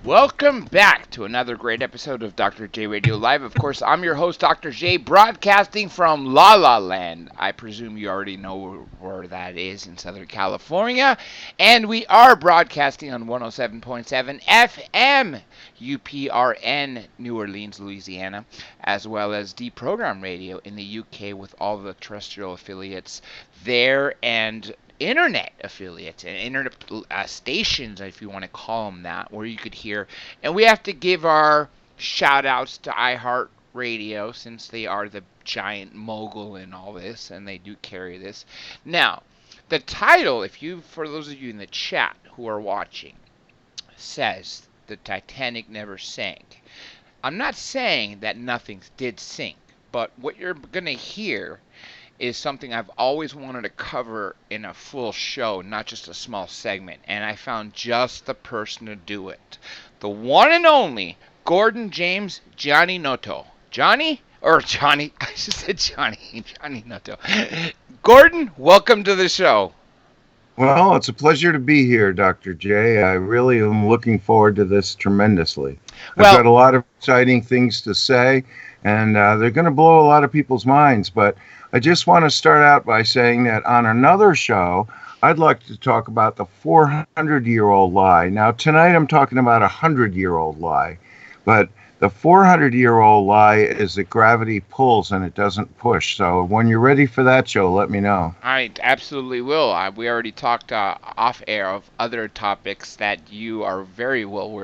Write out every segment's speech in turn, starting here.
Welcome back to another great episode of Dr. J Radio Live. Of course, I'm your host, Dr. J, broadcasting from La La Land. I presume you already know where that is in Southern California. And we are broadcasting on 107.7 FM, UPRN, New Orleans, Louisiana, as well as Deprogrammed Radio in the UK with all the terrestrial affiliates there and internet affiliates and internet stations, if you want to call them that, where you could hear. And we have to give our shout outs to iHeartRadio since they are the giant mogul in all this and they do carry this. Now, the title, for those of you in the chat who are watching, says the Titanic never sank. I'm not saying that nothing did sink, but what you're going to hear is something I've always wanted to cover in a full show, not just a small segment, and I found just the person to do it. The one and only Gordon James Giannninoto. Johnny? Or Johnny? I just said Johnny. Giannninoto. Gordon, welcome to the show. Well, it's a pleasure to be here, Dr. J. I really am looking forward to this tremendously. I've got a lot of exciting things to say, and they're going to blow a lot of people's minds, but I just want to start out by saying that on another show, I'd like to talk about the 400-year-old lie. Now, tonight I'm talking about a 100-year-old lie, but the 400-year-old lie is that gravity pulls and it doesn't push. So when you're ready for that show, let me know. I absolutely will. We already talked off air of other topics that you are very well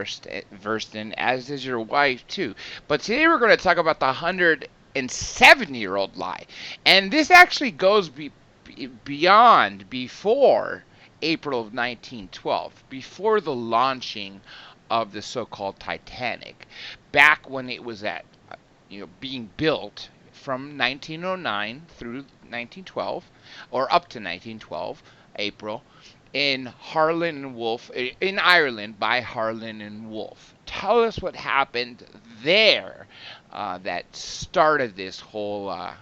versed in, as is your wife too. But today we're going to talk about the 107-year-old lie. And this actually goes before April of 1912, before the launching of the so-called Titanic, back when it was being built from 1909 through 1912, or up to 1912, April, in Harland and Wolff, in Ireland, by Harland and Wolff. Tell us what happened there that started this whole, I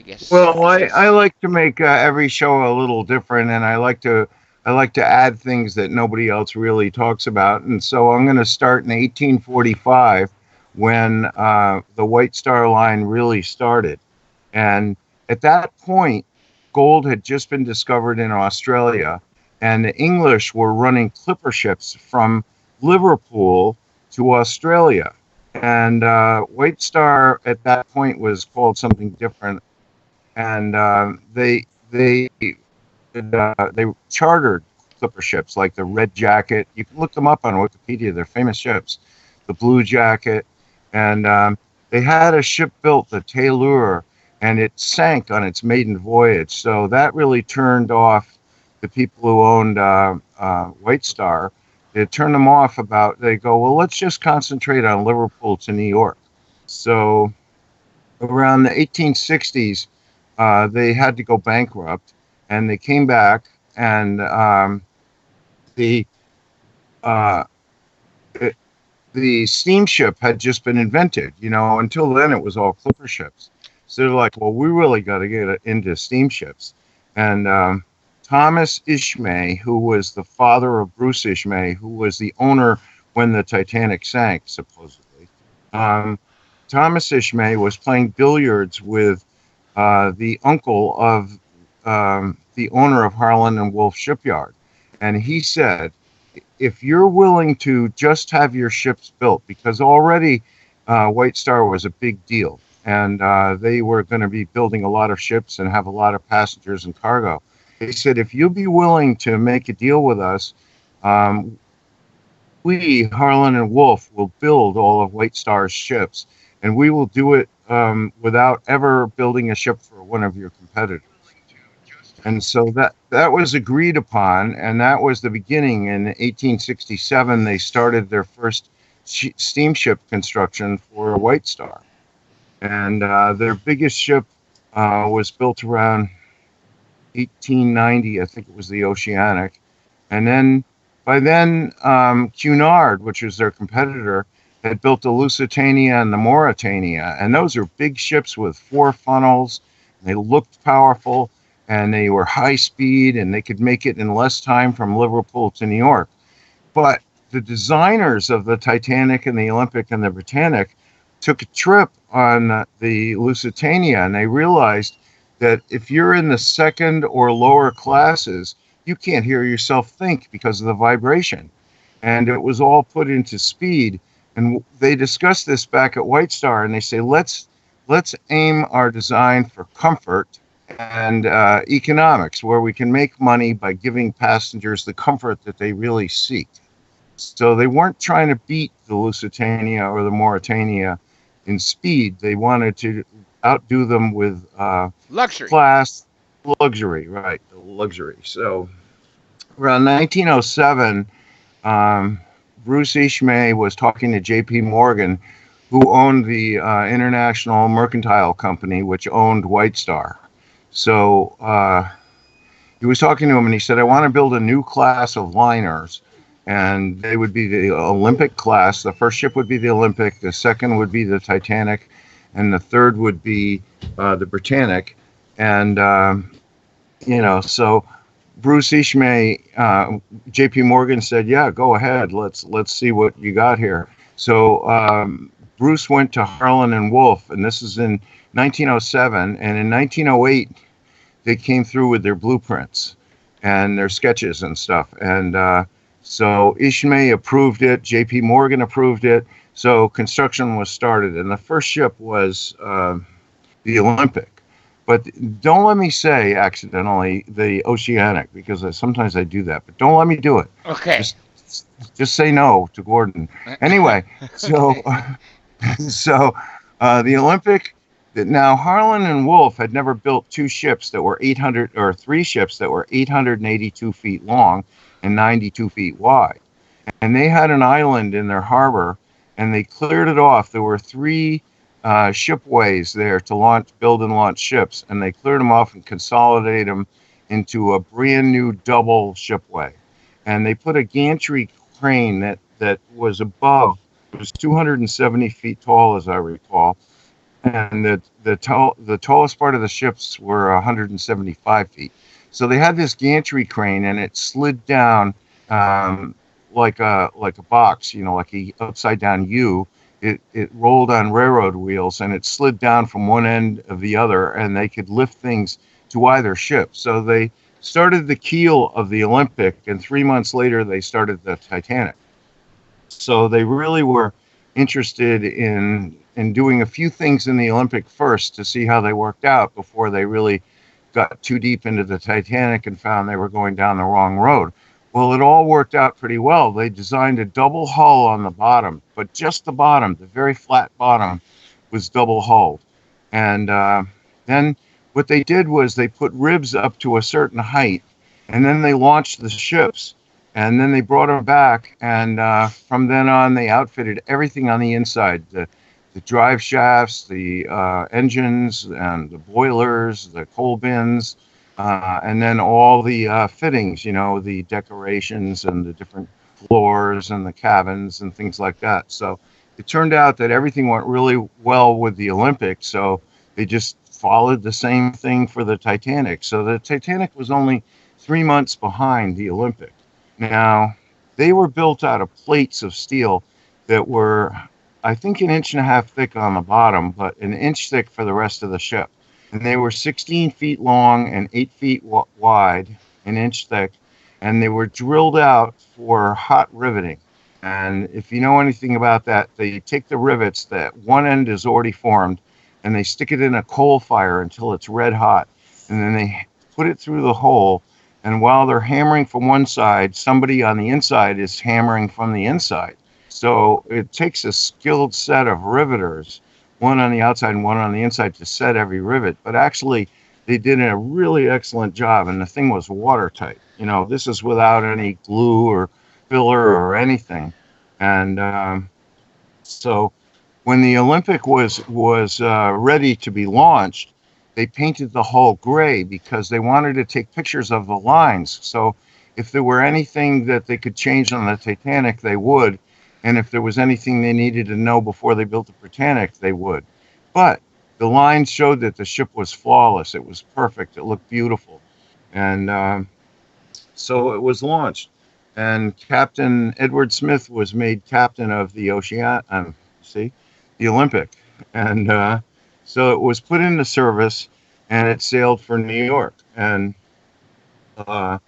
guess. Well, I like to make every show a little different, and I like to add things that nobody else really talks about. And so I'm going to start in 1845 when the White Star Line really started. And at that point, gold had just been discovered in Australia, and the English were running clipper ships from Liverpool to Australia. And White Star at that point was called something different. And they chartered clipper ships like the Red Jacket. You can look them up on Wikipedia. They're famous ships. The Blue Jacket. And they had a ship built, the Taylor, and it sank on its maiden voyage. So that really turned off the people who owned White Star. It turned them off they go, well, let's just concentrate on Liverpool to New York. So around the 1860s, they had to go bankrupt, and they came back, and the steamship had just been invented. Until then it was all clipper ships. So they're like, well, we really got to get into steamships. And Thomas Ishmay, who was the father of Bruce Ishmay, who was the owner when the Titanic sank, supposedly, Thomas Ishmay was playing billiards with the uncle of the owner of Harland and Wolff Shipyard. And he said, if you're willing to just have your ships built, because already White Star was a big deal, and they were going to be building a lot of ships and have a lot of passengers and cargo. He said, if you'll be willing to make a deal with us, we, Harland and Wolff, will build all of White Star's ships, and we will do it without ever building a ship for one of your competitors. And so that was agreed upon, and that was the beginning. In 1867, they started their first steamship construction for White Star. And their biggest ship was built around 1890, I think it was the Oceanic. And then by then, Cunard, which was their competitor, had built the Lusitania and the Mauretania. And those are big ships with 4 funnels. They looked powerful, and they were high speed, and they could make it in less time from Liverpool to New York. But the designers of the Titanic and the Olympic and the Britannic took a trip on the Lusitania, and they realized that if you're in the second or lower classes, you can't hear yourself think because of the vibration. And it was all put into speed. And they discussed this back at White Star, and they say, let's aim our design for comfort and economics, where we can make money by giving passengers the comfort that they really seek. So they weren't trying to beat the Lusitania or the Mauritania in speed. They wanted to outdo them with Luxury. class, luxury, right? Luxury. So around 1907, Bruce Ishmay was talking to J.P. Morgan, who owned the International Mercantile Company, which owned White Star. So he was talking to him, and he said, I want to build a new class of liners, and they would be the Olympic class. The first ship would be the Olympic, the second would be the Titanic, and the third would be the Britannic. And, so Bruce Ishmay, J.P. Morgan said, yeah, go ahead. Let's see what you got here. So Bruce went to Harlan and Wolff, and this is in 1907. And in 1908, they came through with their blueprints and their sketches and stuff. And so Ishmay approved it. J.P. Morgan approved it. So construction was started. And the first ship was the Olympic. But don't let me say accidentally the Oceanic, because sometimes I do that. But don't let me do it. Okay. Just say no to Gordon. Anyway, so the Olympic. Now Harlan and Wolff had never built two ships that were 800, or three ships that were 882 feet long and 92 feet wide, and they had an island in their harbor, and they cleared it off. There were three shipways there to build and launch ships, and they cleared them off and consolidated them into a brand new double shipway. And they put a gantry crane that was above, it was 270 feet tall, as I recall, and the tallest part of the ships were 175 feet. So they had this gantry crane, and it slid down like a box, like a upside down U. It rolled on railroad wheels, and it slid down from one end of the other, and they could lift things to either ship. So they started the keel of the Olympic, and 3 months later they started the Titanic. So they really were interested in doing a few things in the Olympic first to see how they worked out before they really got too deep into the Titanic and found they were going down the wrong road. Well, it all worked out pretty well. They designed a double hull on the bottom, but just the bottom, the very flat bottom, was double hulled. And then what they did was they put ribs up to a certain height, and then they launched the ships, and then they brought them back, and from then on they outfitted everything on the inside, the drive shafts, the engines, and the boilers, the coal bins, and then all the fittings, the decorations and the different floors and the cabins and things like that. So it turned out that everything went really well with the Olympic, so they just followed the same thing for the Titanic. So the Titanic was only 3 months behind the Olympic. Now, they were built out of plates of steel that were, I think, 1.5 inches thick on the bottom, but 1 inch thick for the rest of the ship. And they were 16 feet long and 8 feet wide, 1 inch thick, and they were drilled out for hot riveting. And if you know anything about that, they take the rivets, that one end is already formed, and they stick it in a coal fire until it's red hot. And then they put it through the hole, and while they're hammering from one side, somebody on the inside is hammering from the inside. So it takes a skilled set of riveters, one on the outside and one on the inside, to set every rivet. But actually, they did a really excellent job, and the thing was watertight. This is without any glue or filler or anything. And so when the Olympic was ready to be launched, they painted the hull gray because they wanted to take pictures of the lines. So if there were anything that they could change on the Titanic, they would. And if there was anything they needed to know before they built the Britannic, they would. But the lines showed that the ship was flawless. It was perfect. It looked beautiful. And so it was launched. and Captain Edward Smith was made captain of the the Olympic, and so it was put into service, and it sailed for New York. And uh,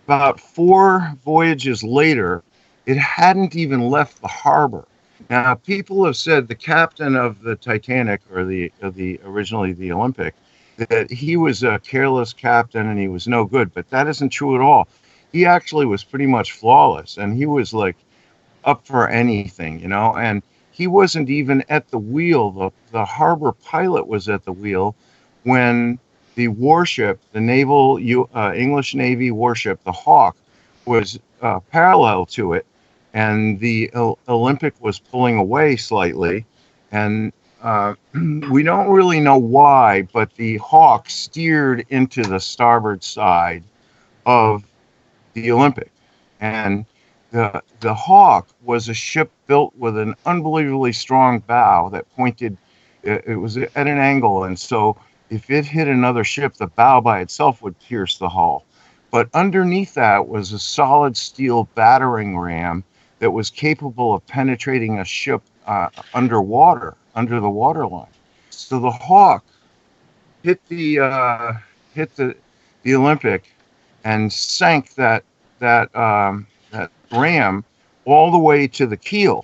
about 4 voyages later, it hadn't even left the harbor. Now, people have said the captain of the Titanic, or the originally the Olympic, that he was a careless captain and he was no good, but that isn't true at all. He actually was pretty much flawless, and he was like up for anything, and he wasn't even at the wheel. The harbor pilot was at the wheel when the warship, the English Navy warship, the Hawk, was parallel to it, and the Olympic was pulling away slightly, and we don't really know why, but the Hawk steered into the starboard side of the Olympic, and the Hawk was a ship built with an unbelievably strong bow that pointed. It was at an angle, and so if it hit another ship, the bow by itself would pierce the hull. But underneath that was a solid steel battering ram that was capable of penetrating a ship underwater, under the waterline. So the Hawk hit the Olympic and sank that ram all the way to the keel.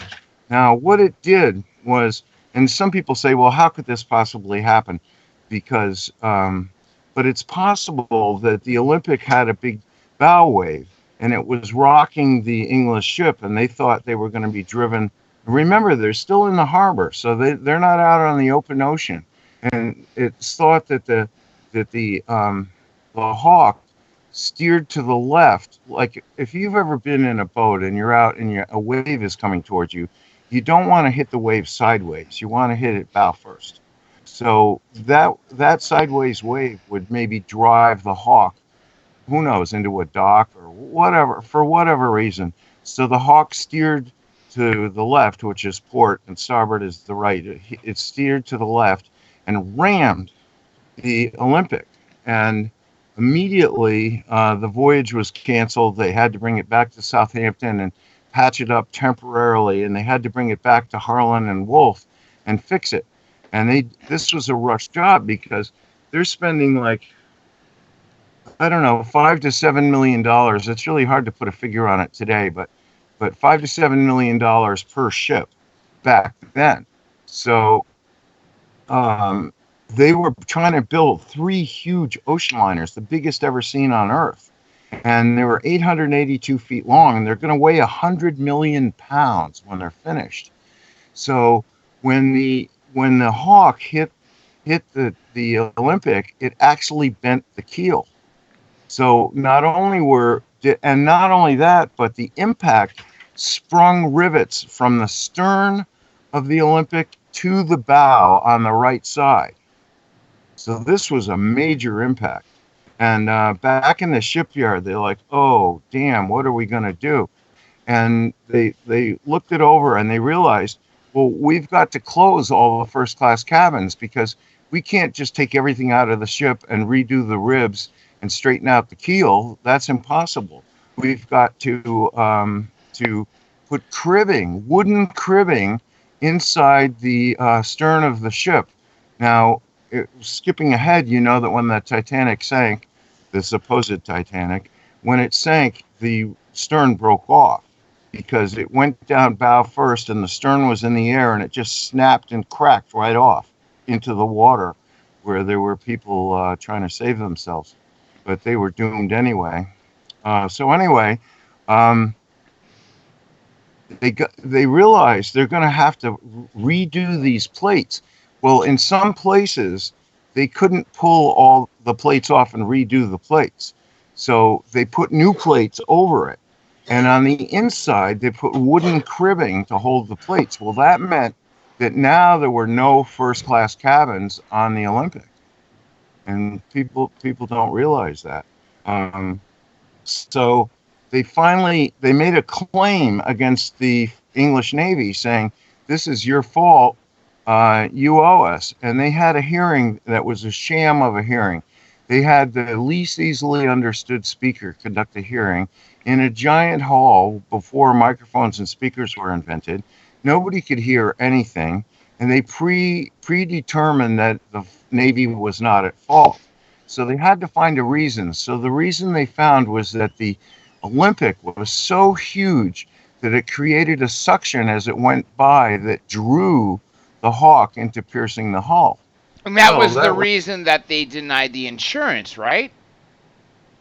Now, what it did was, and some people say, well, how could this possibly happen? Because, but it's possible that the Olympic had a big bow wave, and it was rocking the English ship, and they thought they were going to be driven. Remember, they're still in the harbor, so they're not out on the open ocean. And it's thought that the Hawk steered to the left. Like if you've ever been in a boat and you're out and a wave is coming towards you, you don't want to hit the wave sideways. You want to hit it bow first. So that sideways wave would maybe drive the Hawk, who knows, into a dock or whatever, for whatever reason. So the Hawk steered to the left, which is port, and starboard is the right. It steered to the left and rammed the Olympic. And immediately, the voyage was canceled. They had to bring it back to Southampton and patch it up temporarily, and they had to bring it back to Harlan and Wolff and fix it. And this was a rush job because they're spending like, I don't know, $5 to $7 million. It's really hard to put a figure on it today, but $5 to $7 million per ship back then. So they were trying to build 3 huge ocean liners, the biggest ever seen on Earth. And they were 882 feet long, and they're going to weigh 100 million pounds when they're finished. So when the Hawk hit the Olympic, it actually bent the keel. So not only that, but the impact sprung rivets from the stern of the Olympic to the bow on the right side. So this was a major impact. And back in the shipyard, they're like, oh, damn, what are we going to do? And they looked it over and they realized, well, we've got to close all the first class cabins because we can't just take everything out of the ship and redo the ribs and straighten out the keel. That's impossible. We've got to put cribbing, wooden cribbing, inside the stern of the ship. Now, skipping ahead, you know that when the Titanic sank, the supposed Titanic, when it sank, the stern broke off because it went down bow first and the stern was in the air and it just snapped and cracked right off into the water where there were people trying to save themselves. But they were doomed anyway. They realized they're going to have to redo these plates. Well, in some places, they couldn't pull all the plates off and redo the plates. So they put new plates over it. And on the inside, they put wooden cribbing to hold the plates. Well, that meant that now there were no first-class cabins on the Olympic. And people don't realize that. So they made a claim against the English Navy saying, this is your fault. You owe us. And they had a hearing that was a sham of a hearing. They had the least easily understood speaker conduct a hearing in a giant hall before microphones and speakers were invented. Nobody could hear anything, and they predetermined that the Navy was not at fault. So they had to find a reason. So the reason they found was that the Olympic was so huge that it created a suction as it went by that drew the hawk into piercing the hull. And that Well, was the that was, reason that they denied the insurance, right?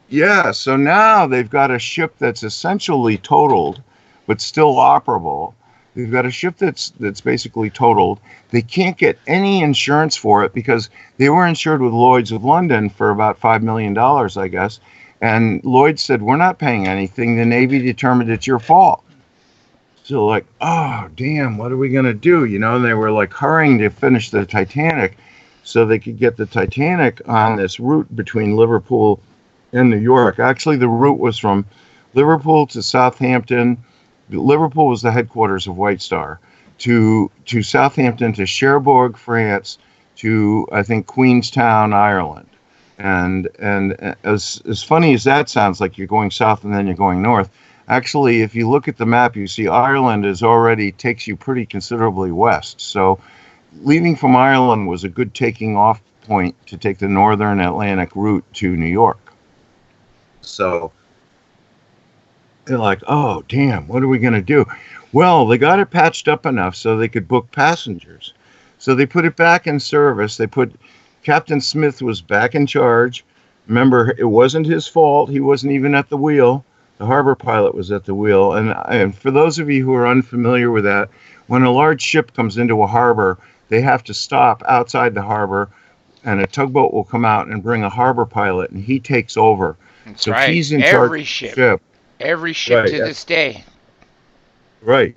yeah. So now they've got a ship that's essentially totaled, but still operable. They've got a ship that's basically totaled. They can't get any insurance for it because they were insured with Lloyd's of London for about $5 million, I guess. And Lloyd said, "We're not paying anything. The Navy determined it's your fault." So like, oh damn, what are we gonna do? You know, and they were like hurrying to finish the Titanic so they could get the Titanic on this route between Liverpool and New York. Actually, the route was from Liverpool to Southampton. Liverpool was the headquarters of White Star. To Southampton, to Cherbourg, France, to I think Queenstown, Ireland. And as funny as that sounds, like you're going south and then you're going north. Actually, if you look at the map, you see Ireland is already takes you pretty considerably west. So leaving from Ireland was a good taking off point to take the northern Atlantic route to New York. So they're like, oh, damn, what are we going to do? Well, they got it patched up enough so they could book passengers. So they put it back in service. Captain Smith was back in charge. Remember, it wasn't his fault. He wasn't even at the wheel. The harbor pilot was at the wheel. And for those of you who are unfamiliar with that, when a large ship comes into a harbor, they have to stop outside the harbor, and a tugboat will come out and bring a harbor pilot, and he takes over. That's So right. he's in charge of the ship. Every ship Right, to this day. right.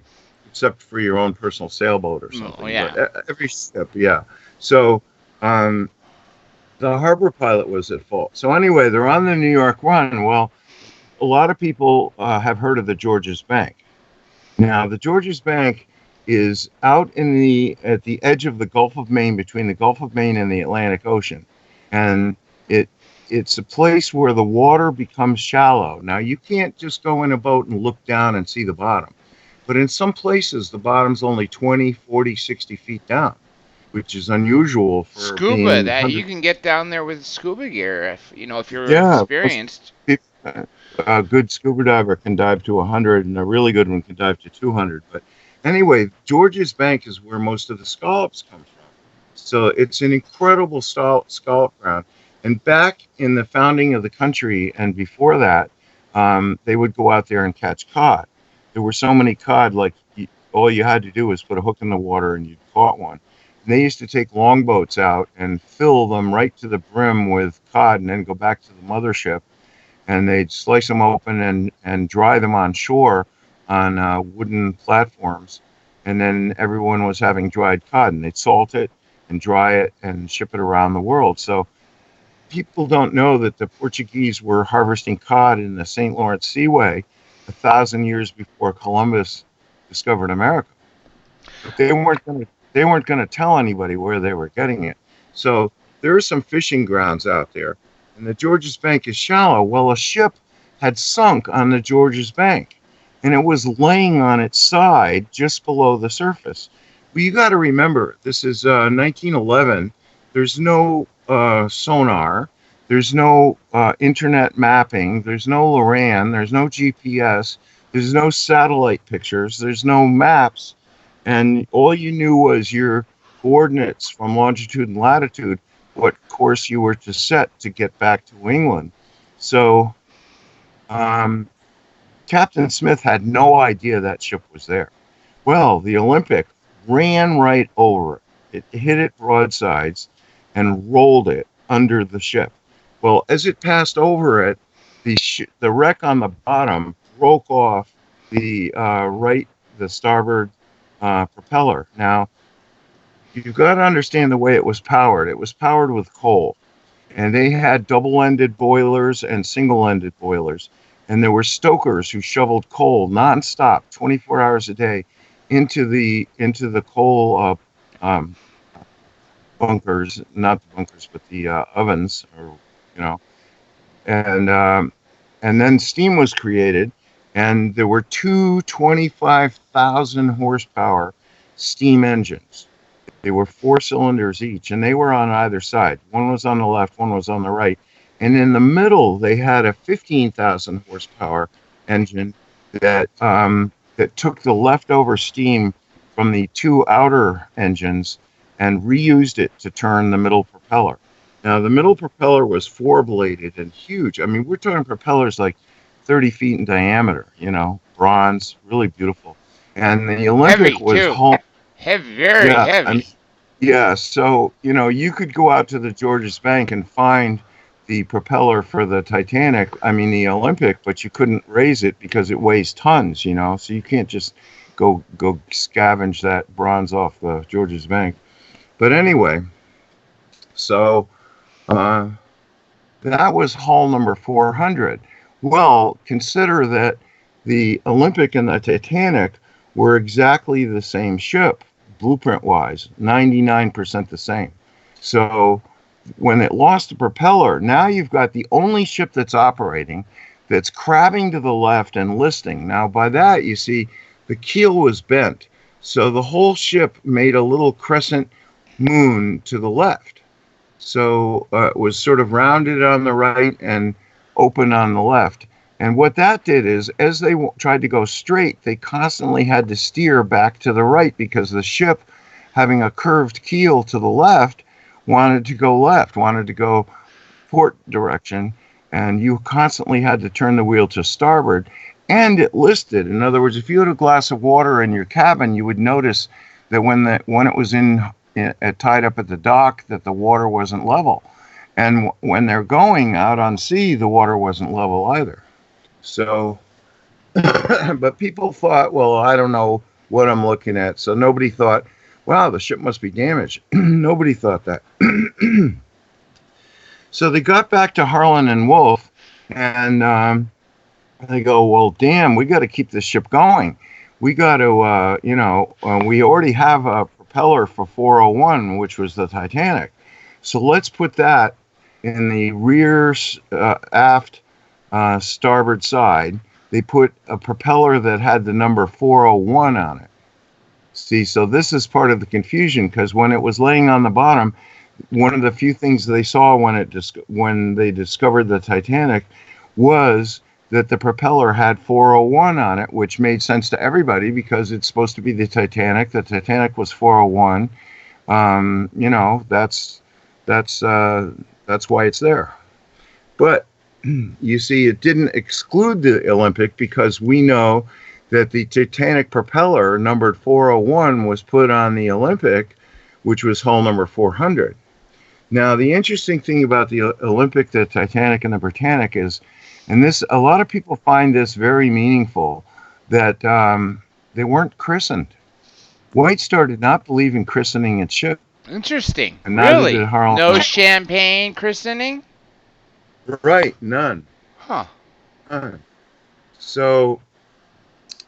Except for your own personal sailboat or something. Oh, yeah. But every ship, yeah. So the harbor pilot was at fault. So anyway, they're on the New York run. Well, a lot of people have heard of the Georges Bank. Now, the Georges Bank is out at the edge of the Gulf of Maine, between the Gulf of Maine and the Atlantic Ocean, and it's a place where the water becomes shallow. Now, you can't just go in a boat and look down and see the bottom, but in some places the bottom's only 20, 40, 60 feet down, which is unusual for Scuba, that you can get down there with scuba gear if you're experienced. A good scuba diver can dive to 100, and a really good one can dive to 200. But anyway, Georges Bank is where most of the scallops come from. So it's an incredible scallop ground. And back in the founding of the country and before that, they would go out there and catch cod. There were so many cod, like all you had to do was put a hook in the water and you caught one. And they used to take longboats out and fill them right to the brim with cod and then go back to the mothership. And they'd slice them open and dry them on shore on wooden platforms. And then everyone was having dried cod, and they'd salt it and dry it and ship it around the world. So people don't know that the Portuguese were harvesting cod in the St. Lawrence Seaway 1,000 years before Columbus discovered America. But they weren't going to tell anybody where they were getting it. So there are some fishing grounds out there. And the Georges Bank is shallow. Well, a ship had sunk on the Georges Bank, and it was laying on its side just below the surface. Well, you got to remember, this is 1911. There's no sonar. There's no internet mapping. There's no LORAN. There's no GPS. There's no satellite pictures. There's no maps. And all you knew was your coordinates from longitude and latitude, what course you were to set to get back to England. So Captain Smith had no idea that ship was there. Well, the Olympic ran right over it. It hit it broadsides and rolled it under the ship. Well, as it passed over it, the wreck on the bottom broke off the starboard propeller. Now, you've got to understand the way it was powered. It was powered with coal, and they had double-ended boilers and single-ended boilers. And there were stokers who shoveled coal nonstop, 24 hours a day, into the coal bunkers, not the bunkers, but the ovens or you know, and and then steam was created, and there were two 25,000 horsepower steam engines. They were 4 cylinders each, and they were on either side. One was on the left, one was on the right. And in the middle, they had a 15,000 horsepower engine that took the leftover steam from the two outer engines and reused it to turn the middle propeller. Now, the middle propeller was four-bladed and huge. I mean, we're talking propellers like 30 feet in diameter, bronze, really beautiful. And the Olympic Heavy, was too. Heavy, very yeah, heavy. yeah. So, you could go out to the Georges Bank and find the propeller for the Titanic, I mean, the Olympic, but you couldn't raise it because it weighs tons, so you can't just go scavenge that bronze off the Georges Bank. But anyway, so that was hull number 400. Well, consider that the Olympic and the Titanic were exactly the same ship, blueprint-wise, 99% the same. So when it lost the propeller, now you've got the only ship that's operating that's crabbing to the left and listing. Now, by that, you see, the keel was bent. So the whole ship made a little crescent moon to the left. So it was sort of rounded on the right and open on the left. And what that did is, as they tried to go straight, they constantly had to steer back to the right because the ship, having a curved keel to the left, wanted to go port direction, and you constantly had to turn the wheel to starboard. And it listed. In other words, if you had a glass of water in your cabin, you would notice that when it was tied up at the dock, that the water wasn't level. And when they're going out on sea, the water wasn't level either. So, but people thought, well, I don't know what I'm looking at. So nobody thought, wow, the ship must be damaged. Nobody thought that. So they got back to Harlan and Wolff, and they go, well, damn, we got to keep this ship going. We got to, we already have a propeller for 401, which was the Titanic. So let's put that in the rear aft starboard side. They put a propeller that had the number 401 on it. See, so this is part of the confusion, because when it was laying on the bottom, one of the few things they saw when they discovered the Titanic was that the propeller had 401 on it, which made sense to everybody because it's supposed to be the Titanic. The Titanic was 401. That's why it's there. But you see, it didn't exclude the Olympic, because we know that the Titanic propeller numbered 401 was put on the Olympic, which was hull number 400. Now, the interesting thing about the Olympic, the Titanic, and the Britannic is, and this, a lot of people find this very meaningful, that they weren't christened. White Star did not believe in christening its ship. Interesting. And neither Really? did Harlan. No champagne christening? Right, none. Huh. So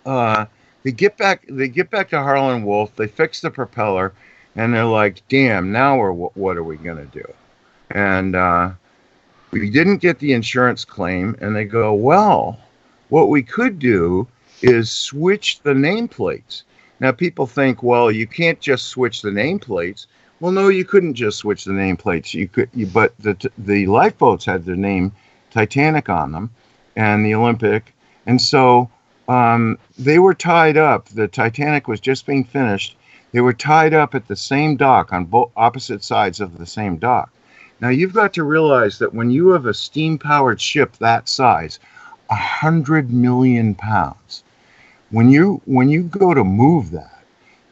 they get back to Harlan Wolff, they fix the propeller, and they're like, damn, now what are we going to do? And we didn't get the insurance claim, and they go, well, what we could do is switch the nameplates. Now, people think, well, you can't just switch the nameplates. Well, no, you couldn't just switch the nameplates. But the lifeboats had the name Titanic on them, and the Olympic, and so they were tied up. The Titanic was just being finished. They were tied up at the same dock on both opposite sides of the same dock. Now, you've got to realize that when you have a steam-powered ship that size, 100 million pounds, when you go to move that,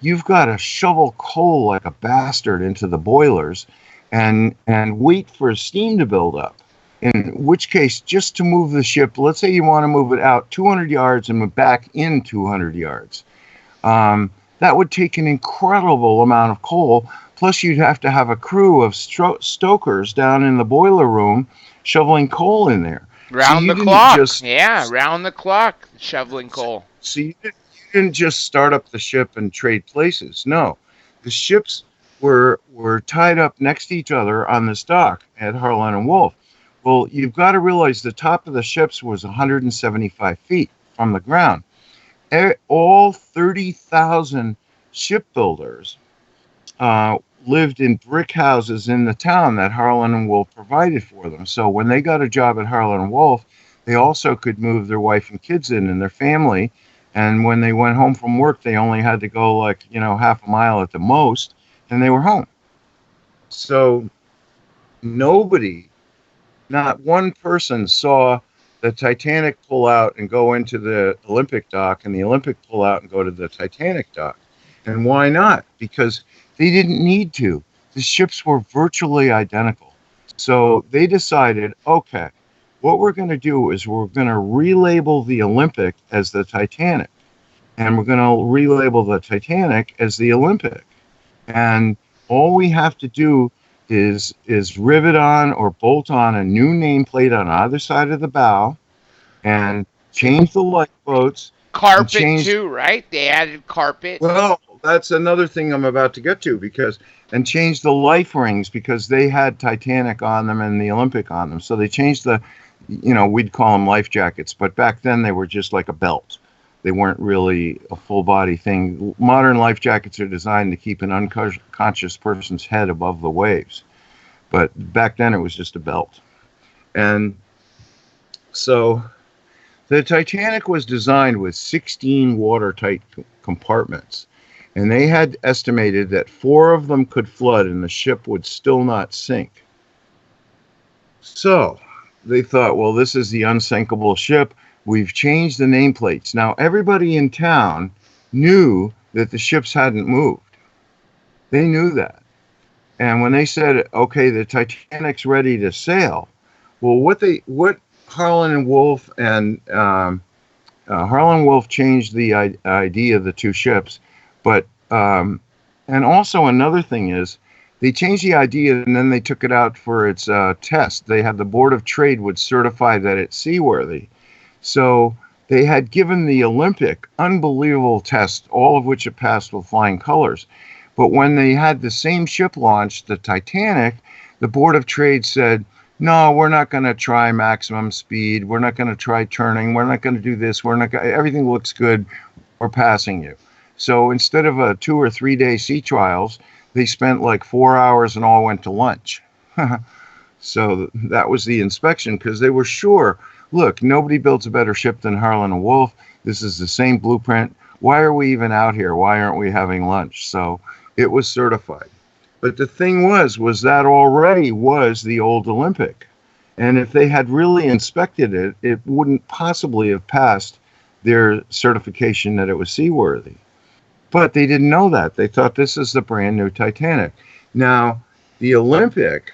you've got to shovel coal like a bastard into the boilers and wait for steam to build up. In which case, just to move the ship, let's say you want to move it out 200 yards and move back in 200 yards. That would take an incredible amount of coal. Plus, you'd have to have a crew of stokers down in the boiler room shoveling coal in there. Round the clock. Round the clock shoveling coal. So you didn't just start up the ship and trade places. No, the ships were tied up next to each other on this dock at Harlan and Wolff, Well, you've got to realize the top of the ships was 175 feet from the ground. All 30,000 shipbuilders lived in brick houses in the town that Harlan and Wolff provided for them. So when they got a job at Harlan and Wolff, they also could move their wife and kids in and their family. And when they went home from work, they only had to go like, half a mile at the most, and they were home. So nobody, not one person saw the Titanic pull out and go into the Olympic dock, and the Olympic pull out and go to the Titanic dock. And why not? Because they didn't need to. The ships were virtually identical. So they decided, okay, what we're going to do is we're going to relabel the Olympic as the Titanic. And we're going to relabel the Titanic as the Olympic. And all we have to do is rivet on or bolt on a new nameplate on either side of the bow and change the lifeboats. Carpet too, right? They added carpet. Well, that's another thing I'm about to get to, and change the life rings, because they had Titanic on them and the Olympic on them. So they changed the, we'd call them life jackets, but back then they were just like a belt. They weren't really a full body thing. Modern life jackets are designed to keep an unconscious person's head above the waves. But back then it was just a belt. And so the Titanic was designed with 16 watertight compartments. And they had estimated that 4 of them could flood and the ship would still not sink. So they thought, well, this is the unsinkable ship. We've changed the nameplates. Now, everybody in town knew that the ships hadn't moved. They knew that. And when they said, okay, the Titanic's ready to sail, well, what Harlan and Wolff and Harlan Wolff changed the idea of the 2 ships. But, and also another thing is, they changed the idea and then they took it out for its test. They had the Board of Trade would certify that it's seaworthy. So they had given the Olympic unbelievable tests, all of which it passed with flying colors. But when they had the same ship launched, the Titanic, the Board of Trade said, no, we're not going to try maximum speed. We're not going to try turning. We're not going to do this. Everything looks good. We're passing you. So instead of a 2 or 3 day sea trials, they spent like 4 hours and all went to lunch. So that was the inspection, because they were sure, look, nobody builds a better ship than Harlan and Wolff. This is the same blueprint. Why are we even out here? Why aren't we having lunch? So it was certified. But the thing was that already was the old Olympic. And if they had really inspected it, it wouldn't possibly have passed their certification that it was seaworthy. But they didn't know that. They thought this is the brand new Titanic. Now, the Olympic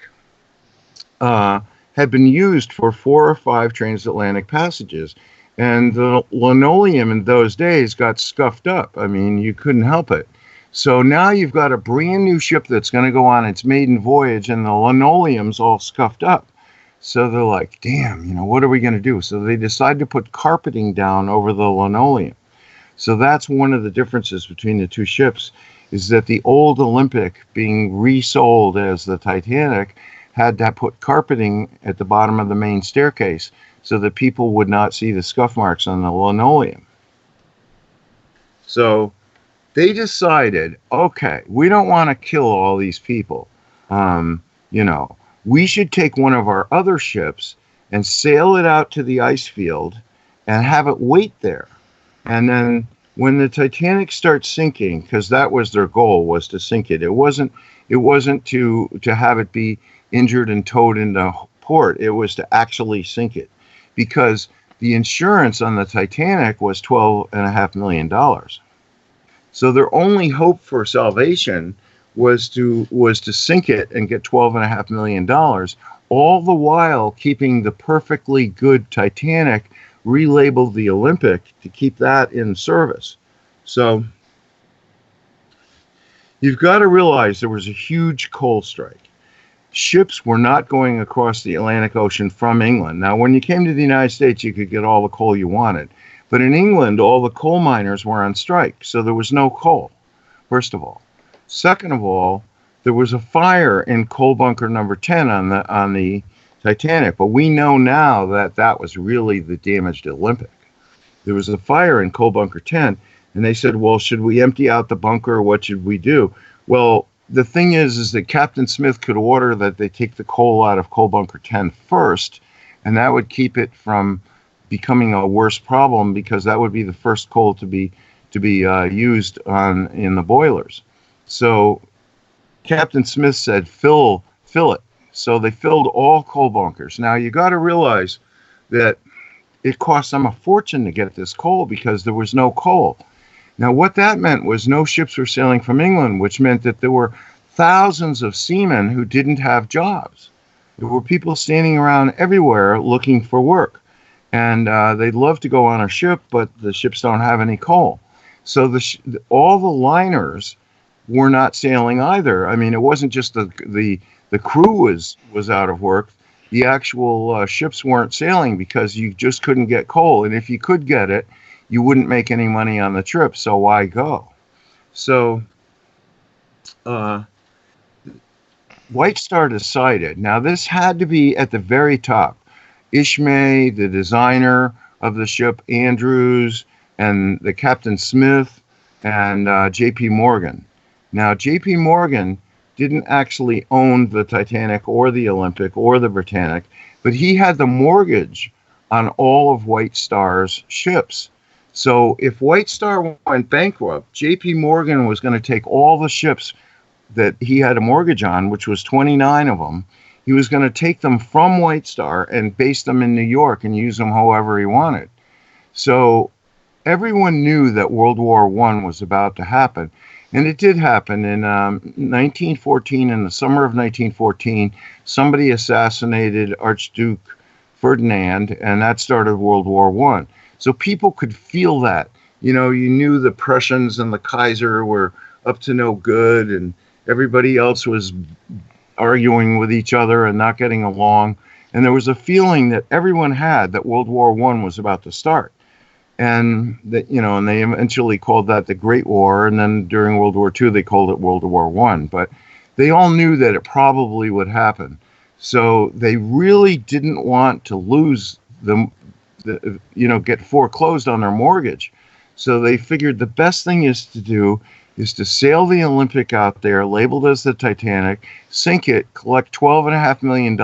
had been used for 4 or 5 transatlantic passages. And the linoleum in those days got scuffed up. I mean, you couldn't help it. So now you've got a brand new ship that's going to go on its maiden voyage, and the linoleum's all scuffed up. So they're like, damn, what are we going to do? So they decide to put carpeting down over the linoleum. So that's one of the differences between the 2 ships, is that the old Olympic, being resold as the Titanic, had to put carpeting at the bottom of the main staircase so that people would not see the scuff marks on the linoleum. So they decided, okay, we don't want to kill all these people. We should take one of our other ships and sail it out to the ice field and have it wait there. And then when the Titanic starts sinking, because that was their goal, was to sink it. It wasn't to have it be injured and towed into port. It was to actually sink it, because the insurance on the Titanic was $12.5 million. So their only hope for salvation was to sink it and get $12.5 million, all the while keeping the perfectly good Titanic relabeled the Olympic to keep that in service. So you've got to realize there was a huge coal strike. Ships were not going across the Atlantic Ocean from England. Now, when you came to the United States, you could get all the coal you wanted. But in England, all the coal miners were on strike, so there was no coal, first of all. Second of all, there was a fire in coal bunker number 10 on the Titanic. But we know now that that was really the damaged Olympic. There was a fire in coal bunker 10, and they said, well, should we empty out the bunker, or what should we do? Well, the thing is that Captain Smith could order that they take the coal out of coal bunker 10 first, and that would keep it from becoming a worse problem, because that would be the first coal to be used in the boilers. So Captain Smith said, fill it. So they filled all coal bunkers. Now you got to realize that it cost them a fortune to get this coal, because there was no coal. Now, what that meant was no ships were sailing from England, which meant that there were thousands of seamen who didn't have jobs. There were people standing around everywhere looking for work. And they'd love to go on a ship, but the ships don't have any coal. So all the liners were not sailing either. I mean, it wasn't just the crew was out of work. The actual ships weren't sailing because you just couldn't get coal. And if you could get it, you wouldn't make any money on the trip. So why go? So White Star decided. Now, this had to be at the very top. Ishmay, the designer of the ship, Andrews, and the Captain Smith, and J.P. Morgan. Now, J.P. Morgan didn't actually own the Titanic or the Olympic or the Britannic, but he had the mortgage on all of White Star's ships. So if White Star went bankrupt, J.P. Morgan was going to take all the ships that he had a mortgage on, which was 29 of them. He was going to take them from White Star and base them in New York and use them however he wanted. So everyone knew that World War I was about to happen. And it did happen in 1914. In the summer of 1914, somebody assassinated Archduke Ferdinand, and that started World War I. So people could feel that. You know, you knew the Prussians and the Kaiser were up to no good, and everybody else was arguing with each other and not getting along. And there was a feeling that everyone had that World War I was about to start. And that, you know, and they eventually called that the Great War, and then during World War II they called it World War I. But they all knew that it probably would happen, so they really didn't want to lose get foreclosed on their mortgage. So they figured the best thing is to sail the Olympic out there, labeled as the Titanic, sink it, collect $12.5 million,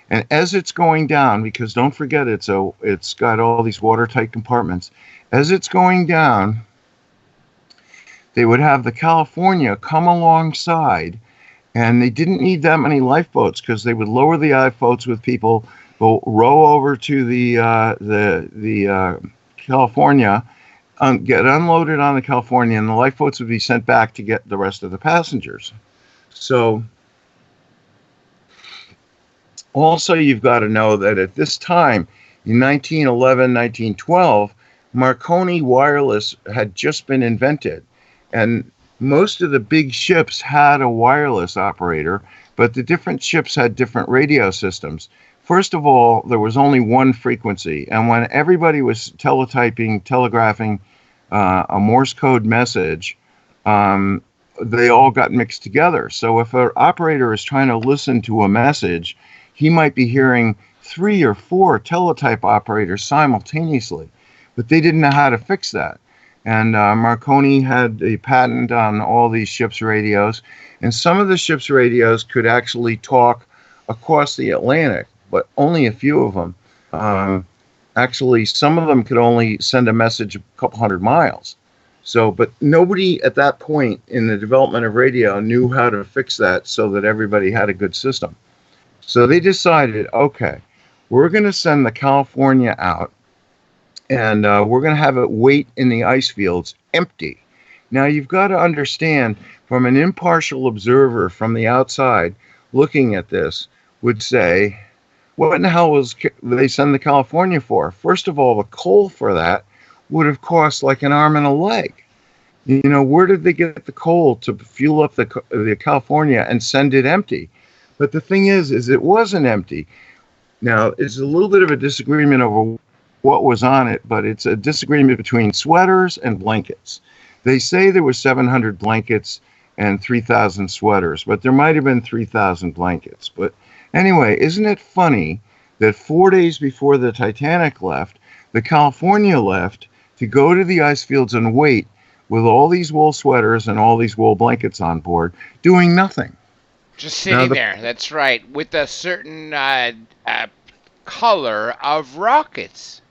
and as it's going down, because don't forget it's got all these watertight compartments, as it's going down, they would have the California come alongside, and they didn't need that many lifeboats, because they would lower the lifeboats with people, row over to the California, get unloaded on the California, and the lifeboats would be sent back to get the rest of the passengers. So also you've got to know that at this time, in 1911, 1912, Marconi wireless had just been invented. And most of the big ships had a wireless operator, but the different ships had different radio systems. First of all, there was only one frequency, and when everybody was telegraphing a Morse code message, they all got mixed together. So if an operator is trying to listen to a message, he might be hearing 3 or 4 teletype operators simultaneously, but they didn't know how to fix that. And Marconi had a patent on all these ships' radios, and some of the ships' radios could actually talk across the Atlantic, but only a few of them. Actually, some of them could only send a message a couple hundred miles. So, but nobody at that point in the development of radio knew how to fix that so that everybody had a good system. So they decided, okay, we're going to send the California out, and we're going to have it wait in the ice fields empty. Now, you've got to understand, from an impartial observer from the outside looking at this would say, what in the hell was they send the California for? First of all, the coal for that would have cost like an arm and a leg. You know, where did they get the coal to fuel up the California and send it empty? But the thing is it wasn't empty. Now, it's a little bit of a disagreement over what was on it, but it's a disagreement between sweaters and blankets. They say there were 700 blankets and 3,000 sweaters, but there might have been 3,000 blankets. But Anyway, isn't it funny that 4 days before the Titanic left, the California left to go to the ice fields and wait with all these wool sweaters and all these wool blankets on board, doing nothing. Just Now, sitting there. That's right, with a certain color of rockets.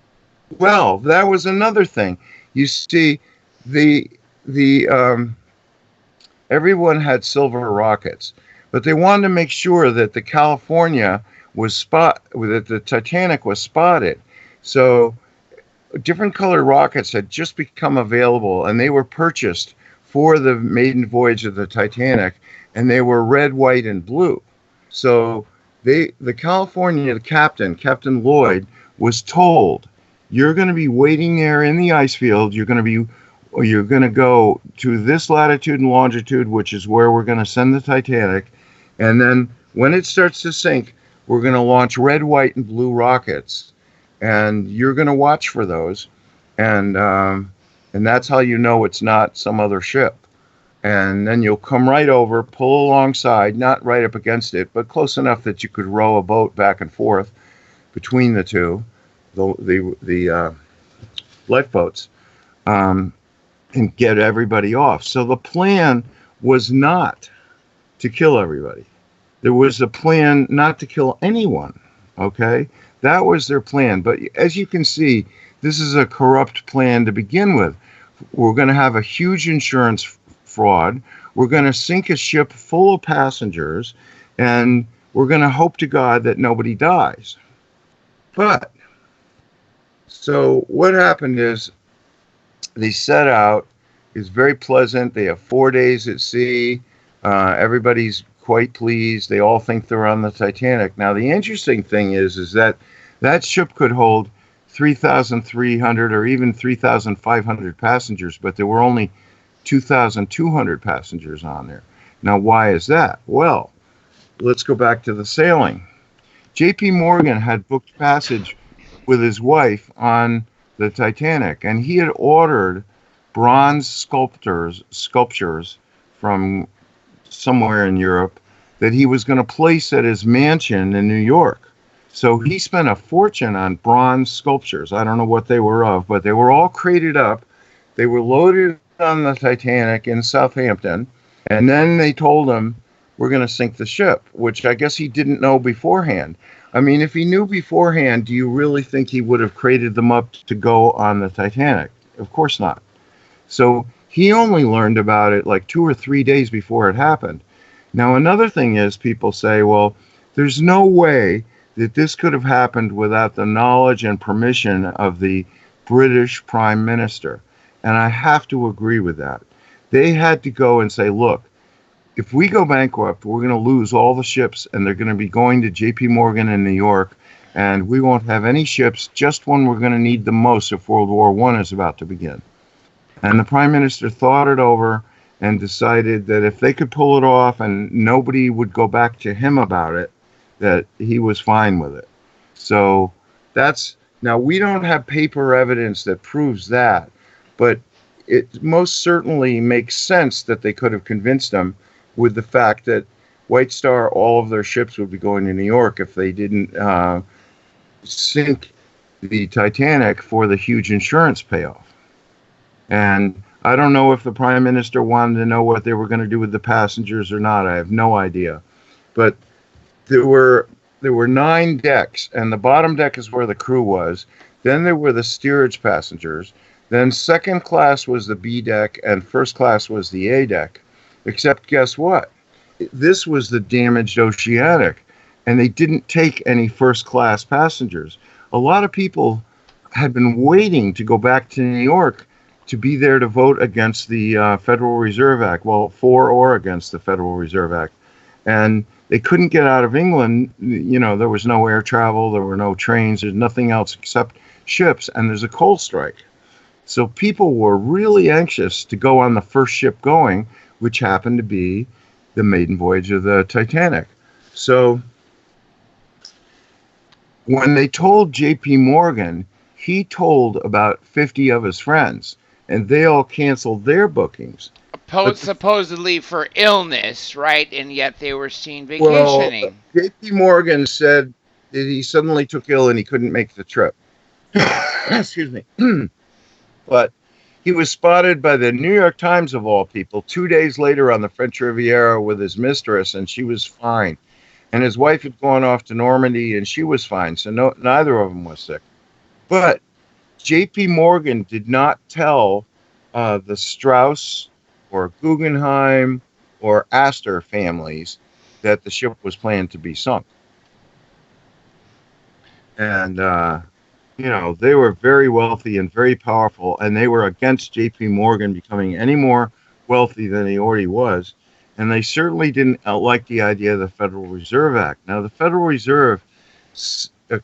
well, that was another thing. You see, the the everyone had silver rockets, but they wanted to make sure that the California that the Titanic was spotted. So different colored rockets had just become available, and they were purchased for the maiden voyage of the Titanic, and they were red, white, and blue. So the California captain, Captain Lloyd, was told, "You're going to be waiting there in the ice field. You're going to go to this latitude and longitude, which is where we're going to send the Titanic, and then when it starts to sink, we're going to launch red, white, and blue rockets, and you're going to watch for those, and that's how you know it's not some other ship. And then you'll come right over, pull alongside, not right up against it, but close enough that you could row a boat back and forth between the two, the lifeboats, and get everybody off." So the plan was not to kill everybody. There was a plan not to kill anyone, okay? That was their plan. But as you can see, this is a corrupt plan to begin with. We're going to have a huge insurance fraud. We're going to sink a ship full of passengers, and we're going to hope to God that nobody dies. But, so what happened is they set out. It's very pleasant. They have 4 days at sea. Everybody's quite pleased. They all think they're on the Titanic. Now, the interesting thing is that that ship could hold 3,300 or even 3,500 passengers, but there were only 2,200 passengers on there. Now, why is that? Well, let's go back to the sailing. J.P. Morgan had booked passage with his wife on the Titanic, and he had ordered bronze sculptures from somewhere in Europe that he was going to place at his mansion in New York. So he spent a fortune on bronze sculptures. I don't know what they were of, but they were all crated up. They were loaded on the Titanic in Southampton, and then they told him, "We're going to sink the ship," which I guess he didn't know beforehand. I mean, if he knew beforehand, do you really think he would have crated them up to go on the Titanic? Of course not. So he only learned about it like 2 or 3 days before it happened. Now, another thing is, people say, well, there's no way that this could have happened without the knowledge and permission of the British Prime Minister. And I have to agree with that. They had to go and say, look, if we go bankrupt, we're going to lose all the ships, and they're going to be going to J.P. Morgan in New York, and we won't have any ships just when we're going to need them most if World War I is about to begin. And the Prime Minister thought it over and decided that if they could pull it off and nobody would go back to him about it, that he was fine with it. So now we don't have paper evidence that proves that, but it most certainly makes sense that they could have convinced him with the fact that White Star, all of their ships would be going to New York if they didn't sink the Titanic for the huge insurance payoff. And I don't know if the Prime Minister wanted to know what they were going to do with the passengers or not. I have no idea. But there were 9 decks, and the bottom deck is where the crew was. Then there were the steerage passengers. Then second class was the B deck, and first class was the A deck. Except guess what? This was the damaged Oceanic, and they didn't take any first class passengers. A lot of people had been waiting to go back to New York to be there to vote against the Federal Reserve Act, well, for or against the Federal Reserve Act. And they couldn't get out of England. You know, there was no air travel, there were no trains, there's nothing else except ships, and there's a coal strike. So people were really anxious to go on the first ship going, which happened to be the maiden voyage of the Titanic. So when they told J.P. Morgan, he told about 50 of his friends, and they all canceled their bookings. supposedly for illness, right? And yet they were seen Well, vacationing. J.P. Morgan said that he suddenly took ill and he couldn't make the trip. Excuse me. But he was spotted by the New York Times, of all people, 2 days later on the French Riviera with his mistress, and she was fine. And his wife had gone off to Normandy, and she was fine. So neither of them was sick. But J.P. Morgan did not tell the Strauss or Guggenheim or Astor families that the ship was planned to be sunk. And, they were very wealthy and very powerful, and they were against J.P. Morgan becoming any more wealthy than he already was. And they certainly didn't like the idea of the Federal Reserve Act. Now, the Federal Reserve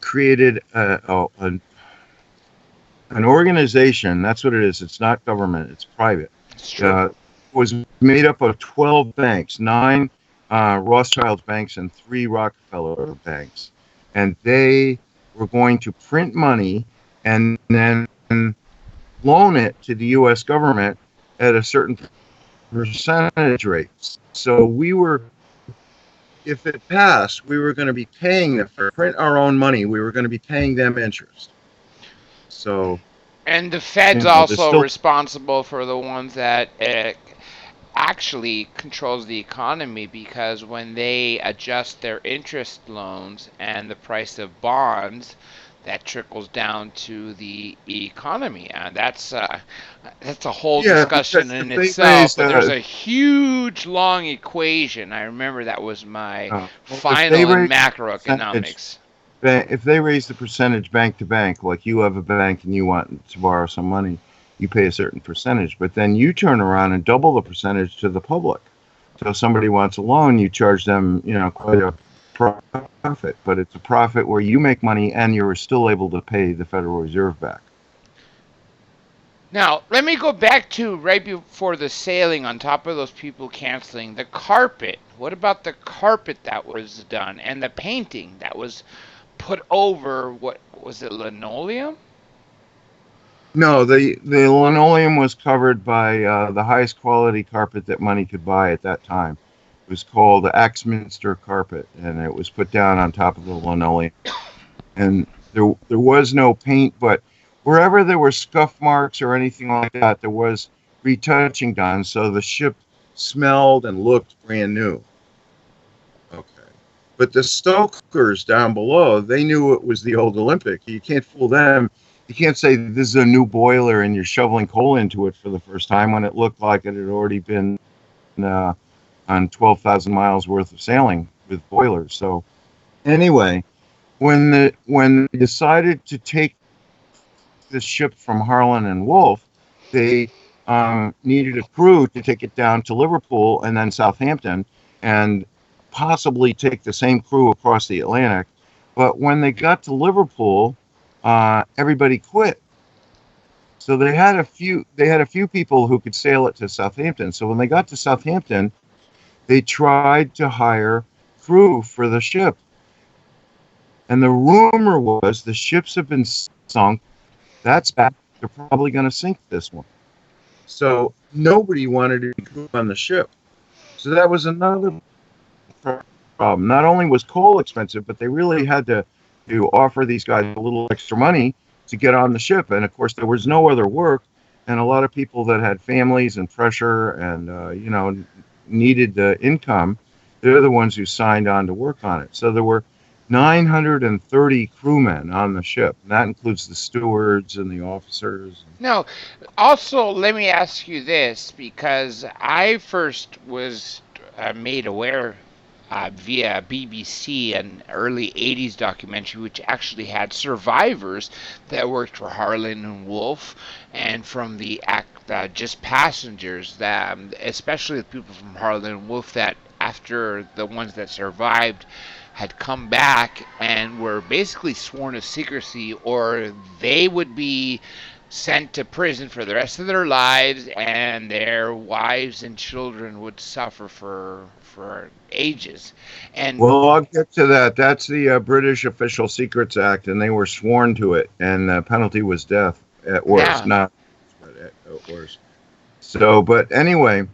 created an organization. That's what it is. It's not government. It's private. It's true. Was made up of 12 banks, 9 Rothschild banks and 3 Rockefeller banks. And they were going to print money and then loan it to the U.S. government at a certain percentage rate. So if it passed, we were going to be paying them for print our own money. We were going to be paying them interest. So, and the Fed's also responsible for the ones that actually controls the economy, because when they adjust their interest loans and the price of bonds, that trickles down to the economy, and that's a whole discussion in itself. But there's a huge, long equation. I remember that was my final in macroeconomics. If they raise the percentage bank to bank, like you have a bank and you want to borrow some money, you pay a certain percentage, but then you turn around and double the percentage to the public. So if somebody wants a loan, you charge them, quite a profit, but it's a profit where you make money and you're still able to pay the Federal Reserve back. Now, let me go back to right before the sailing, on top of those people canceling, the carpet. What about the carpet that was done and the painting that was put over, what was it, linoleum? No, the linoleum was covered by the highest quality carpet that money could buy at that time. It was called the Axminster carpet, and it was put down on top of the linoleum. And there was no paint, but wherever there were scuff marks or anything like that, there was retouching done, so the ship smelled and looked brand new. Okay. But the stokers down below, they knew it was the old Olympic. You can't fool them. You can't say this is a new boiler and you're shoveling coal into it for the first time when it looked like it had already been on 12,000 miles worth of sailing with boilers. So anyway, when they decided to take the ship from Harlan and Wolff, they needed a crew to take it down to Liverpool and then Southampton, and possibly take the same crew across the Atlantic. But when they got to Liverpool, everybody quit. So they had a few people who could sail it to Southampton. So when they got to Southampton, they tried to hire crew for the ship. And the rumor was the ships have been sunk. That's bad. They're probably going to sink this one. So nobody wanted to crew on the ship. So that was another problem. Not only was coal expensive, but they really had to offer these guys a little extra money to get on the ship. And of course, there was no other work. And a lot of people that had families and pressure and, needed the income, they're the ones who signed on to work on it. So there were 930 crewmen on the ship. And that includes the stewards and the officers. Now, also, let me ask you this, because I first was made aware via BBC, an early 80s documentary, which actually had survivors that worked for Harlan and Wolff, and from the just passengers, that especially the people from Harlan and Wolff, that after the ones that survived had come back and were basically sworn to secrecy, or they would be sent to prison for the rest of their lives, and their wives and children would suffer for ages. And well, I'll get to that. That's the British Official Secrets Act, and they were sworn to it, and the penalty was death at worst, not at worst. So, but anyway,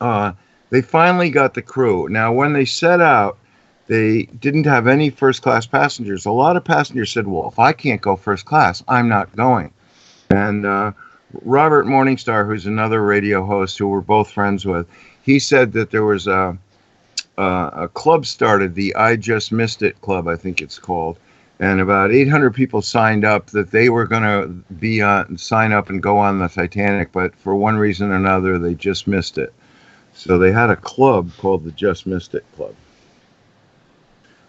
uh, they finally got the crew. Now, when they set out, they didn't have any first class passengers. A lot of passengers said, well, if I can't go first class, I'm not going. And Robert Morningstar, who's another radio host who we're both friends with, he said that there was a club started, the I Just Missed It Club, I think it's called. And about 800 people signed up that they were going to be sign up and go on the Titanic, but for one reason or another, they just missed it. So they had a club called the Just Missed It Club,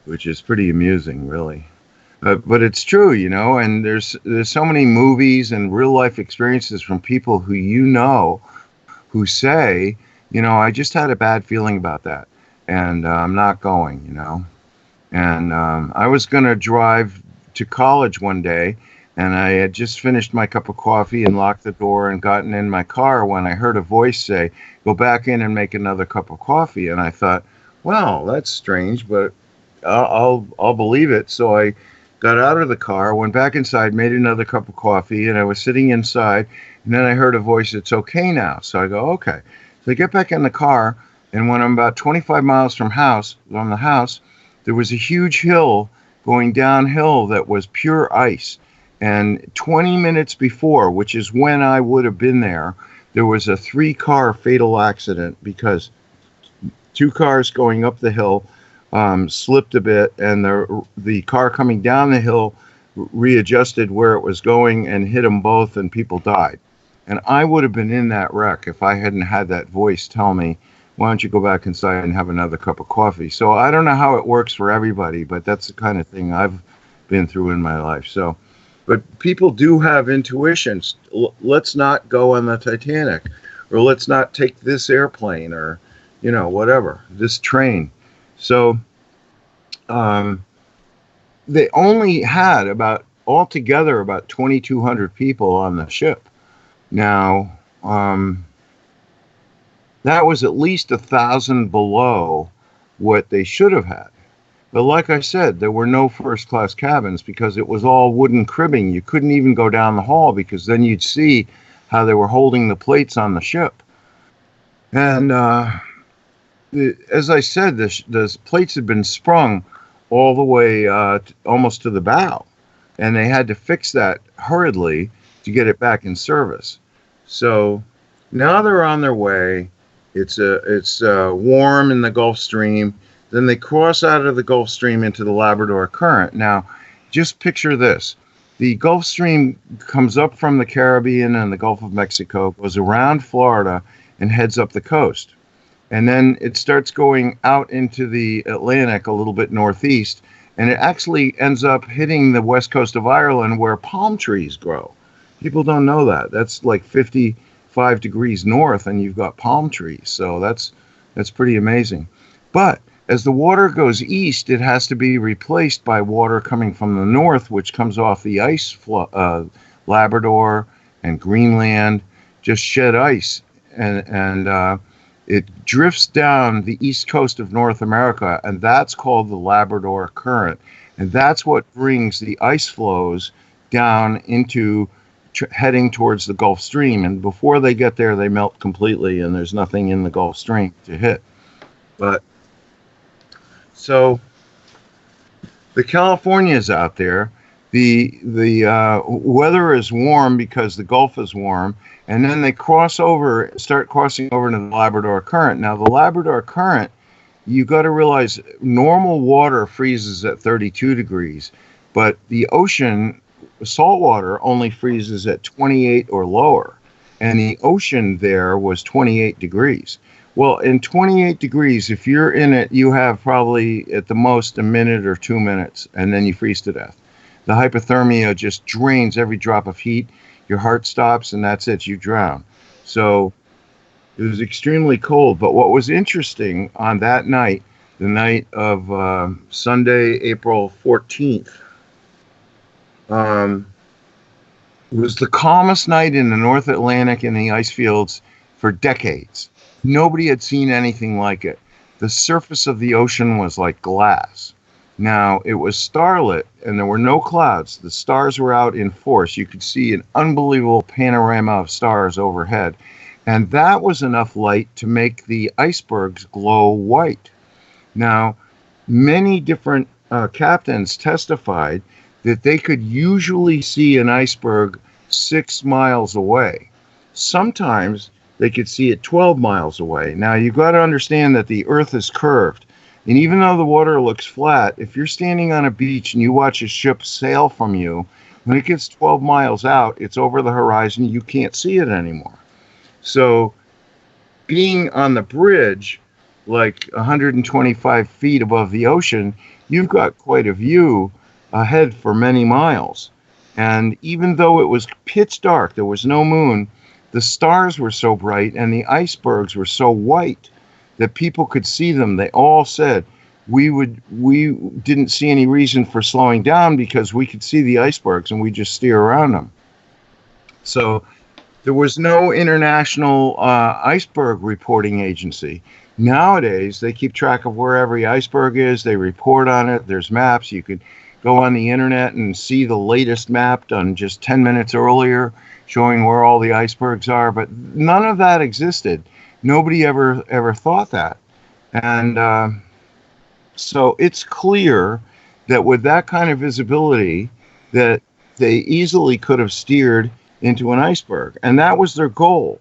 which is pretty amusing, really. But it's true, and there's so many movies and real life experiences from people who say, I just had a bad feeling about that, and I'm not going. And I was going to drive to college one day, and I had just finished my cup of coffee and locked the door and gotten in my car when I heard a voice say, go back in and make another cup of coffee. And I thought, well, that's strange, but I'll believe it. So I got out of the car, went back inside, made another cup of coffee, and I was sitting inside, and then I heard a voice, it's okay now. So I go, okay. So I get back in the car, and when I'm about 25 miles from the house, there was a huge hill going downhill that was pure ice. And 20 minutes before, which is when I would have been there was a 3-car fatal accident because 2 cars going up the hill slipped a bit, and the car coming down the hill readjusted where it was going and hit them both, and people died. And I would have been in that wreck if I hadn't had that voice tell me, why don't you go back inside and have another cup of coffee? So I don't know how it works for everybody, but that's the kind of thing I've been through in my life. So, but people do have intuitions. Let's not go on the Titanic, or let's not take this airplane, or, whatever, this train. So they only had altogether about 2,200 people on the ship. Now, that was at least 1,000 below what they should have had. But like I said, there were no first class cabins because it was all wooden cribbing. You couldn't even go down the hall because then you'd see how they were holding the plates on the ship. And as I said, the plates had been sprung all the way almost to the bow, and they had to fix that hurriedly to get it back in service. So now they're on their way. It's warm in the Gulf Stream. Then they cross out of the Gulf Stream into the Labrador Current. Now, just picture this. The Gulf Stream comes up from the Caribbean and the Gulf of Mexico, goes around Florida, and heads up the coast. And then it starts going out into the Atlantic a little bit northeast, and it actually ends up hitting the west coast of Ireland where palm trees grow. People don't know that. That's like 55 degrees north, and you've got palm trees. So that's pretty amazing. But as the water goes east, it has to be replaced by water coming from the north, which comes off the ice, Labrador and Greenland, just shed ice. And it drifts down the east coast of North America, and that's called the Labrador Current. And that's what brings the ice flows down into heading towards the Gulf Stream. And before they get there, they melt completely, and there's nothing in the Gulf Stream to hit. But so the California's out there. The weather is warm because the Gulf is warm, and then they start crossing over into the Labrador Current. Now, the Labrador Current, you got to realize, normal water freezes at 32 degrees, but the ocean, salt water, only freezes at 28 or lower, and the ocean there was 28 degrees. Well, in 28 degrees, if you're in it, you have probably at the most a minute or 2 minutes, and then you freeze to death. The hypothermia just drains every drop of heat. Your heart stops, and that's it. You drown. So it was extremely cold. But what was interesting on that night, the night of Sunday, April 14th, was the calmest night in the North Atlantic in the ice fields for decades. Nobody had seen anything like it. The surface of the ocean was like glass. Now, it was starlit, and there were no clouds. The stars were out in force. You could see an unbelievable panorama of stars overhead. And that was enough light to make the icebergs glow white. Now, many different captains testified that they could usually see an iceberg 6 miles away. Sometimes they could see it 12 miles away. Now, you've got to understand that the Earth is curved. And even though the water looks flat, if you're standing on a beach and you watch a ship sail from you, when it gets 12 miles out, it's over the horizon. You can't see it anymore. So being on the bridge, like 125 feet above the ocean, you've got quite a view ahead for many miles. And even though it was pitch dark, there was no moon, the stars were so bright and the icebergs were so white that people could see them. They all said, we didn't see any reason for slowing down because we could see the icebergs and we just steer around them. So there was no international iceberg reporting agency. Nowadays, they keep track of where every iceberg is. They report on it. There's maps. You could go on the internet and see the latest map done just 10 minutes earlier, showing where all the icebergs are. But none of that existed. Nobody ever thought that. And so it's clear that with that kind of visibility, that they easily could have steered into an iceberg. And that was their goal.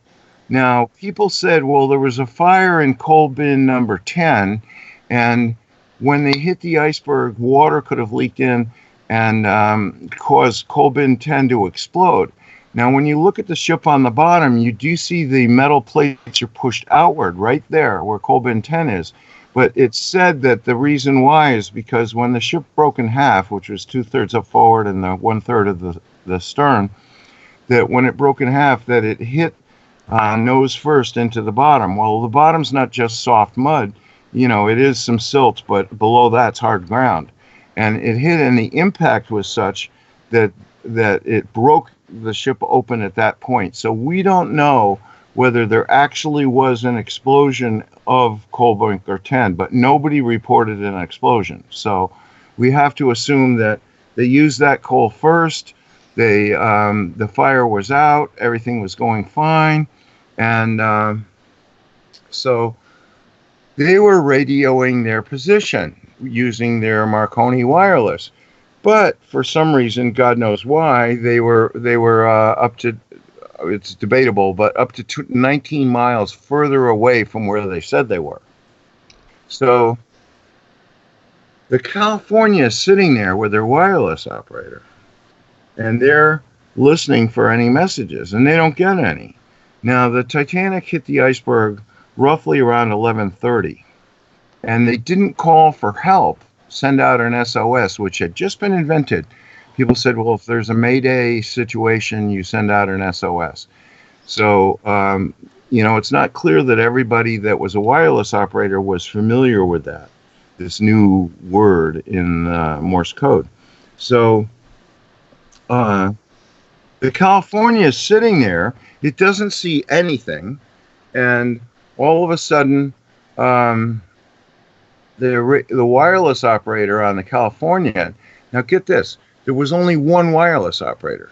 Now, people said, well, there was a fire in coal bin number 10, and when they hit the iceberg, water could have leaked in and caused coal bin 10 to explode. Now, when you look at the ship on the bottom, you do see the metal plates are pushed outward right there where coal bin 10 is. But it's said that the reason why is because when the ship broke in half, which was 2/3 up forward and the 1/3 of the stern, that when it broke in half, that it hit nose first into the bottom. Well, the bottom's not just soft mud. It is some silt, but below that's hard ground. And it hit, and the impact was such that it broke the ship open at that point. So we don't know whether there actually was an explosion of coal bunker 10, but nobody reported an explosion. So we have to assume that they used that coal first. The fire was out, everything was going fine, and so they were radioing their position using their Marconi wireless. But for some reason, God knows why, they were up to, it's debatable, but up to 19 miles further away from where they said they were. So the California is sitting there with their wireless operator, and they're listening for any messages, and they don't get any. Now, the Titanic hit the iceberg roughly around 11:30, and they didn't call for help, send out an SOS, which had just been invented. People said, well, if there's a Mayday situation, you send out an SOS. So, it's not clear that everybody that was a wireless operator was familiar with that, this new word in Morse code. So, the California is sitting there. It doesn't see anything. And all of a sudden, the wireless operator on the California, now get this, there was only one wireless operator.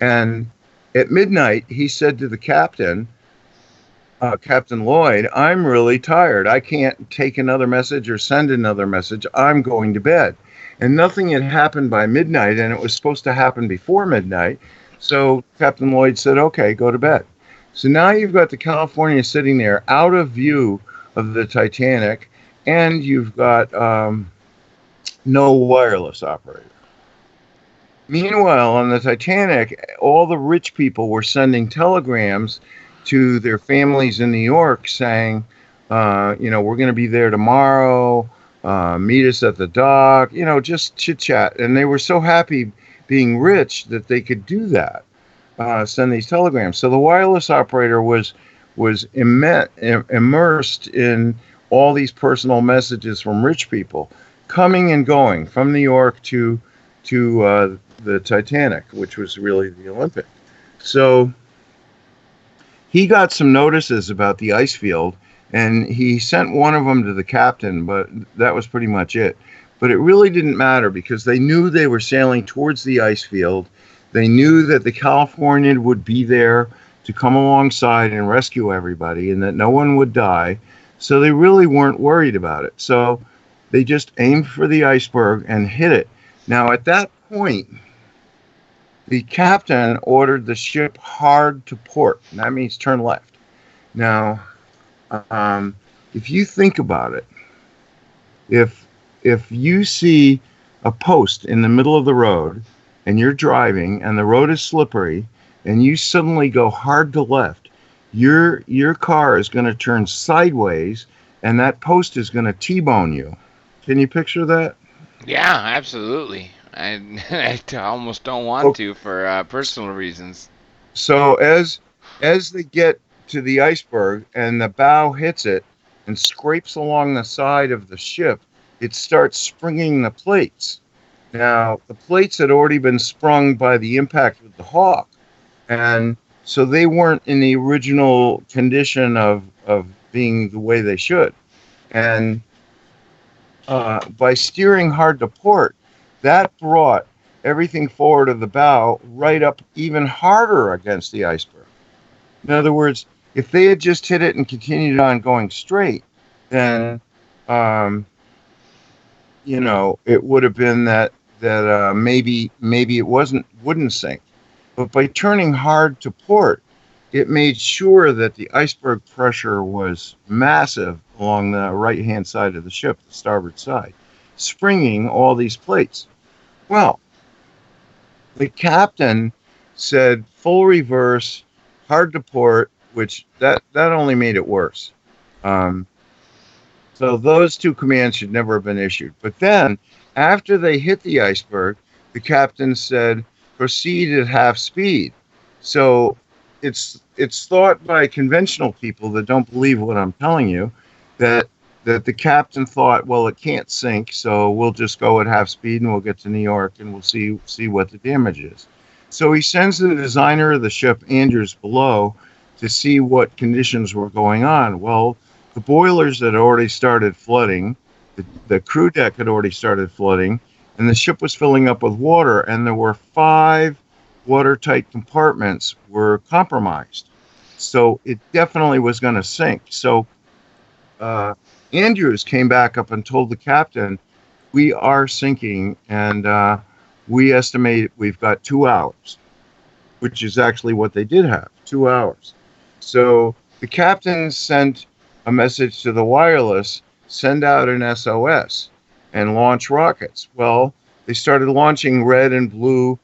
And at midnight, he said to the captain, Captain Lloyd, I'm really tired. I can't take another message or send another message. I'm going to bed. And nothing had happened by midnight, and it was supposed to happen before midnight. So Captain Lloyd said, okay, go to bed. So now you've got the California sitting there out of view of the Titanic, and you've got no wireless operator. Meanwhile, on the Titanic, all the rich people were sending telegrams to their families in New York saying, we're going to be there tomorrow, meet us at the dock, just chit-chat. And they were so happy being rich that they could do that, send these telegrams. So the wireless operator was immersed in all these personal messages from rich people, coming and going from New York to the Titanic, which was really the Olympic. So he got some notices about the ice field, and he sent one of them to the captain, but that was pretty much it. But it really didn't matter because they knew they were sailing towards the ice field. They knew that the Californian would be there to come alongside and rescue everybody and that no one would die. So they really weren't worried about it. So they just aimed for the iceberg and hit it. Now, at that point, the captain ordered the ship hard to port. And that means turn left. Now, if you think about it, if you see a post in the middle of the road and you're driving and the road is slippery and you suddenly go hard to left, your car is going to turn sideways and that post is going to T-bone you. Can you picture that? Yeah, absolutely. I almost don't want to for personal reasons. So as they get to the iceberg and the bow hits it and scrapes along the side of the ship, it starts springing the plates. Now, the plates had already been sprung by the impact with the Hawk, and so they weren't in the original condition of being the way they should. And by steering hard to port, that brought everything forward of the bow right up even harder against the iceberg. In other words, if they had just hit it and continued on going straight, then it would have been that maybe it wouldn't sink. But by turning hard to port, it made sure that the iceberg pressure was massive along the right-hand side of the ship, the starboard side, springing all these plates. Well, the captain said full reverse, hard to port, which that only made it worse. So those two commands should never have been issued. But then, after they hit the iceberg, the captain said, proceed at half speed. So it's thought by conventional people that don't believe what I'm telling you that the captain thought, well, it can't sink, so we'll just go at half speed and we'll get to New York and we'll see what the damage is. So he sends the designer of the ship, Andrews, below to see what conditions were going on. Well, the boilers had already started flooding, the crew deck had already started flooding, and the ship was filling up with water, and there were 5 watertight compartments were compromised. So it definitely was going to sink. So Andrews came back up and told the captain, we are sinking, and we estimate we've got 2 hours, which is actually what they did have, 2 hours. So the captain sent a message to the wireless, send out an SOS and launch rockets. Well, they started launching red and blue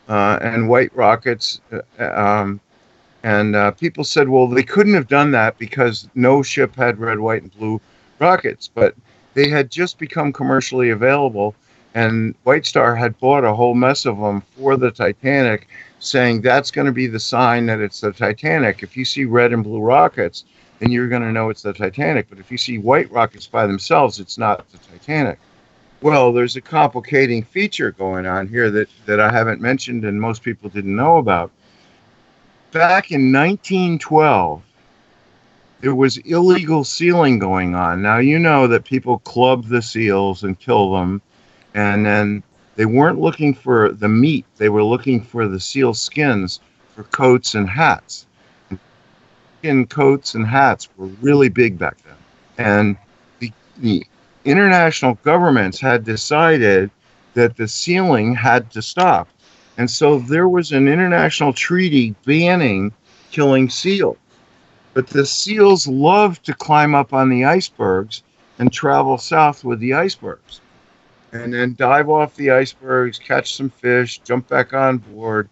and white rockets. And people said, well, they couldn't have done that because no ship had red, white, and blue rockets. But they had just become commercially available, and White Star had bought a whole mess of them for the Titanic, saying that's going to be the sign that it's the Titanic. If you see red and blue rockets, then you're going to know it's the Titanic. But if you see white rockets by themselves, it's not the Titanic. Well, there's a complicating feature going on here that I haven't mentioned and most people didn't know about. Back in 1912, there was illegal sealing going on. Now, you know that people club the seals and kill them, and then they weren't looking for the meat. They were looking for the seal skins for coats and hats. Skin coats and hats were really big back then. And the international governments had decided that the sealing had to stop. And so there was an international treaty banning killing seals. But the seals loved to climb up on the icebergs and travel south with the icebergs. And then dive off the icebergs, catch some fish, jump back on board.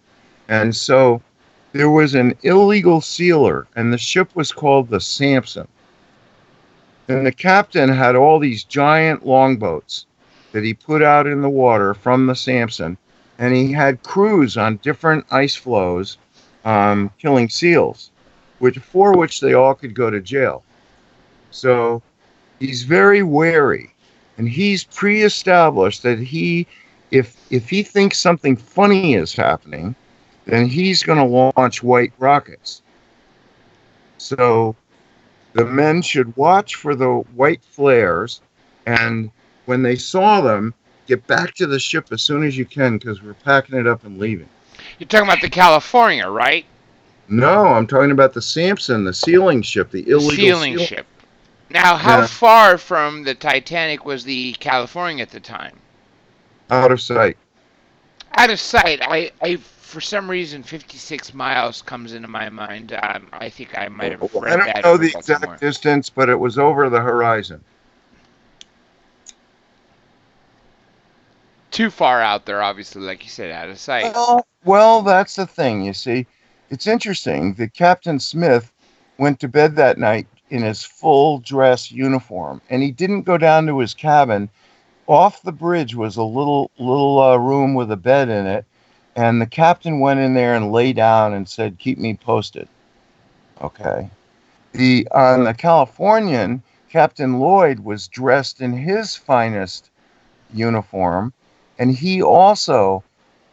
And so there was an illegal sealer, and the ship was called the Samson. And the captain had all these giant longboats that he put out in the water from the Samson, and he had crews on different ice floes killing seals, for which they all could go to jail. So he's very wary, and he's pre-established that if he thinks something funny is happening, then he's going to launch white rockets. So the men should watch for the white flares, and when they saw them, get back to the ship as soon as you can, because we're packing it up and leaving. You're talking about the California, right? No, I'm talking about the Samson, the sealing ship, the The illegal sealing seal. ship. Now, how Yeah, far from the Titanic was the California at the time? out of sight. Out of sight. For some reason, 56 miles comes into my mind. I think I might have Well, I read don't that or know heard the that exact somewhere. distance, but it was over the horizon. Too far out there, obviously, like you said, out of sight. Well, that's the thing. You see, it's interesting that Captain Smith went to bed that night in his full dress uniform, and he didn't go down to his cabin. Off the bridge was a little room with a bed in it, and the captain went in there and lay down and said, "Keep me posted." Okay. The on the Californian, Captain Lloyd was dressed in his finest uniform, and he also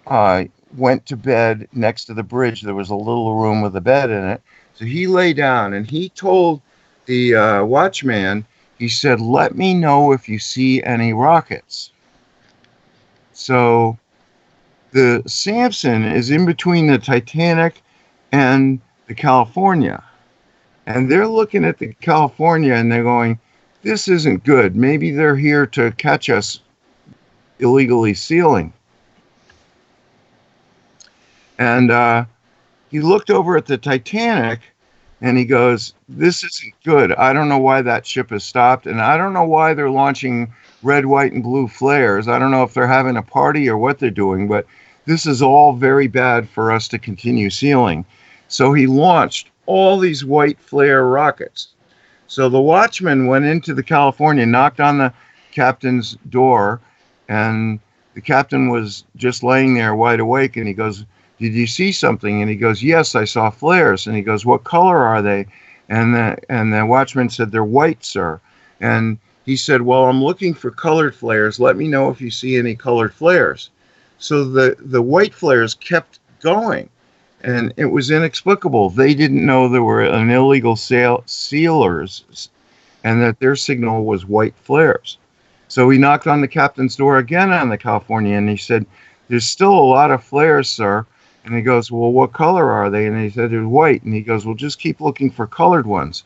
uh, went to bed next to the bridge. There was a little room with a bed in it. So he lay down and he told the watchman, he said, "Let me know if you see any rockets." So the Samson is in between the Titanic and the California. And they're looking at the California and they're going, "This isn't good. Maybe they're here to catch us illegally sealing." And he looked over at the Titanic and he goes, "This isn't good. I don't know why that ship has stopped. And I don't know why they're launching red, white, and blue flares. I don't know if they're having a party or what they're doing, but this is all very bad for us to continue sealing." So he launched all these white flare rockets. So the watchman went into the California, knocked on the captain's door, and the captain was just laying there wide awake. And he goes, "Did you see something?" And he goes, "Yes, I saw flares." And he goes, "What color are they?" And the watchman said, "They're white, sir." And he said, "Well, I'm looking for colored flares. Let me know if you see any colored flares." So the white flares kept going. And it was inexplicable. They didn't know there were an illegal sealers and that their signal was white flares. So he knocked on the captain's door again on the California and he said, "There's still a lot of flares, sir." And he goes, "Well, what color are they?" And he said, "They're white." And he goes, "Well, just keep looking for colored ones."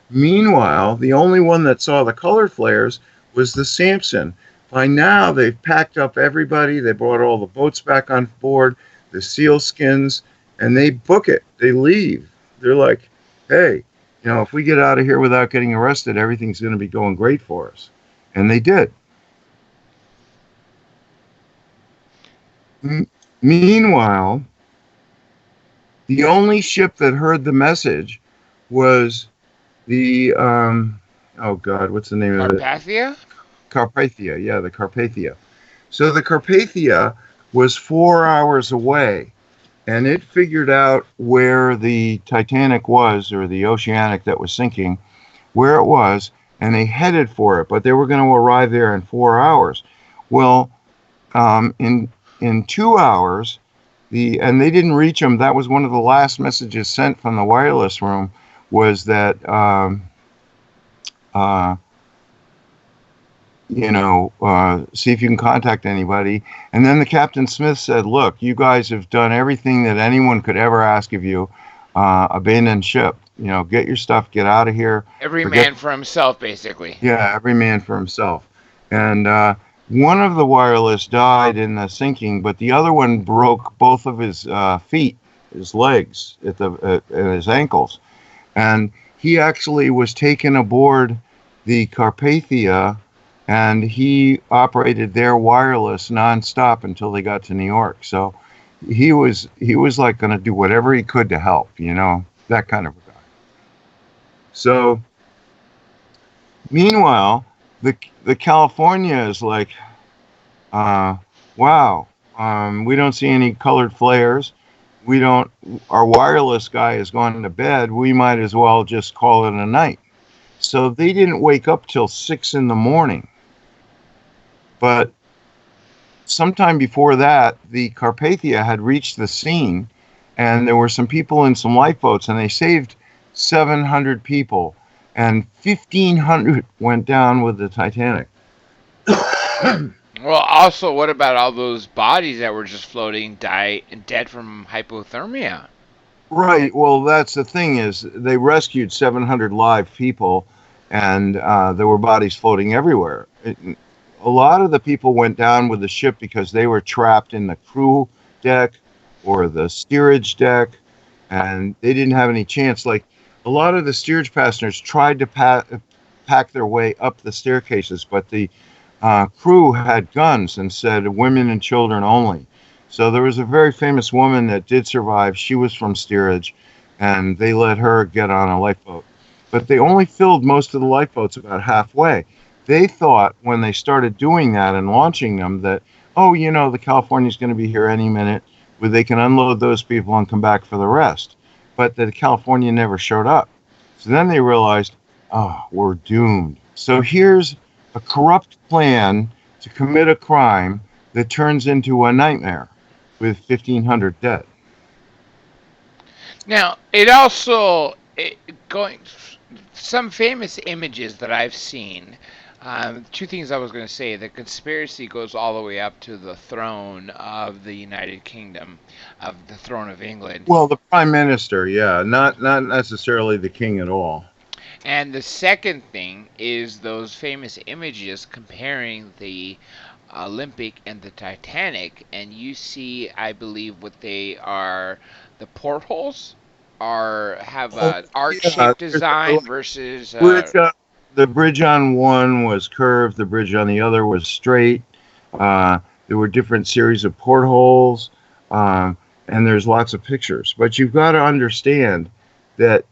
Meanwhile, the only one that saw the colored flares was the Samson. By now, they've packed up everybody. They brought all the boats back on board, the seal skins, and they book it. They leave. They're like, "Hey, if we get out of here without getting arrested, everything's going to be going great for us." And they did. Meanwhile, the only ship that heard the message was the oh God, what's the name of it? Carpathia? Carpathia. Yeah, the Carpathia. So the Carpathia was 4 hours away, and it figured out where the Titanic was, or the Oceanic that was sinking, where it was, and they headed for it. But they were going to arrive there in 4 hours. Well, in 2 hours, and they didn't reach them. That was one of the last messages sent from the wireless room, was that see if you can contact anybody. And then the Captain Smith said, "Look, you guys have done everything that anyone could ever ask of you. Abandon ship. Get your stuff, get out of here. Every Forget." man for himself, basically. Yeah, every man for himself. And one of the wireless died in the sinking, but the other one broke both of his feet, his legs, at his ankles. And he actually was taken aboard the Carpathia, and he operated their wireless nonstop until they got to New York. So he was like going to do whatever he could to help, that kind of a guy. So meanwhile, the California is like, wow, we don't see any colored flares. Our wireless guy has gone to bed. We might as well just call it a night. So they didn't wake up till 6 a.m. But sometime before that, the Carpathia had reached the scene, and there were some people in some lifeboats, and they saved 700 people, and 1,500 went down with the Titanic. Well, also, what about all those bodies that were just floating, dead from hypothermia? Right. Well, that's the thing is they rescued 700 live people, and there were bodies floating everywhere. A lot of the people went down with the ship because they were trapped in the crew deck or the steerage deck, and they didn't have any chance. Like a lot of the steerage passengers tried to pack their way up the staircases, but the crew had guns and said women and children only. So there was a very famous woman that did survive. She was from steerage, and they let her get on a lifeboat. But they only filled most of the lifeboats about halfway. They thought when they started doing that and launching them that, oh, the California's going to be here any minute, where they can unload those people and come back for the rest. But the California never showed up. So then they realized, oh, we're doomed. So here's a corrupt plan to commit a crime that turns into a nightmare with 1,500 dead. Now, it also going some famous images that I've seen. Two things I was going to say. The conspiracy goes all the way up to the throne of the United Kingdom, of the throne of England. Well, the prime minister, yeah, not necessarily the king at all. And the second thing is those famous images comparing the Olympic and the Titanic, and you see, I believe, what they are, the portholes have an arch-shaped design versus. The bridge on one was curved, the bridge on the other was straight. There were different series of portholes, and there's lots of pictures. But you've got to understand that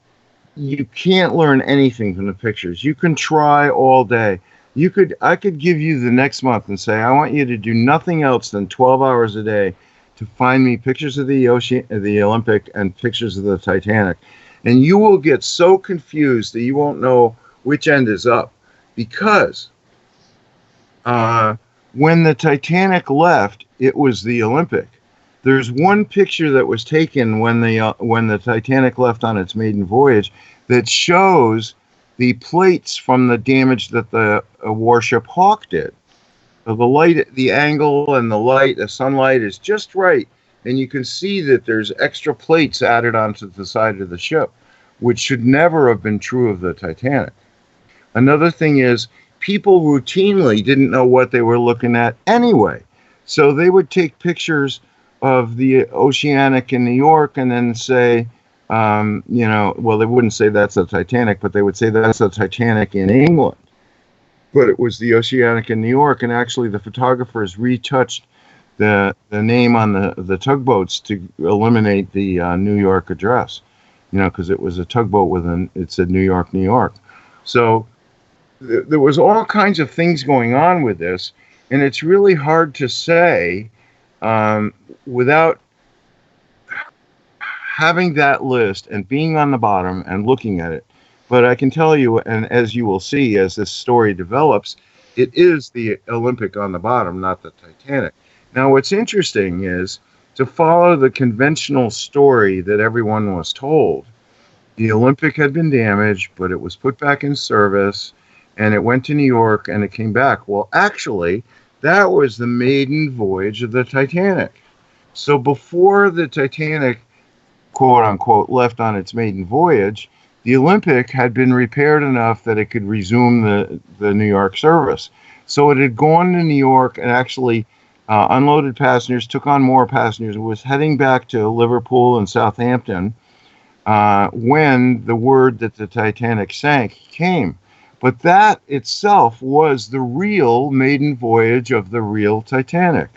you can't learn anything from the pictures. You can try all day. I could give you the next month and say, I want you to do nothing else than 12 hours a day to find me pictures of the Olympic and pictures of the Titanic. And you will get so confused that you won't know which end is up. Because when the Titanic left, it was the Olympic. There's one picture that was taken when the Titanic left on its maiden voyage that shows the plates from the damage that the warship Hawk did. So the light, the angle and the light, the sunlight is just right. And you can see that there's extra plates added onto the side of the ship, which should never have been true of the Titanic. Another thing is people routinely didn't know what they were looking at anyway. So they would take pictures of the Oceanic in New York and then say, well, they wouldn't say that's the Titanic, but they would say that's the Titanic in England. But it was the Oceanic in New York, and actually the photographers retouched the name on the tugboats to eliminate the New York address, because it was a tugboat it said New York, New York. So there was all kinds of things going on with this, and it's really hard to say without having that list and being on the bottom and looking at it. But I can tell you, and as you will see as this story develops, it is the Olympic on the bottom, not the Titanic. Now, what's interesting is to follow the conventional story that everyone was told. The Olympic had been damaged, but it was put back in service, and it went to New York, and it came back. Well, actually, that was the maiden voyage of the Titanic. So before the Titanic, quote unquote, left on its maiden voyage, the Olympic had been repaired enough that it could resume the New York service. So it had gone to New York and actually unloaded passengers, took on more passengers, was heading back to Liverpool and Southampton when the word that the Titanic sank came. But that itself was the real maiden voyage of the real Titanic.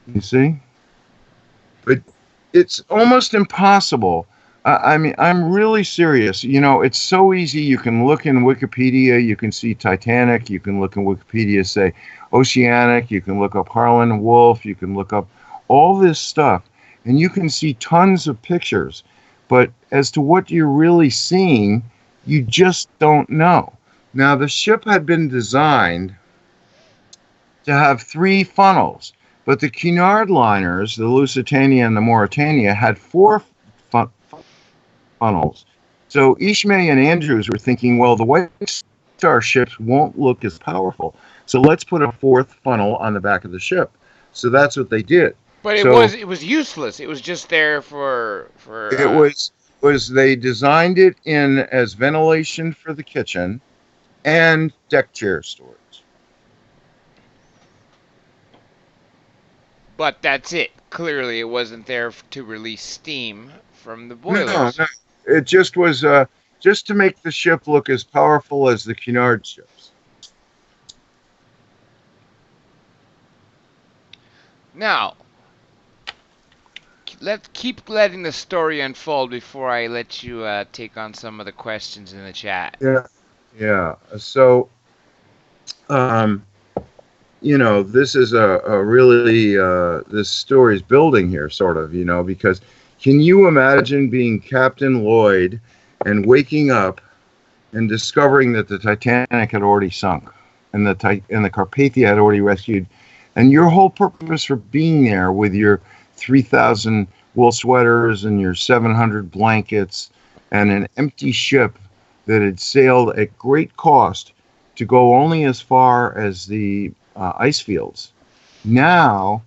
You see? But it's almost impossible. I mean, I'm really serious. It's so easy. You can look in Wikipedia, you can see Titanic, you can look in Wikipedia, say Oceanic, you can look up Harlan Wolff, you can look up all this stuff, and you can see tons of pictures. But as to what you're really seeing, you just don't know. Now, the ship had been designed to have 3 funnels, but the Cunard liners, the Lusitania and the Mauretania, had 4 funnels. So Ishmael and Andrews were thinking, well, the White Star ships won't look as powerful, so let's put a 4th funnel on the back of the ship. So that's what they did. But So it was useless. It was just there for it was they designed it in as ventilation for the kitchen and deck chair storage. but that's it. Clearly, it wasn't there to release steam from the No, boilers. no, it just was just to make the ship look as powerful as the Cunard ships. Now, let's keep letting the story unfold before I let you take on some of the questions in the chat. Yeah, yeah. So, um, this is a really this story's building here, sort of, because can you imagine being Captain Lloyd and waking up and discovering that the Titanic had already sunk and the Carpathia had already rescued, and your whole purpose for being there with your 3,000 wool sweaters and your 700 blankets and an empty ship that had sailed at great cost to go only as far as the ice fields. Now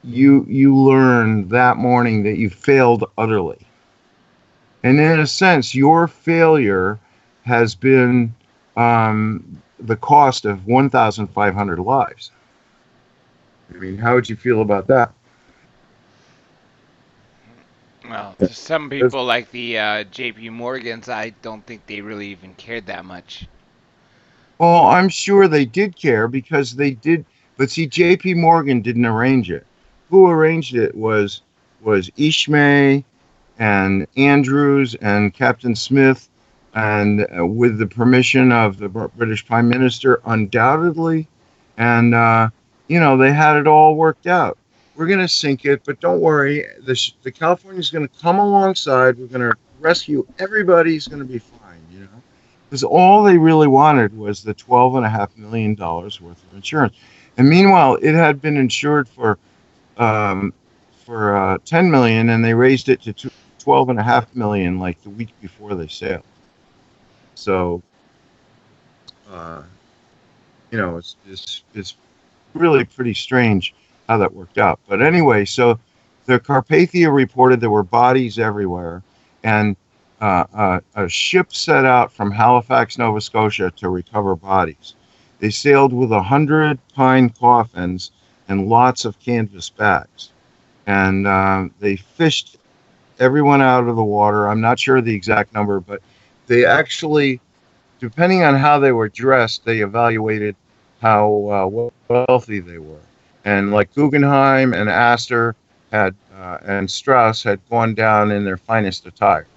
you learn that morning that you failed utterly, and in a sense, your failure has been the cost of 1,500 lives. I mean, how would you feel about that? Well, to some people like the J.P. Morgans, I don't think they really even cared that much. Well, I'm sure they did care because they did. But see, J.P. Morgan didn't arrange it. Who arranged it was Ishmay and Andrews and Captain Smith, and with the permission of the British Prime Minister, undoubtedly. And they had it all worked out. We're going to sink it, but don't worry. The California's going to come alongside. We're going to rescue everybody. It's going to be fine. Because all they really wanted was the $12.5 million worth of insurance. And meanwhile, it had been insured for 10 million, and they raised it to 12.5 million like the week before they sailed. So, it's really pretty strange how that worked out. But anyway, so the Carpathia reported there were bodies everywhere, and a ship set out from Halifax, Nova Scotia to recover bodies. They sailed with 100 pine coffins and lots of canvas bags. And they fished everyone out of the water. I'm not sure the exact number, but they actually, depending on how they were dressed, they evaluated how wealthy they were. And like Guggenheim and Astor and Strauss had gone down in their finest attire.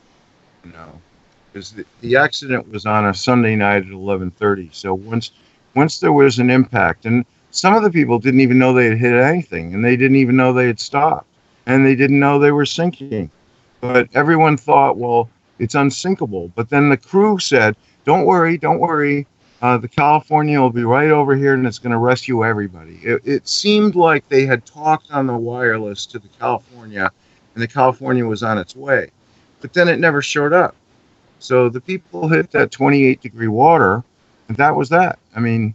Because the accident was on a Sunday night at 11:30. So once there was an impact, and some of the people didn't even know they had hit anything, and they didn't even know they had stopped, and they didn't know they were sinking. But everyone thought, well, it's unsinkable. But then the crew said, don't worry. The California will be right over here, and it's going to rescue everybody. It seemed like they had talked on the wireless to the California, and the California was on its way. But then it never showed up. So the people hit that 28-degree water, and that was that. I mean,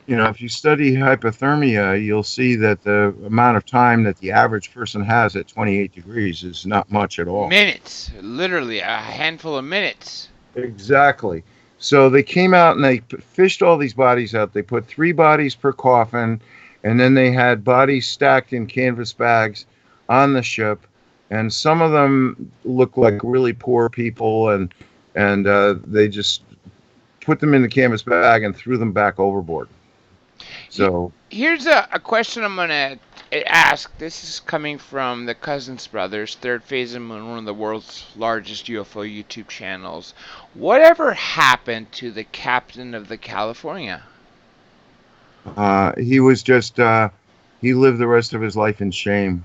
if you study hypothermia, you'll see that the amount of time that the average person has at 28 degrees is not much at all. Minutes, literally a handful of minutes. Exactly. So they came out and they fished all these bodies out. They put 3 bodies per coffin, and then they had bodies stacked in canvas bags on the ship. And some of them looked like really poor people, and they just put them in the canvas bag and threw them back overboard. So here's a question I'm gonna ask. This is coming from the Cousins Brothers, Third Phase and one of the world's largest UFO YouTube channels. Whatever happened to the captain of the California? he was just he lived the rest of his life in shame.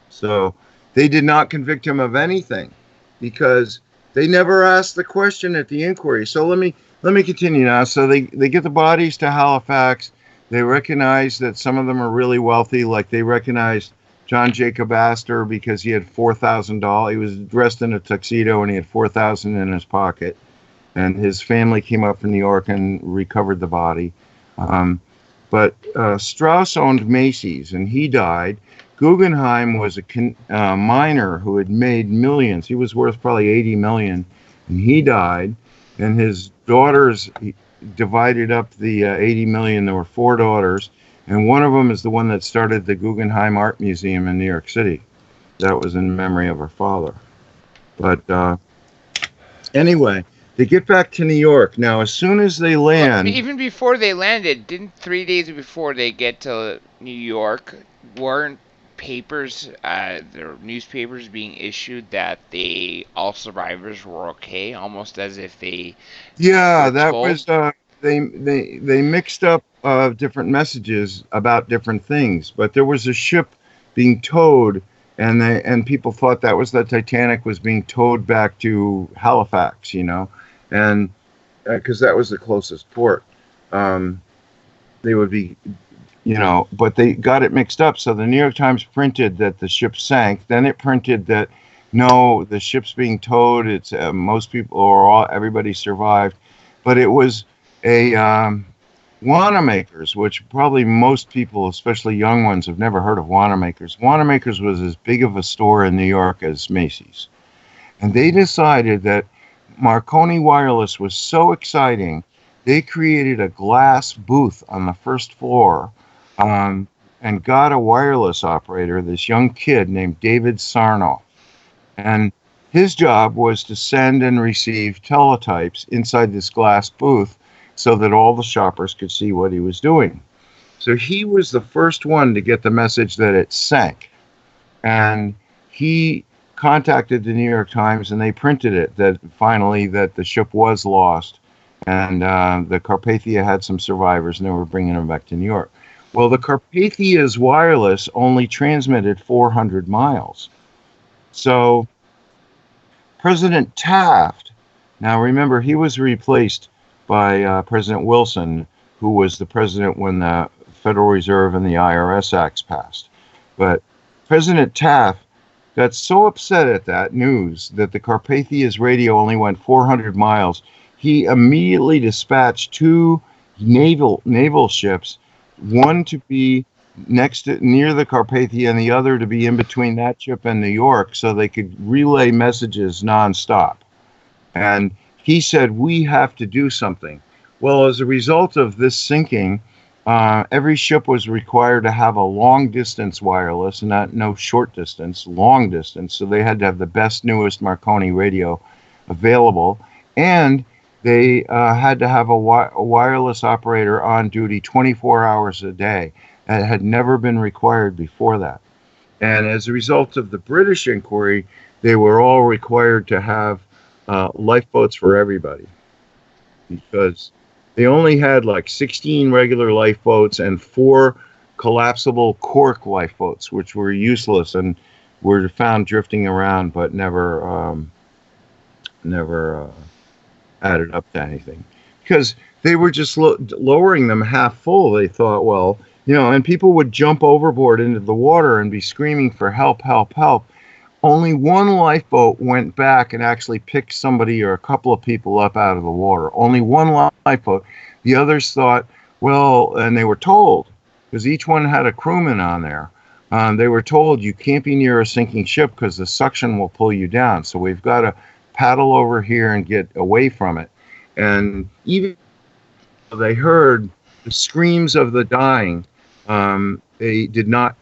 So they did not convict him of anything because they never asked the question at the inquiry. So let me continue now. So they get the bodies to Halifax. They recognize that some of them are really wealthy, like they recognized John Jacob Astor because he had $4,000. He was dressed in a tuxedo and he had $4,000 in his pocket. And his family came up from New York and recovered the body. But Strauss owned Macy's, and he died. Guggenheim was a miner who had made millions. He was worth probably 80 million, and he died. And his daughters divided up the 80 million. There were four daughters, and one of them is the one that started the Guggenheim Art Museum in New York City. That was in memory of her father. But anyway, they get back to New York. Now, as soon as they land... Well, even before they landed, didn't 3 days before they get to New York, weren't papers, their newspapers being issued that all survivors were okay, almost as if they Yeah, were that told? was... they mixed up different messages about different things, but there was a ship being towed, and people thought that was the Titanic was being towed back to Halifax, and because that was the closest port. They would be, but they got it mixed up. So the New York Times printed that the ship sank. Then it printed that no, the ship's being towed. It's most people or everybody survived, but it was a Wanamaker's, which probably most people, especially young ones, have never heard of Wanamaker's. Wanamaker's was as big of a store in New York as Macy's. And they decided that Marconi Wireless was so exciting, they created a glass booth on the first floor and got a wireless operator, this young kid named David Sarnoff. And his job was to send and receive teletypes inside this glass booth so that all the shoppers could see what he was doing. So he was the first one to get the message that it sank. And he contacted the New York Times, and they printed it that finally that the ship was lost, and the Carpathia had some survivors, and they were bringing them back to New York. Well, the Carpathia's wireless only transmitted 400 miles. So President Taft, now remember, he was replaced by President Wilson, who was the president when the Federal Reserve and the IRS Acts passed. But President Taft got so upset at that news that the Carpathia's radio only went 400 miles, he immediately dispatched two naval ships, one to be near the Carpathia and the other to be in between that ship and New York so they could relay messages nonstop. And he said, we have to do something. Well, as a result of this sinking, every ship was required to have a long-distance wireless, no short distance, long distance. So they had to have the best, newest Marconi radio available. And they had to have a wireless operator on duty 24 hours a day. That had never been required before that. And as a result of the British inquiry, they were all required to have lifeboats for everybody, because they only had like 16 regular lifeboats and 4 collapsible cork lifeboats, which were useless and were found drifting around, but never added up to anything, because they were just lowering them half full. They thought, well, and people would jump overboard into the water and be screaming for help, help, help. Only one lifeboat went back and actually picked somebody or a couple of people up out of the water. Only one lifeboat. The others thought, well, and they were told, because each one had a crewman on there, they were told you can't be near a sinking ship because the suction will pull you down. So we've got to paddle over here and get away from it. And even though they heard the screams of the dying, they did not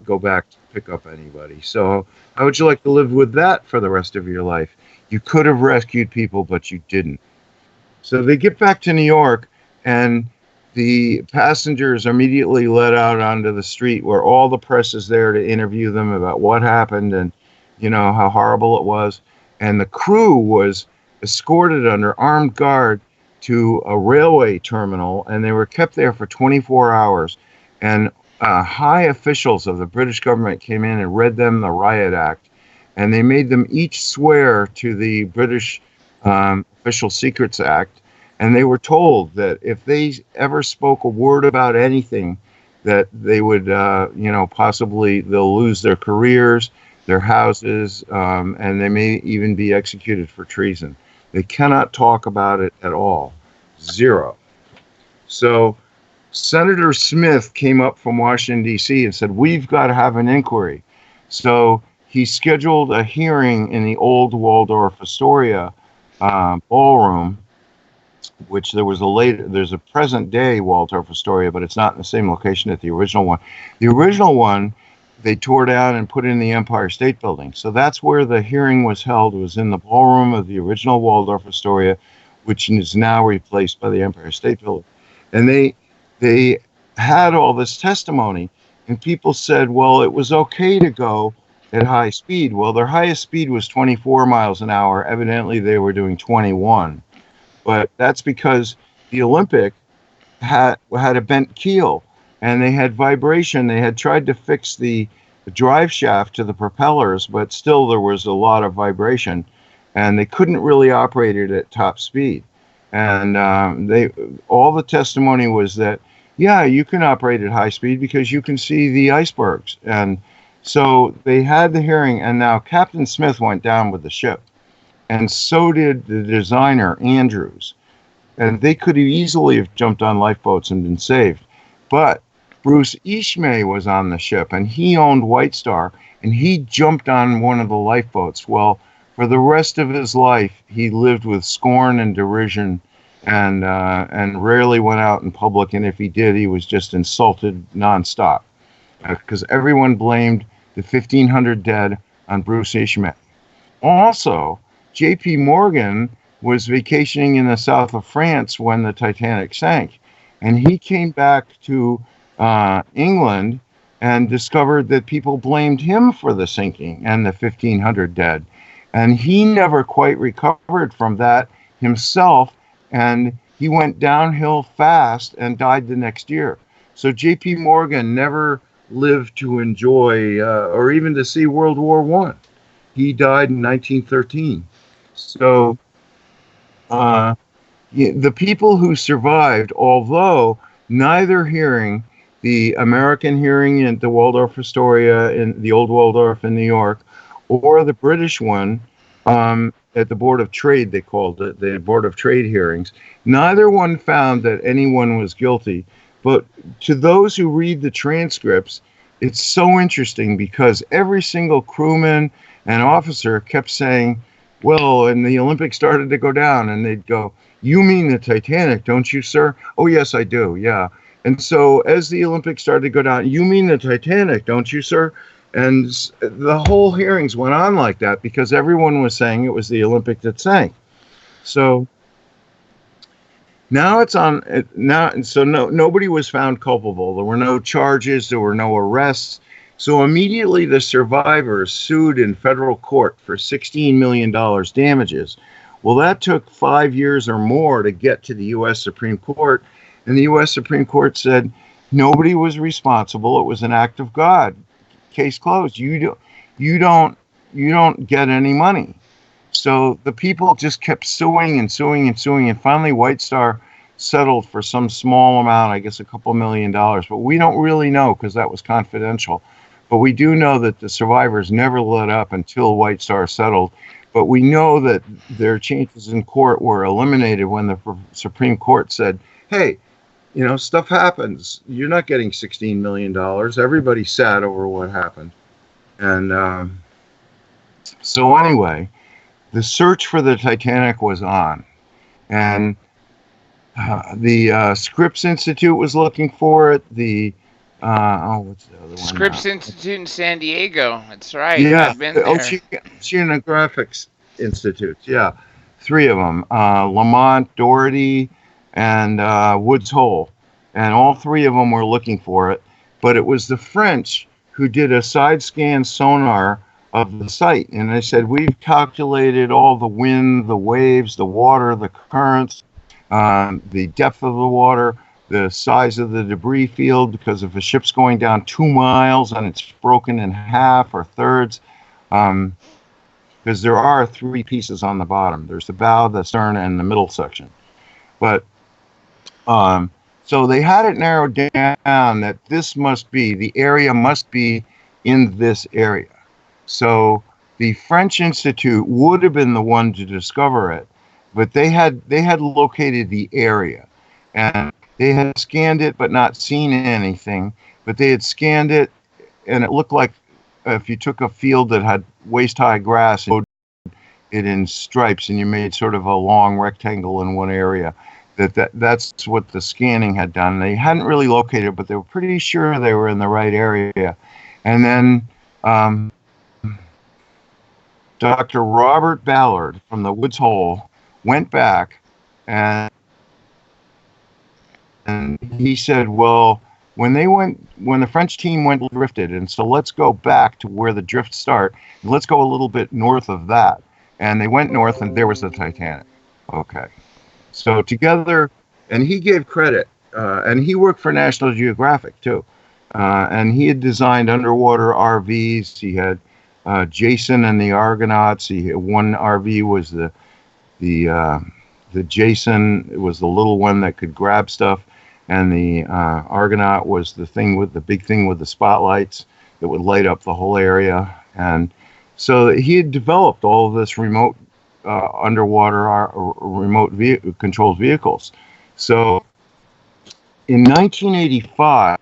go back to pick up anybody. So how would you like to live with that for the rest of your life? You could have rescued people, but you didn't. So they get back to New York, and the passengers are immediately let out onto the street where all the press is there to interview them about what happened and, how horrible it was. And the crew was escorted under armed guard to a railway terminal, and they were kept there for 24 hours. And high officials of the British government came in and read them the Riot Act, and they made them each swear to the British Official Secrets Act, and they were told that if they ever spoke a word about anything, that they would, possibly they'll lose their careers, their houses, and they may even be executed for treason. They cannot talk about it at all. Zero. So Senator Smith came up from Washington, D.C. and said, we've got to have an inquiry. So he scheduled a hearing in the old Waldorf Astoria ballroom, which there's a present day Waldorf Astoria, but it's not in the same location as the original one. The original one, they tore down and put in the Empire State Building. So that's where the hearing was held. It was in the ballroom of the original Waldorf Astoria, which is now replaced by the Empire State Building. And they had all this testimony, and people said, well, it was okay to go at high speed. Well, their highest speed was 24 miles an hour. Evidently, they were doing 21. But that's because the Olympic had a bent keel, and they had vibration. They had tried to fix the drive shaft to the propellers, but still there was a lot of vibration, and they couldn't really operate it at top speed. And all the testimony was that, yeah, you can operate at high speed because you can see the icebergs. And so they had the hearing, and now Captain Smith went down with the ship, and so did the designer, Andrews. And they could easily have jumped on lifeboats and been saved. But Bruce Ishmay was on the ship, and he owned White Star, and he jumped on one of the lifeboats. Well, for the rest of his life, he lived with scorn and derision, and rarely went out in public. And if he did, he was just insulted nonstop, because everyone blamed the 1,500 dead on Bruce Ishmay. Also, J.P. Morgan was vacationing in the south of France when the Titanic sank, and he came back to England and discovered that people blamed him for the sinking and the 1,500 dead. And he never quite recovered from that himself, and he went downhill fast and died the next year. So J.P. Morgan never lived to enjoy or even to see World War I. He died in 1913. So the people who survived, although neither hearing, the American hearing at the Waldorf Astoria in the old Waldorf in New York, or the British one at the Board of Trade, they called it, the Board of Trade hearings, neither one found that anyone was guilty. But to those who read the transcripts, it's so interesting because every single crewman and officer kept saying, well, and the Olympics started to go down, and they'd go, you mean the Titanic, don't you, sir? Oh, yes, I do, yeah. And so as the Olympics started to go down, you mean the Titanic, don't you, sir? And the whole hearings went on like that because everyone was saying it was the Olympic that sank. So now it's on now. So nobody was found culpable. There were no charges. There were no arrests. So immediately the survivors sued in federal court for $16 million damages. Well, that took 5 years or more to get to the U.S. Supreme Court. And the U.S. Supreme Court said nobody was responsible. It was an act of God. Case closed. You don't get any money. So the people just kept suing and suing and suing, and finally White Star settled for some small amount, I guess a couple $1 million, but we don't really know because that was confidential. But we do know that the survivors never let up until White Star settled. But we know that their chances in court were eliminated when the Supreme Court said, hey, you know, stuff happens. You're not getting $16 million. Everybody's sad over what happened. And so anyway, the search for the Titanic was on. And the Scripps Institute was looking for it. The, what's the other one? Scripps Institute in San Diego. That's right. Yeah. I've been there. Oceanographic Institutes. Yeah. 3 of them. Lamont, Doherty, and Woods Hole, and all 3 of them were looking for it, but it was the French who did a side scan sonar of the site, and they said, we've calculated all the wind, the waves, the water, the currents, the depth of the water, the size of the debris field, because if a ship's going down 2 miles and it's broken in half or thirds, because there are 3 pieces on the bottom. There's the bow, the stern, and the middle section. But so they had it narrowed down that this must be, the area must be in this area. So the French Institute would have been the one to discover it, but they had located the area, and They had scanned it but not seen anything. But they had scanned it, and it looked like if you took a field that had waist-high grass and it in stripes, and you made sort of a long rectangle in one area. That's what the scanning had done. They hadn't really located, but they were pretty sure they were in the right area. And then Dr. Robert Ballard from the Woods Hole went back, and he said, well, when the French team went drifted, and so let's go back to where the drifts start, and let's go a little bit north of that. And they went north, and there was the Titanic. Okay. So together, and he gave credit, and he worked for National Geographic, too. And he had designed underwater RVs. He had Jason and the Argonauts. One RV was the Jason. It was the little one that could grab stuff. And the Argonaut was the big thing with the spotlights that would light up the whole area. And so he had developed all of this remote underwater remote controlled vehicles. So in 1985,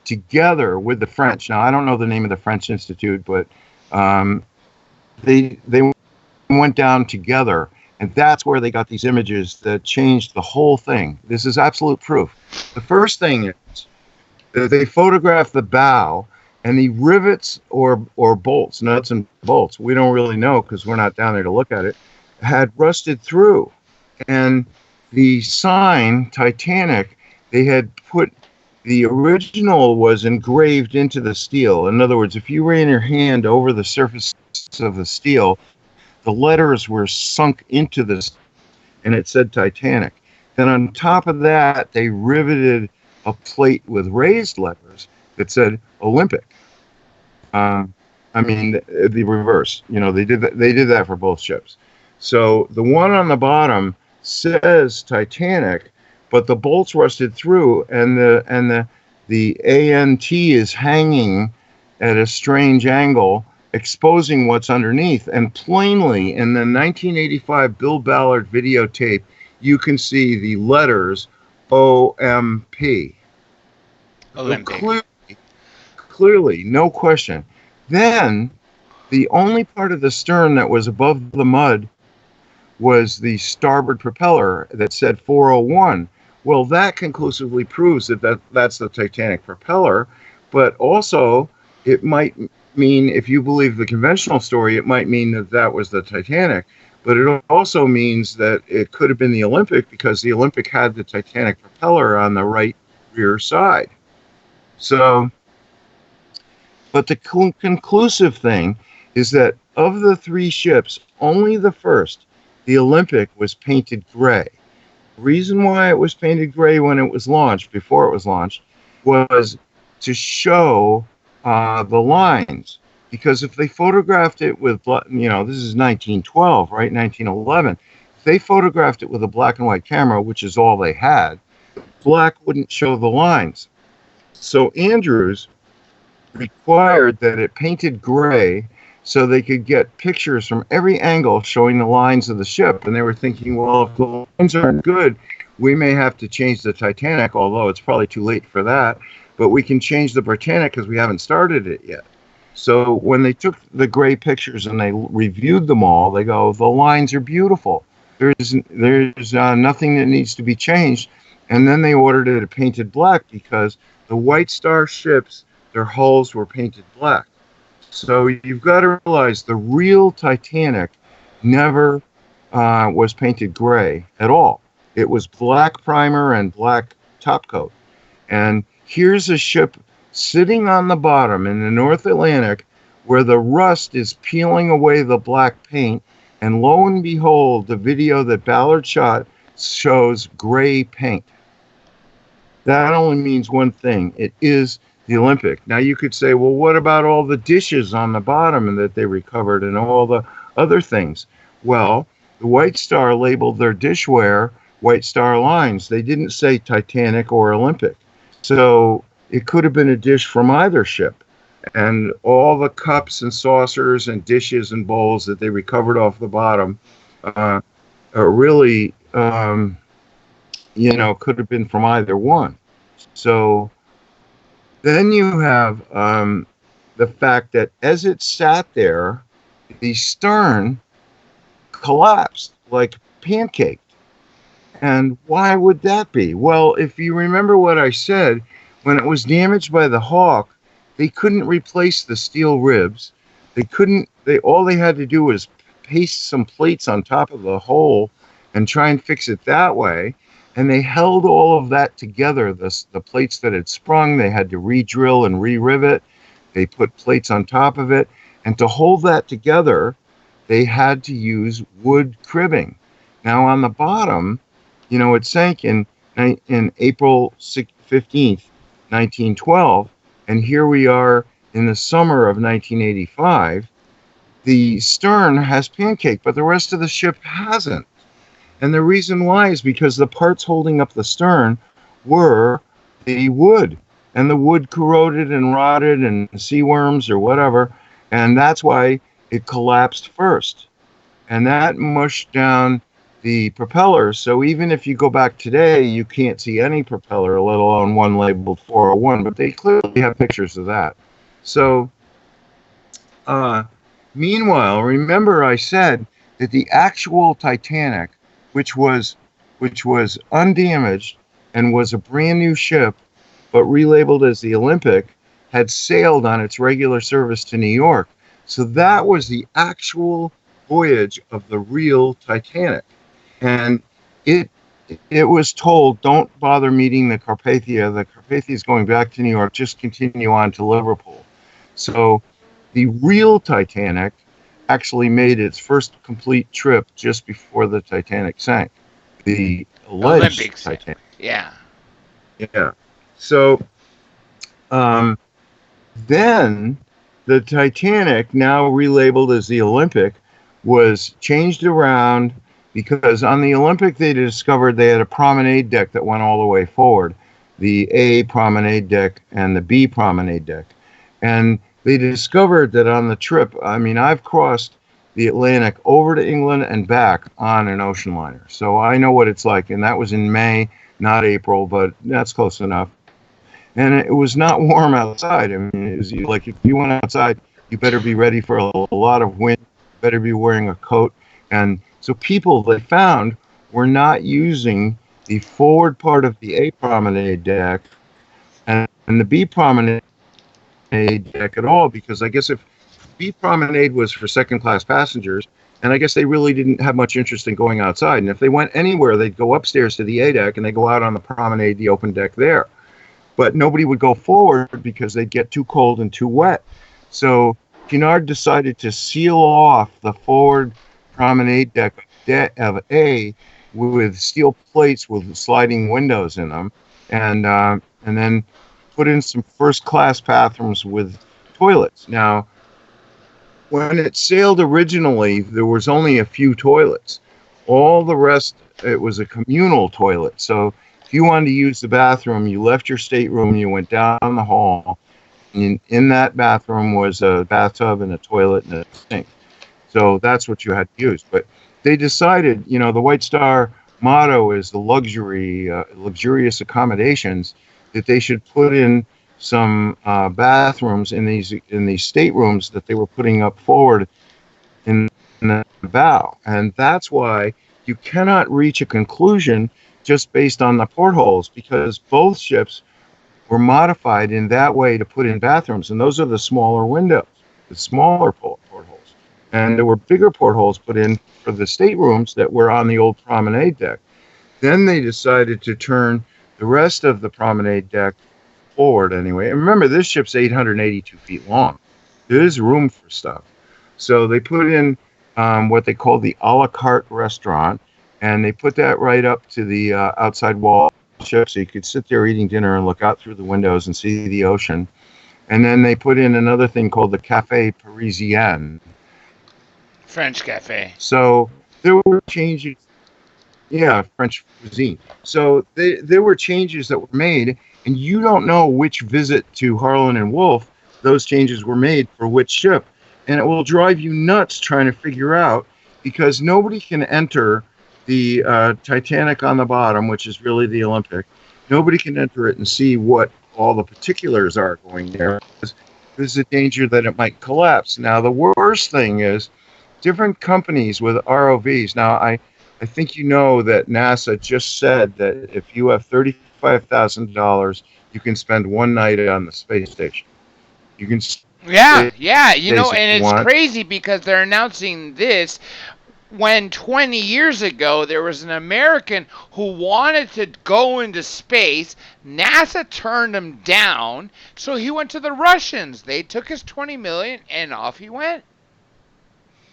together with the French, now I don't know the name of the French Institute, but they went down together, and that's where they got these images that changed the whole thing. This is absolute proof. The first thing is that they photographed the bow, and the rivets or bolts, nuts and bolts, we don't really know because we're not down there to look at it, had rusted through. And the sign, Titanic, they had put, the original was engraved into the steel. In other words, if you ran your hand over the surface of the steel, the letters were sunk into this, and it said Titanic. Then on top of that, they riveted a plate with raised letters that said Olympic. The reverse. They did that for both ships. So the one on the bottom says Titanic, but the bolts rusted through, and the ANT is hanging at a strange angle, exposing what's underneath. And plainly, in the 1985 Bill Ballard videotape, you can see the letters OMP. Olympic. Clearly, no question. Then, the only part of the stern that was above the mud was the starboard propeller that said 401. Well, that conclusively proves that's the Titanic propeller, but also it might mean, if you believe the conventional story, it might mean that was the Titanic, but it also means that it could have been the Olympic, because the Olympic had the Titanic propeller on the right rear side. So, but the conclusive thing is that of the three ships, only the first, the Olympic, was painted gray. The reason why it was painted gray when it was launched, before it was launched, was to show the lines. Because if they photographed it with, this is 1912, right, 1911. If they photographed it with a black and white camera, which is all they had, black wouldn't show the lines. So Andrews required that it painted gray so they could get pictures from every angle showing the lines of the ship. And they were thinking, well, if the lines aren't good, we may have to change the Titanic, although it's probably too late for that. But we can change the Britannic because we haven't started it yet. So when they took the gray pictures and they reviewed them all, they go, the lines are beautiful. There's nothing that needs to be changed. And then they ordered it painted black because the White Star ships, their hulls were painted black. So you've got to realize the real Titanic never was painted gray at all. It was black primer and black top coat. And here's a ship sitting on the bottom in the North Atlantic where the rust is peeling away the black paint. And lo and behold, the video that Ballard shot shows gray paint. That only means one thing. It is the Olympic. Now you could say, well, what about all the dishes on the bottom that they recovered and all the other things? Well, the White Star labeled their dishware White Star lines. They didn't say Titanic or Olympic. So it could have been a dish from either ship. And all the cups and saucers and dishes and bowls that they recovered off the bottom are really, could have been from either one. So then you have the fact that as it sat there, the stern collapsed like pancaked. And why would that be? Well, if you remember what I said, when it was damaged by the Hawk, they couldn't replace the steel ribs. All they had to do was paste some plates on top of the hole and try and fix it that way. And they held all of that together. The plates that had sprung, they had to re-drill and re-rivet. They put plates on top of it. And to hold that together, they had to use wood cribbing. Now on the bottom, it sank in April 15th, 1912. And here we are in the summer of 1985. The stern has pancake, but the rest of the ship hasn't. And the reason why is because the parts holding up the stern were the wood. And the wood corroded and rotted and sea worms or whatever. And that's why it collapsed first. And that mushed down the propellers. So even if you go back today, you can't see any propeller, let alone one labeled 401. But they clearly have pictures of that. So meanwhile, remember I said that the actual Titanic, which was undamaged and was a brand new ship, but relabeled as the Olympic, had sailed on its regular service to New York. So that was the actual voyage of the real Titanic. And it was told, don't bother meeting the Carpathia. The Carpathia is going back to New York. Just continue on to Liverpool. So the real Titanic actually made its first complete trip just before the Titanic sank. The alleged Olympics. Titanic. Yeah. Yeah. So then the Titanic, now relabeled as the Olympic, was changed around because on the Olympic they discovered they had a promenade deck that went all the way forward, the A promenade deck and the B promenade deck. And they discovered that on the trip, I've crossed the Atlantic over to England and back on an ocean liner. So I know what it's like. And that was in May, not April, but that's close enough. And it was not warm outside. It was like if you went outside, you better be ready for a lot of wind, better be wearing a coat. And so people they found were not using the forward part of the A promenade deck and the B promenade deck at all, because I guess if B promenade was for second class passengers, and I guess they really didn't have much interest in going outside. And if they went anywhere, they'd go upstairs to the A deck and they go out on the promenade, the open deck there. But nobody would go forward because they'd get too cold and too wet. So Giannard decided to seal off the forward promenade deck of A with steel plates with sliding windows in them, and then put in some first class bathrooms with toilets. Now, when it sailed originally, there was only a few toilets. All the rest, it was a communal toilet. So if you wanted to use the bathroom, you left your stateroom, you went down the hall, and in that bathroom was a bathtub and a toilet and a sink. So that's what you had to use. But they decided, the White Star motto is the luxurious accommodations, that they should put in some bathrooms in these staterooms that they were putting up forward in the bow. And that's why you cannot reach a conclusion just based on the portholes, because both ships were modified in that way to put in bathrooms. And those are the smaller windows, the smaller portholes. And there were bigger portholes put in for the staterooms that were on the old promenade deck. Then they decided to turn the rest of the promenade deck forward anyway. And remember, this ship's 882 feet long. There is room for stuff. So they put in what they call the a la carte restaurant, and they put that right up to the outside wall ship, so you could sit there eating dinner and look out through the windows and see the ocean. And then they put in another thing called the Café Parisien. French cafe. So there were changes. Yeah, French cuisine. So there were changes that were made, and you don't know which visit to Harlan and Wolff those changes were made for which ship. And it will drive you nuts trying to figure out, because nobody can enter the Titanic on the bottom, which is really the Olympic. Nobody can enter it and see what all the particulars are going there. There's a danger that it might collapse. Now, the worst thing is different companies with ROVs. Now, I think you know that NASA just said that if you have $35,000, you can spend one night on the space station. You can Yeah, stay yeah, if and you it's want. crazy because they're announcing this when 20 years ago there was an American who wanted to go into space. NASA turned him down, so he went to the Russians. They took his 20 million and off he went.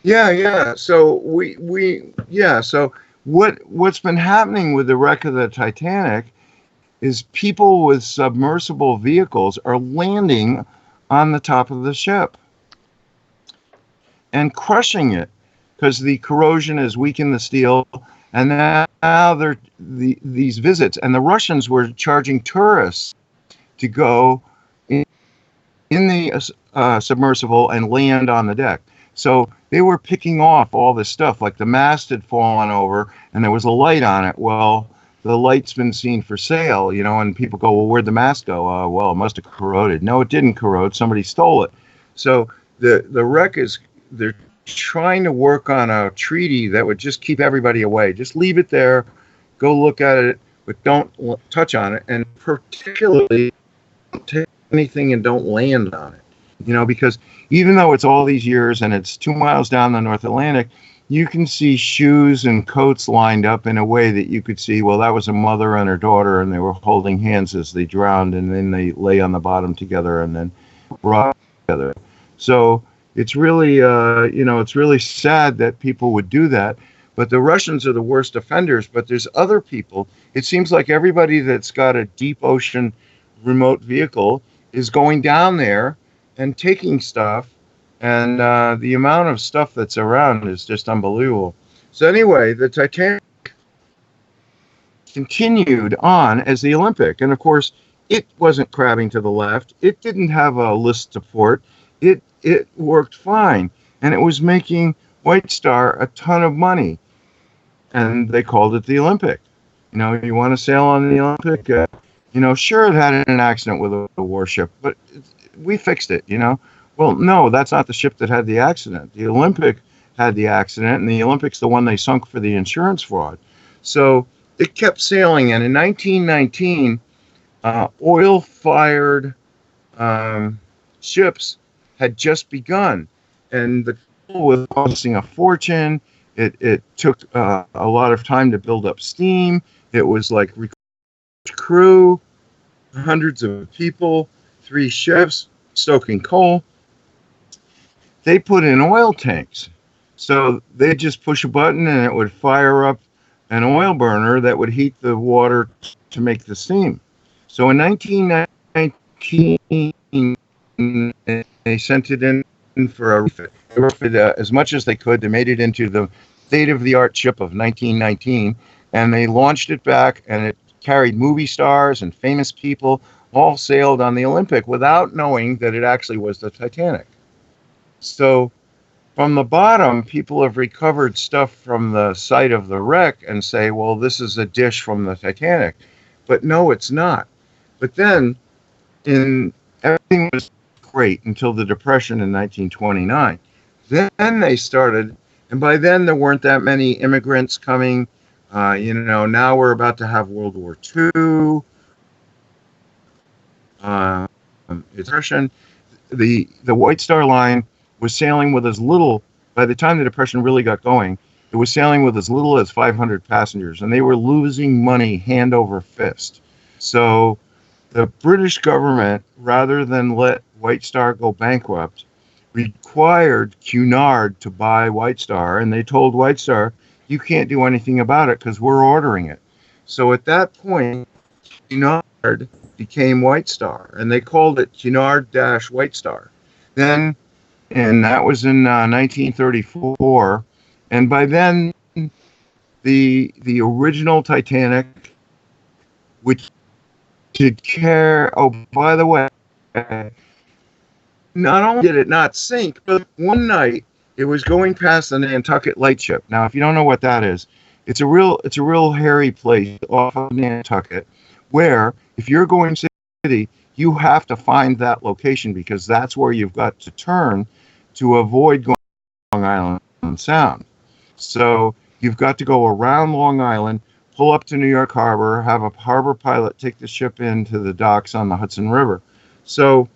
Yeah, yeah. So so what's been happening with the wreck of the Titanic is people with submersible vehicles are landing on the top of the ship and crushing it because the corrosion has weakened the steel. And now these visits, and the Russians were charging tourists to go in the submersible and land on the deck. So they were picking off all this stuff, like the mast had fallen over and there was a light on it. Well, the light's been seen for sale, and people go, well, where'd the mast go? Well, it must have corroded. No, it didn't corrode. Somebody stole it. So the wreck is, they're trying to work on a treaty that would just keep everybody away. Just leave it there, go look at it, but don't touch on it. And particularly, don't take anything and don't land on it. Because even though it's all these years and it's 2 miles down the North Atlantic, you can see shoes and coats lined up in a way that you could see, well, that was a mother and her daughter, and they were holding hands as they drowned, and then they lay on the bottom together and then brought together. So it's really, it's really sad that people would do that. But the Russians are the worst offenders. But there's other people. It seems like everybody that's got a deep ocean remote vehicle is going down there and taking stuff, and the amount of stuff that's around is just unbelievable. So anyway, the Titanic continued on as the Olympic, and of course, it wasn't crabbing to the left. It didn't have a list support. It worked fine, and it was making White Star a ton of money, and they called it the Olympic. You want to sail on the Olympic? Sure, it had an accident with a warship, but we fixed it, Well, no, that's not the ship that had the accident. The Olympic had the accident, and the Olympic's the one they sunk for the insurance fraud. So it kept sailing, and in 1919, oil-fired ships had just begun, and the coal was costing a fortune. It took a lot of time to build up steam. It was like crew, hundreds of people, 3 ships stoking coal. They put in oil tanks. So they just push a button and it would fire up an oil burner that would heat the water to make the steam. So in 1919, they sent it in for a refit. They refit as much as they could. They made it into the state-of-the-art ship of 1919, and they launched it back, and it carried movie stars and famous people, all sailed on the Olympic without knowing that it actually was the Titanic. So from the bottom, people have recovered stuff from the site of the wreck and say, well, this is a dish from the Titanic. But no, it's not. But then everything was great until the Depression in 1929. Then they started, and by then there weren't that many immigrants coming. Now we're about to have World War II. It's Russian. The White Star Line was sailing with as little, by the time the Depression really got going, it was sailing with as little as 500 passengers, and they were losing money hand over fist. So the British government, rather than let White Star go bankrupt, required Cunard to buy White Star, and they told White Star, you can't do anything about it because we're ordering it. So at that point, Cunard became White Star, and they called it Cunard-White Star. Then, and that was in 1934, and by then, the original Titanic, which did care, oh, by the way, not only did it not sink, but one night it was going past the Nantucket Lightship. Now, if you don't know what that is, it's a real hairy place off of Nantucket, where if you're going city, you have to find that location because that's where you've got to turn to avoid going to Long Island Sound. So you've got to go around Long Island, pull up to New York Harbor, have a harbor pilot take the ship into the docks on the Hudson River. So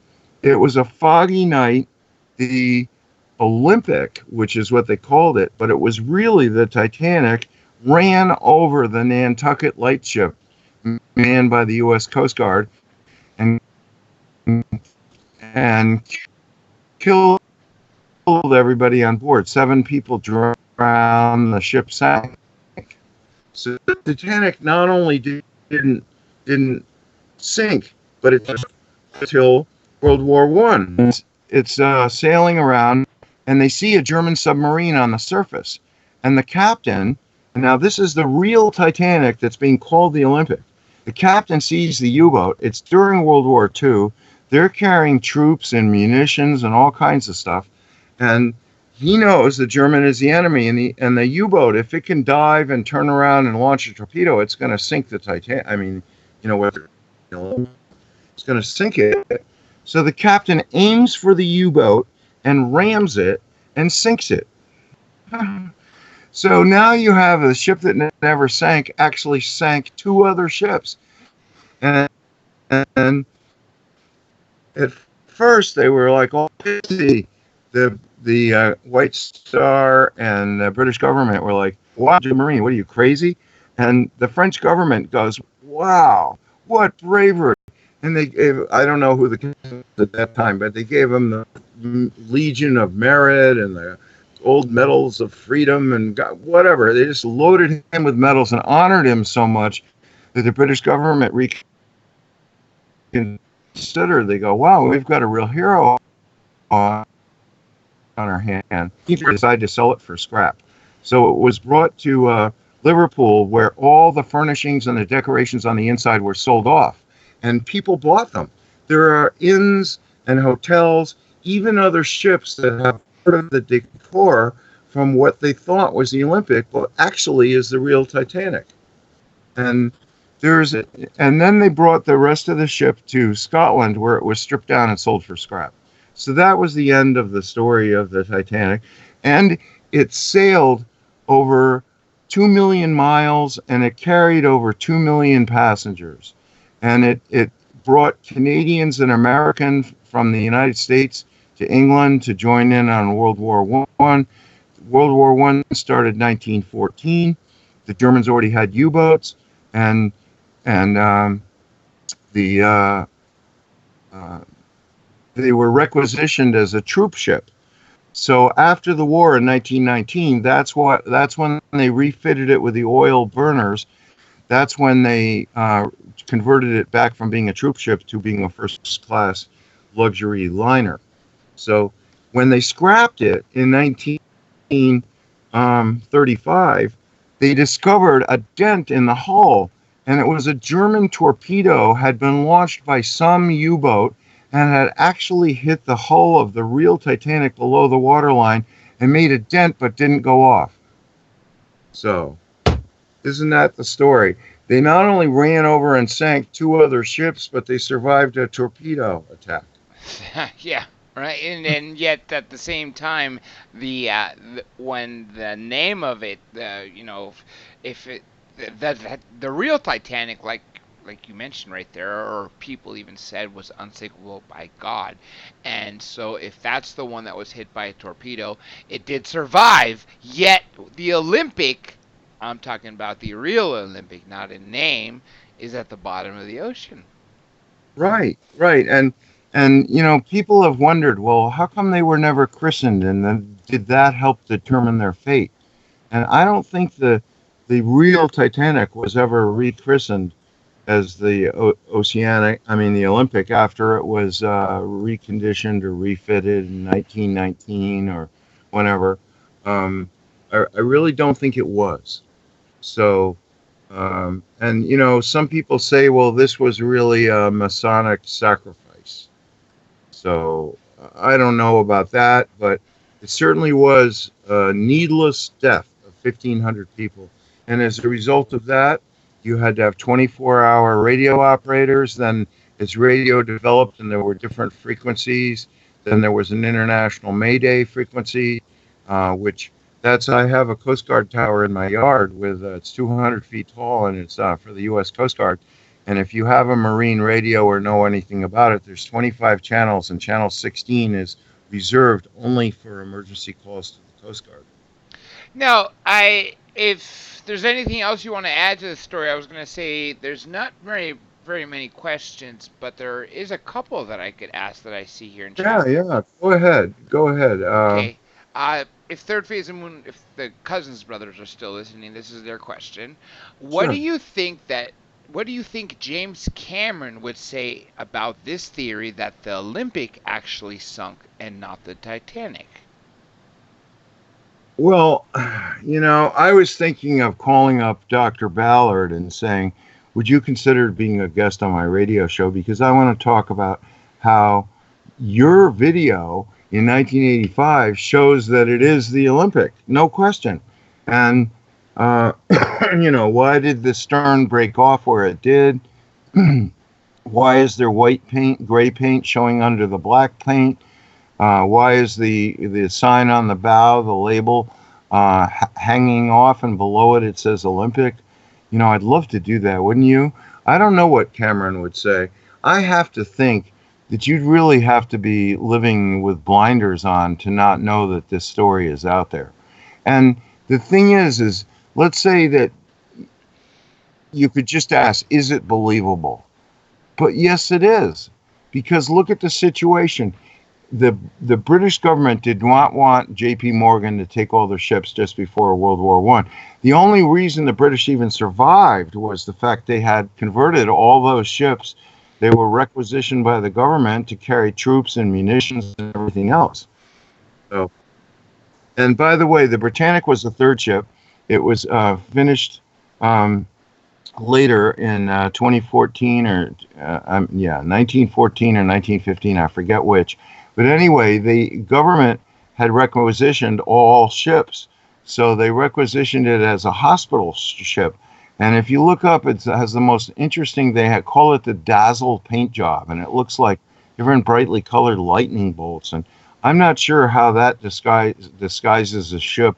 it was a foggy night. The Olympic, which is what they called it, but it was really the Titanic, ran over the Nantucket lightship manned by the U.S. Coast Guard and and killed everybody on board. 7 people drowned. The ship sank. So the Titanic not only didn't sink, but it took until World War One. It's sailing around, and they see a German submarine on the surface, and the captain. And now this is the real Titanic that's being called the Olympic. The captain sees the U-boat. It's during World War II. They're carrying troops and munitions and all kinds of stuff, and he knows the German is the enemy, and the U-boat, if it can dive and turn around and launch a torpedo, it's going to sink the Titanic. I mean, it's going to sink it. So the captain aims for the U-boat and rams it and sinks it. So now you have a ship that never sank actually sank 2 other ships, and at first they were like, "Oh, the White Star and the British government were like, wow, Marine, what are you, crazy?" And the French government goes, wow, what bravery. And they gave, I don't know who the king was at that time, but they gave him the Legion of Merit and the old medals of freedom and whatever. They just loaded him with medals and honored him so much that the British government reconsidered. They go, wow, we've got a real hero on our hand. He decided to sell it for scrap. So it was brought to Liverpool, where all the furnishings and the decorations on the inside were sold off, and people bought them. There are inns and hotels, even other ships that have part of the decor from what they thought was the Olympic, but actually is the real Titanic. And and then they brought the rest of the ship to Scotland, where it was stripped down and sold for scrap. So that was the end of the story of the Titanic. And it sailed over 2 million miles, and it carried over 2 million passengers. And it brought Canadians and Americans from the United States to England to join in on World War I. World War I started 1914. The Germans already had U-boats, and they were requisitioned as a troop ship. So after the war in 1919, that's when they refitted it with the oil burners. That's when they converted it back from being a troop ship to being a first-class luxury liner. So when they scrapped it in 1935, they discovered a dent in the hull, and it was a German torpedo had been launched by some U-boat and had actually hit the hull of the real Titanic below the waterline and made a dent but didn't go off. So, isn't that the story? They not only ran over and sank 2 other ships, but they survived a torpedo attack. Yeah, right. And yet at the same time, when the name of it, if it the real Titanic, like you mentioned right there, or people even said was unsinkable by God. And so if that's the one that was hit by a torpedo, it did survive. Yet the Olympic, I'm talking about the real Olympic, not in name, is at the bottom of the ocean. Right. And people have wondered, well, how come they were never christened, and then did that help determine their fate? And I don't think the real Titanic was ever rechristened as the the Olympic, after it was reconditioned or refitted in 1919 or whenever. I really don't think it was. So, and some people say, well, this was really a Masonic sacrifice. So I don't know about that, but it certainly was a needless death of 1,500 people. And as a result of that, you had to have 24-hour radio operators. Then as radio developed and there were different frequencies, then there was an international Mayday frequency, which I have a Coast Guard tower in my yard with, it's 200 feet tall, and it's for the U.S. Coast Guard. And if you have a Marine radio or know anything about it, there's 25 channels, and channel 16 is reserved only for emergency calls to the Coast Guard. Now, if there's anything else you want to add to the story, I was going to say there's not very many questions, but there is a couple that I could ask that I see here in chat. Yeah. Go ahead. Okay. If Third Phase of Moon, if the Cousins brothers are still listening, this is their question. What Sure. do you think James Cameron would say about this theory that the Olympic actually sunk and not the Titanic? Well, I was thinking of calling up Dr. Ballard and saying, would you consider being a guest on my radio show? Because I want to talk about how your video in 1985 shows that it is the Olympic, no question. And, why did the stern break off where it did? Why is there white paint, gray paint showing under the black paint? Why is the sign on the bow, the label, hanging off, and below it says Olympic? I'd love to do that, wouldn't you? I don't know what Cameron would say. I have to think that you'd really have to be living with blinders on to not know that this story is out there. And the thing is let's say that you could just ask, is it believable? But yes, it is. Because look at the situation. The British government did not want J.P. Morgan to take all their ships just before World War I. The only reason the British even survived was the fact they had converted all those ships. They were requisitioned by the government to carry troops and munitions and everything else. So, and by the way, the Britannic was the third ship. It was finished later in 2014 or 1914 or 1915, I forget which. But anyway, the government had requisitioned all ships. So they requisitioned it as a hospital ship. And if you look up, it has the most interesting, call it the dazzle paint job. And it looks like different brightly colored lightning bolts. And I'm not sure how that disguises a ship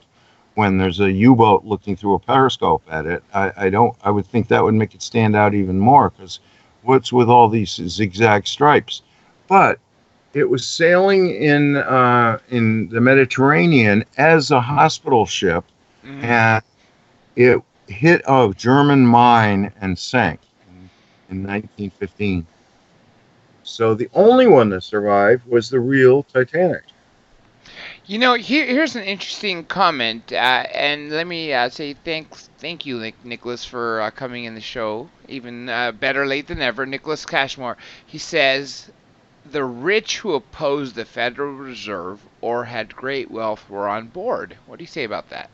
when there's a U-boat looking through a periscope at it. I would think that would make it stand out even more, because what's with all these zigzag stripes? But it was sailing in the Mediterranean as a hospital ship, and it hit a German mine and sank in 1915. So the only one that survived was the real Titanic. Here's an interesting comment, and let me say thank you, Nicholas, for coming in the show. Even better late than ever. Nicholas Cashmore, he says, the rich who opposed the Federal Reserve or had great wealth were on board. What do you say about that?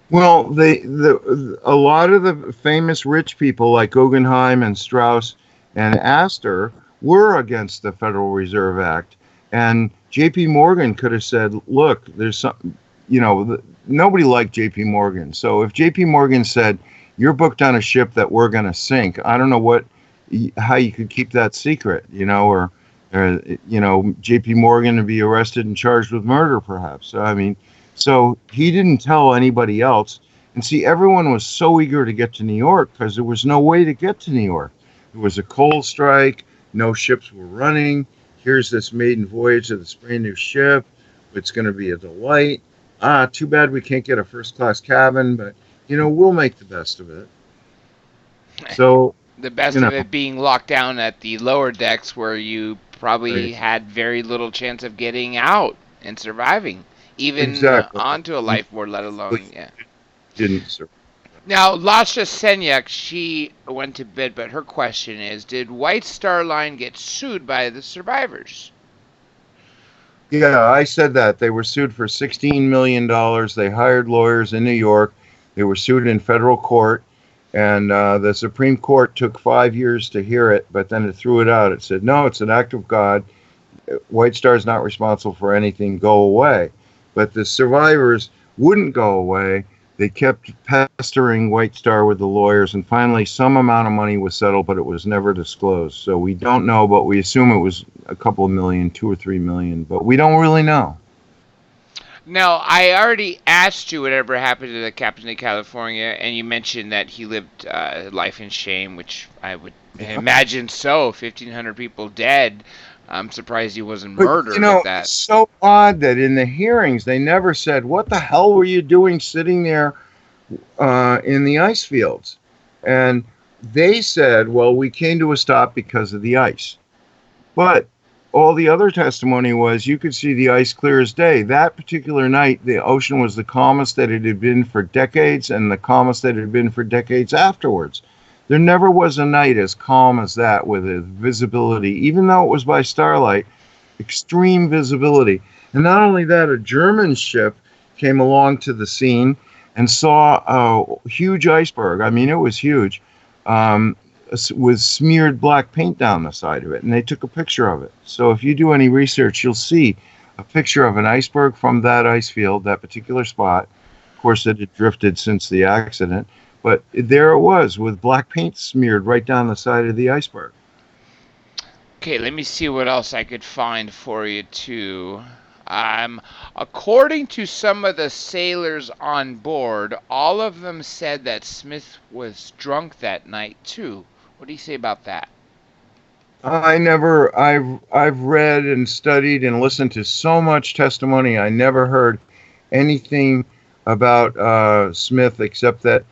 Well, a lot of the famous rich people like Guggenheim and Strauss and Astor were against the Federal Reserve Act. And J.P. Morgan could have said, look, there's some, nobody liked J.P. Morgan. So if J.P. Morgan said, you're booked on a ship that we're going to sink, I don't know how you could keep that secret, or J.P. Morgan to be arrested and charged with murder, perhaps. So he didn't tell anybody else. And see, everyone was so eager to get to New York because there was no way to get to New York. There was a coal strike. No ships were running. Here's this maiden voyage of this brand new ship. It's going to be a delight. Too bad we can't get a first-class cabin, but, we'll make the best of it. So the best of it being locked down at the lower decks where you probably had very little chance of getting out and surviving, even onto a lifeboat, let alone, Didn't survive. Now, Lasha Senyak, she went to bed, but her question is, did White Star Line get sued by the survivors? Yeah, I said that. They were sued for $16 million. They hired lawyers in New York. They were sued in federal court. And the Supreme Court took 5 years to hear it, but then it threw it out. It said, no, it's an act of God. White Star is not responsible for anything. Go away. But the survivors wouldn't go away. They kept pestering White Star with the lawyers, and finally some amount of money was settled, but it was never disclosed. So we don't know, but we assume it was a couple of million, 2 or 3 million, but we don't really know. Now, I already asked you whatever happened to the Captain of California, and you mentioned that he lived life in shame, which I would imagine so. 1,500 people dead. I'm surprised he wasn't But, murdered at it's that. so odd that in the hearings, they never said, what the hell were you doing sitting there in the ice fields? And they said, well, we came to a stop because of the ice. But all the other testimony was you could see the ice clear as day. That particular night, the ocean was the calmest that it had been for decades and the calmest that it had been for decades afterwards. There never was a night as calm as that with a visibility, even though it was by starlight, extreme visibility. And not only that, a German ship came along to the scene and saw a huge iceberg. I mean, it was huge. With smeared black paint down the side of it, and they took a picture of it. So if you do any research, you'll see a picture of an iceberg from that ice field, that particular spot. Of course, it had drifted since the accident, but there it was with black paint smeared right down the side of the iceberg. Okay, let me see what else I could find for you, too. According to some of the sailors on board, all of them said that Smith was drunk that night, too. What do you say about that? I've read and studied and listened to so much testimony. I never heard anything about Smith except that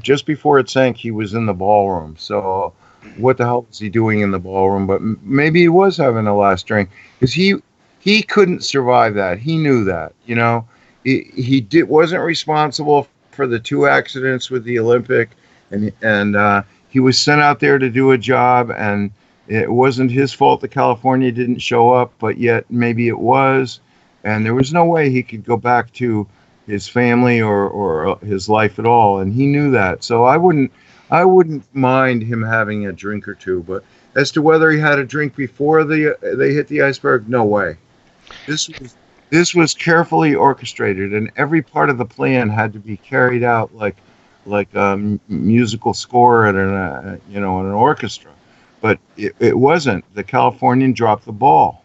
just before it sank, he was in the ballroom. So what the hell was he doing in the ballroom? But maybe he was having a last drink because he couldn't survive that. He knew that, he wasn't responsible for the 2 accidents with the Olympic, and he was sent out there to do a job, and it wasn't his fault that California didn't show up, but yet maybe it was, and there was no way he could go back to his family or his life at all, and he knew that. So I wouldn't mind him having a drink or two, but as to whether he had a drink before they hit the iceberg, no way. This was carefully orchestrated, and every part of the plan had to be carried out like a musical score at an orchestra. But it wasn't. The Californian dropped the ball.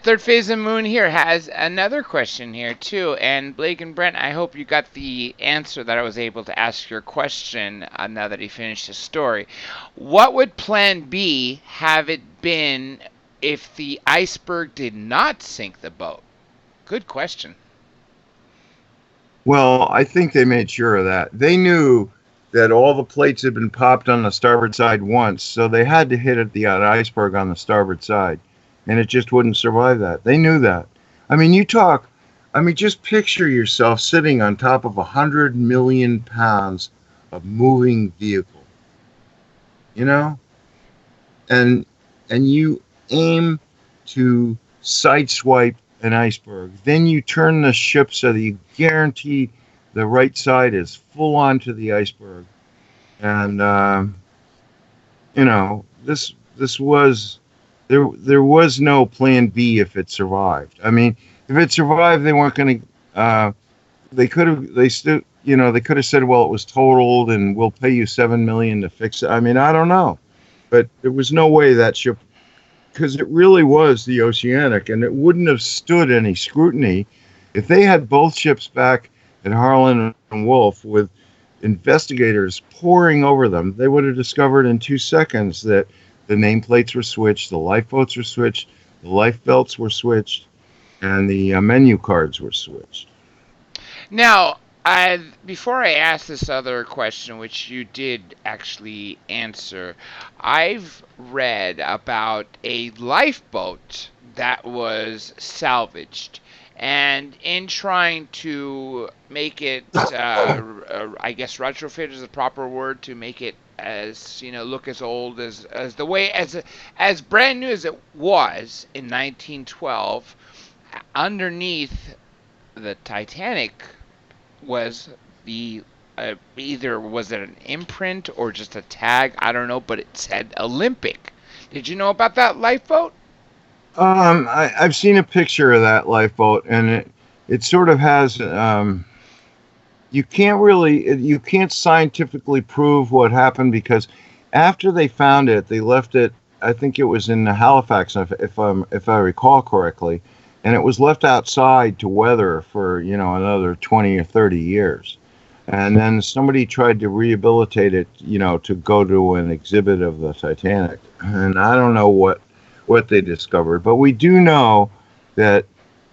Third Phase of Moon here has another question here too. And Blake and Brent, I hope you got the answer that I was able to ask your question now that he finished his story. What would Plan B have it been if the iceberg did not sink the boat? Good question. Well, I think they made sure of that. They knew that all the plates had been popped on the starboard side once, so they had to hit at the iceberg on the starboard side, and it just wouldn't survive that. They knew that. I mean, just picture yourself sitting on top of 100 million pounds of moving vehicle, and you aim to sideswipe an iceberg. Then you turn the ship so that you guarantee the right side is full onto the iceberg. And this was there was no plan B if it survived. I mean, if it survived, they weren't going to. They could have said, well, it was totaled and we'll pay you $7 million to fix it. I mean, I don't know, but there was no way that ship, because it really was the Oceanic, and it wouldn't have stood any scrutiny if they had both ships back at Harlan and Wolff with investigators pouring over them. They would have discovered in 2 seconds that the nameplates were switched, the lifeboats were switched, the life belts were switched, and the menu cards were switched. Now, before I ask this other question, which you did actually answer, I've read about a lifeboat that was salvaged. And in trying to make it, I guess retrofit is the proper word, to make it as, look as old as the way, as brand new as it was in 1912, underneath the Titanic was the either was it an imprint or just a tag, I don't know, but it said Olympic. Did you know about that lifeboat? I've seen a picture of that lifeboat, and it sort of has you can't scientifically prove what happened, because after they found it, they left it. I think it was in Halifax, if I recall correctly, and it was left outside to weather for another 20 or 30 years, and then somebody tried to rehabilitate it, to go to an exhibit of the Titanic, and I don't know what they discovered, but we do know that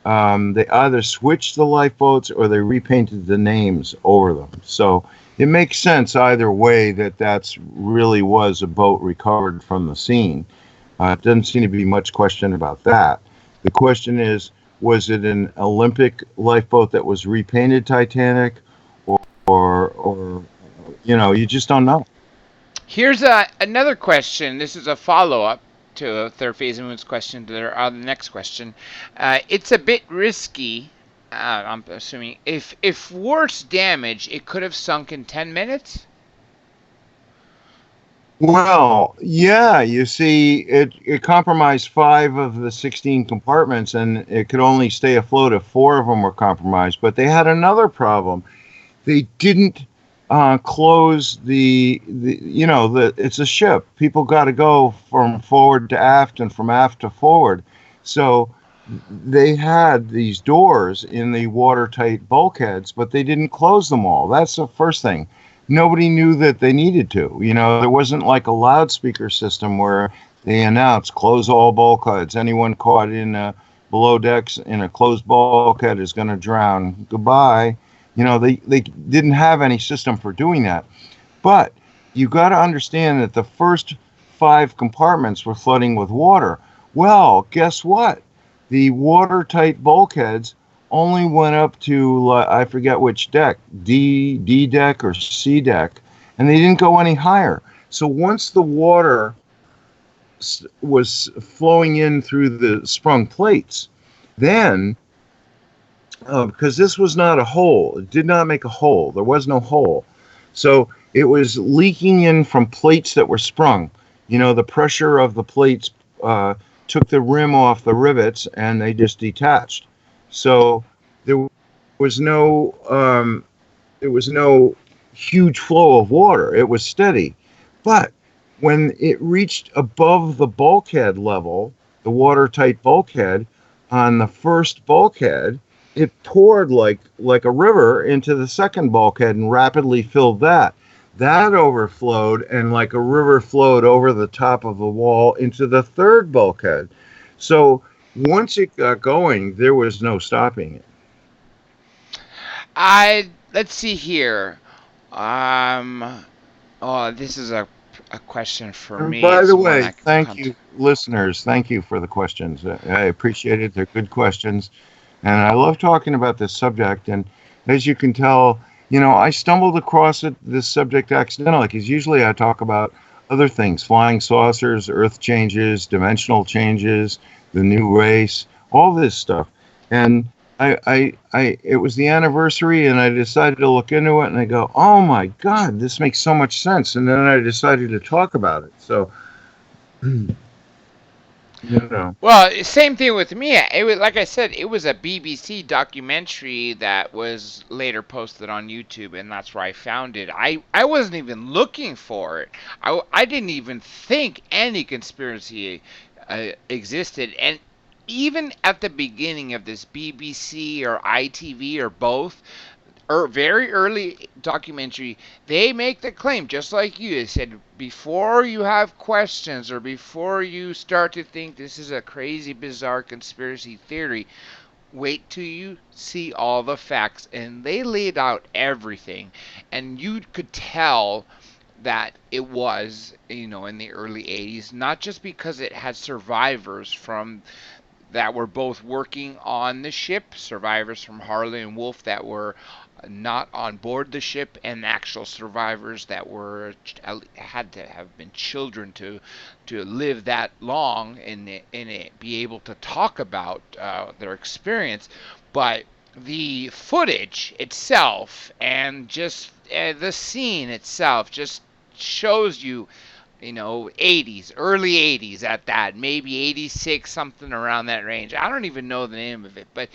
they either switched the lifeboats or they repainted the names over them. So it makes sense either way that that's really was a boat recovered from the scene. It doesn't seem to be much question about that. The question is, was it an Olympic lifeboat that was repainted Titanic, or you just don't know. Here's another question. This is a follow-up to Third Phase of Moon's question to the next question. It's a bit risky, I'm assuming. If worse damage, it could have sunk in 10 minutes? Well, yeah, you see, it compromised 5 of the 16 compartments, and it could only stay afloat if 4 of them were compromised. But they had another problem. They didn't close it's a ship. People got to go from forward to aft and from aft to forward. So they had these doors in the watertight bulkheads, but they didn't close them all. That's the first thing. Nobody knew that they needed to. There wasn't like a loudspeaker system where they announced close all bulkheads. Anyone caught in below decks in a closed bulkhead is going to drown. Goodbye. They didn't have any system for doing that. But you got to understand that the first 5 compartments were flooding with water. Well, guess what? The watertight bulkheads only went up to, I forget which deck, D deck or C deck, and they didn't go any higher. So once the water was flowing in through the sprung plates, then, because this was not a hole, it did not make a hole, there was no hole. So it was leaking in from plates that were sprung. The pressure of the plates took the rim off the rivets and they just detached. So there was no huge flow of water. It was steady. But when it reached above the bulkhead level, the watertight bulkhead, on the first bulkhead, it poured like a river into the second bulkhead and rapidly filled that. That overflowed, and like a river flowed over the top of the wall into the third bulkhead. So once it got going, there was no stopping it. Let's see here. This is a question for And me. by It's the one way, that thank comes. you, listeners. Thank you for the questions. I appreciate it. They're good questions. And I love talking about this subject. And as you can tell, I stumbled across this subject accidentally, because usually I talk about other things: flying saucers, earth changes, dimensional changes, the new race, all this stuff. And it was the anniversary, and I decided to look into it, and I go, oh my God, this makes so much sense. And then I decided to talk about it. So, Well, same thing with me. It was, like I said, it was a BBC documentary that was later posted on YouTube, and that's where I found it. I wasn't even looking for it. I didn't even think any conspiracy existed. And even at the beginning of this BBC or ITV or both, very early documentary, they make the claim, just like you. They said, before you have questions or before you start to think this is a crazy, bizarre conspiracy theory, wait till you see all the facts. And they laid out everything. And you could tell that it was, in the early 80s, not just because it had survivors from that were both working on the ship, survivors from Harley and Wolf that were not on board the ship, and actual survivors that had to have been children to live that long and be able to talk about their experience. But the footage itself and just the scene itself just shows you, 80s, early 80s at that, maybe 86, something around that range. I don't even know the name of it, but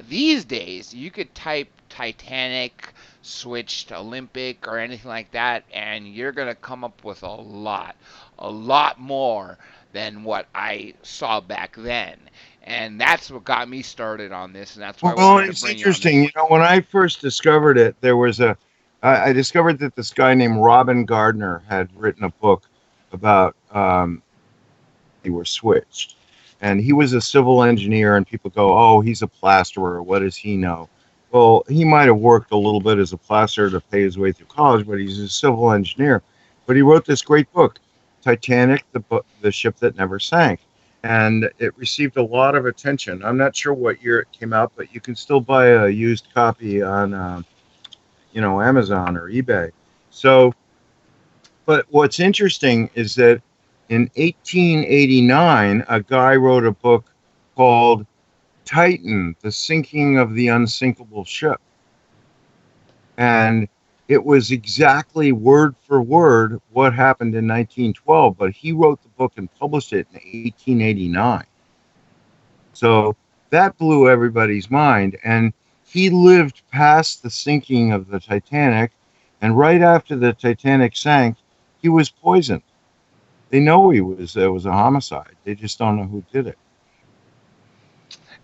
these days you could type Titanic switched Olympic or anything like that, and you're going to come up with a lot more than what I saw back then. And that's what got me started on this, and that's why I Well, wanted to it's bring you on interesting. this. You know, when I first discovered it, I discovered that this guy named Robin Gardner had written a book about they were switched. And he was a civil engineer, and people go, oh, he's a plasterer. What does he know? Well, he might have worked a little bit as a plasterer to pay his way through college, but he's a civil engineer. But he wrote this great book, Titanic, the ship that never sank. And it received a lot of attention. I'm not sure what year it came out, but you can still buy a used copy on, Amazon or eBay. So, but what's interesting is that in 1889, a guy wrote a book called Titan, The Sinking of the Unsinkable Ship. And it was exactly word for word what happened in 1912, but he wrote the book and published it in 1889. So that blew everybody's mind. And he lived past the sinking of the Titanic. And right after the Titanic sank, he was poisoned. They know it was a homicide. They just don't know who did it.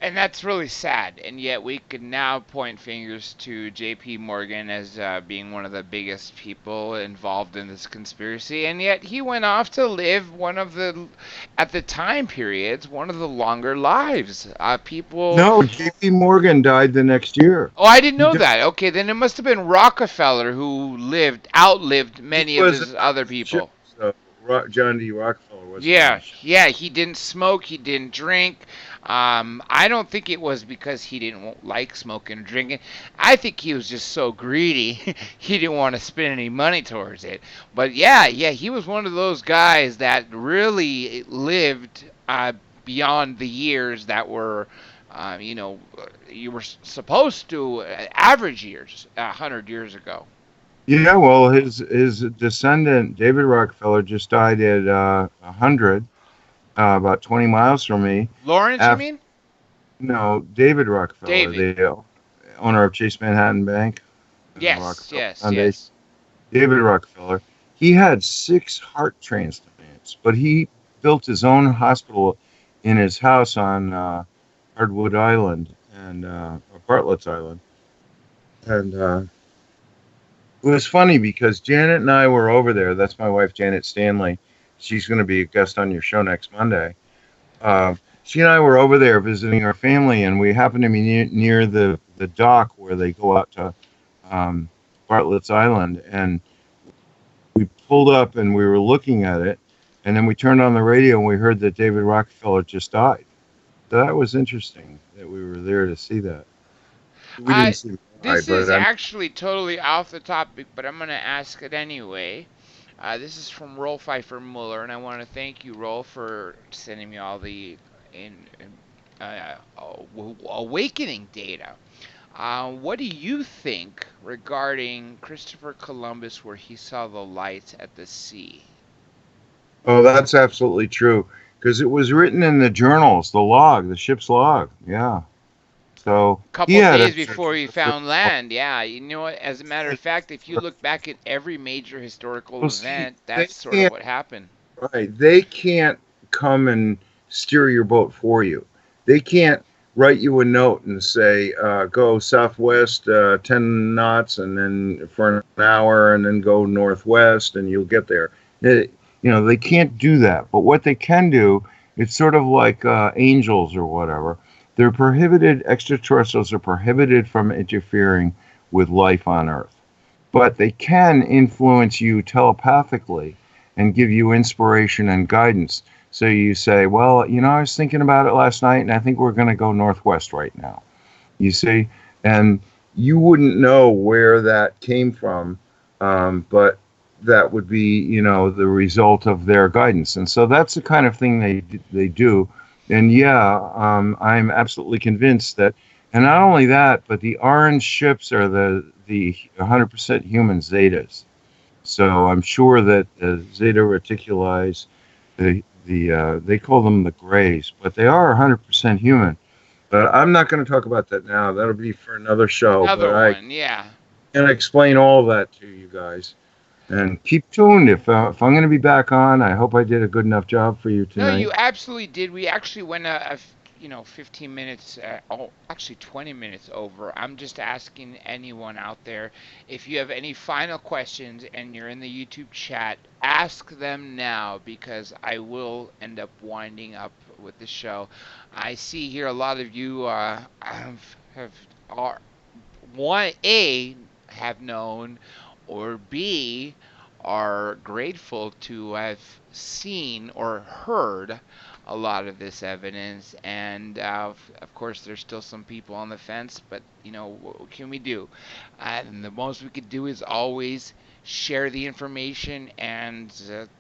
And that's really sad. And yet we can now point fingers to J.P. Morgan as being one of the biggest people involved in this conspiracy. And yet he went off to live one of the, at the time periods, one of the longer lives. People. No, J.P. Morgan died the next year. Oh, I didn't He know died. that. Okay, then it must have been Rockefeller who outlived He many of was his on other the ship. people. So John D. Rockefeller wasn't on Yeah, the ship. yeah, he didn't smoke, he didn't drink. I don't think it was because he didn't like smoking or drinking. I think he was just so greedy, he didn't want to spend any money towards it. But yeah, yeah, he was one of those guys that really lived beyond the years that were, you were supposed to, average years, 100 years ago. Yeah, well, his descendant David Rockefeller just died at 100, about 20 miles from me. Lawrence, you After, mean? no, David Rockefeller, David. the owner of Chase Manhattan Bank and the Yes, Rockefeller yes, Foundation. yes. David Rockefeller, he had 6 heart transplants, but he built his own hospital in his house on Hardwood Island and Bartlett's Island. And it was funny because Janet and I were over there. That's my wife, Janet Stanley. She's going to be a guest on your show next Monday. She and I were over there visiting our family, and we happened to be near the dock where they go out to Bartlett's Island. And we pulled up and we were looking at it. And then we turned on the radio and we heard that David Rockefeller just died. So that was interesting that we were there to see that. We didn't I see him die, This but is actually totally off the topic, but I'm gonna ask it anyway. This is from Rolf Pfeiffer Muller, and I want to thank you, Rolf, for sending me all the awakening data. What do you think regarding Christopher Columbus, where he saw the lights at the sea? oh, that's absolutely true because it was written in the journals, the log, the ship's log. Yeah. So Couple yeah, days that's before he that's really found land. Yeah, you know what? As a matter of fact, if you look back at every major historical well. See, event, they that's sort of can't what happened. right. They can't come and steer your boat for you. They can't write you a note and say go southwest 10 knots and then for an hour and then go northwest and you'll get there. They can't do that. But what they can do, it's sort of like angels or whatever. They're prohibited, extraterrestrials are prohibited from interfering with life on Earth. But they can influence you telepathically and give you inspiration and guidance. So you say, well, I was thinking about it last night and I think we're going to go northwest right now. You see? And you wouldn't know where that came from, but that would be, the result of their guidance. And so that's the kind of thing they do. And yeah, I'm absolutely convinced that, and not only that, but the orange ships are the 100% human zetas. So I'm sure that the Zeta Reticulis, they call them the Greys, but they are 100% human. But I'm not going to talk about that now. That'll be for another show. Another But I one, yeah. can explain all of that to you guys. And keep tuned. If I'm going to be back on, I hope I did a good enough job for you No, tonight. you absolutely did. We actually went 15 minutes, oh, actually 20 minutes over. I'm just asking anyone out there if you have any final questions and you're in the YouTube chat, ask them now because I will end up winding up with the show. I see here a lot of you have are one A have known or B are grateful to have seen or heard a lot of this evidence and of course there's still some people on the fence but what can we do and the most we could do is always share the information and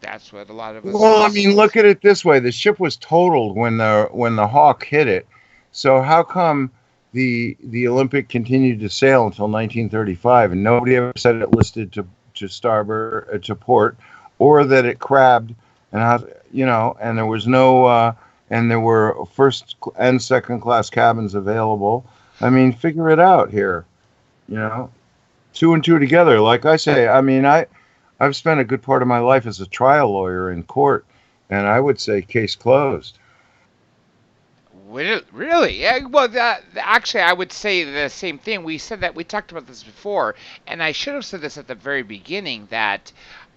that's what a lot of us Well, I mean, look at it this way: the ship was totaled when the Hawk hit it. So how come the Olympic continued to sail until 1935, and nobody ever said it listed to starboard to port, or that it crabbed, and there was no and there were first and second class cabins available. I mean, figure it out here, you know, two and two together. Like I say, I mean, I've spent a good part of my life as a trial lawyer in court, and I would say case closed. Really? Yeah. Well, actually, I would say the same thing. We said that we talked about this before, and I should have said this at the very beginning that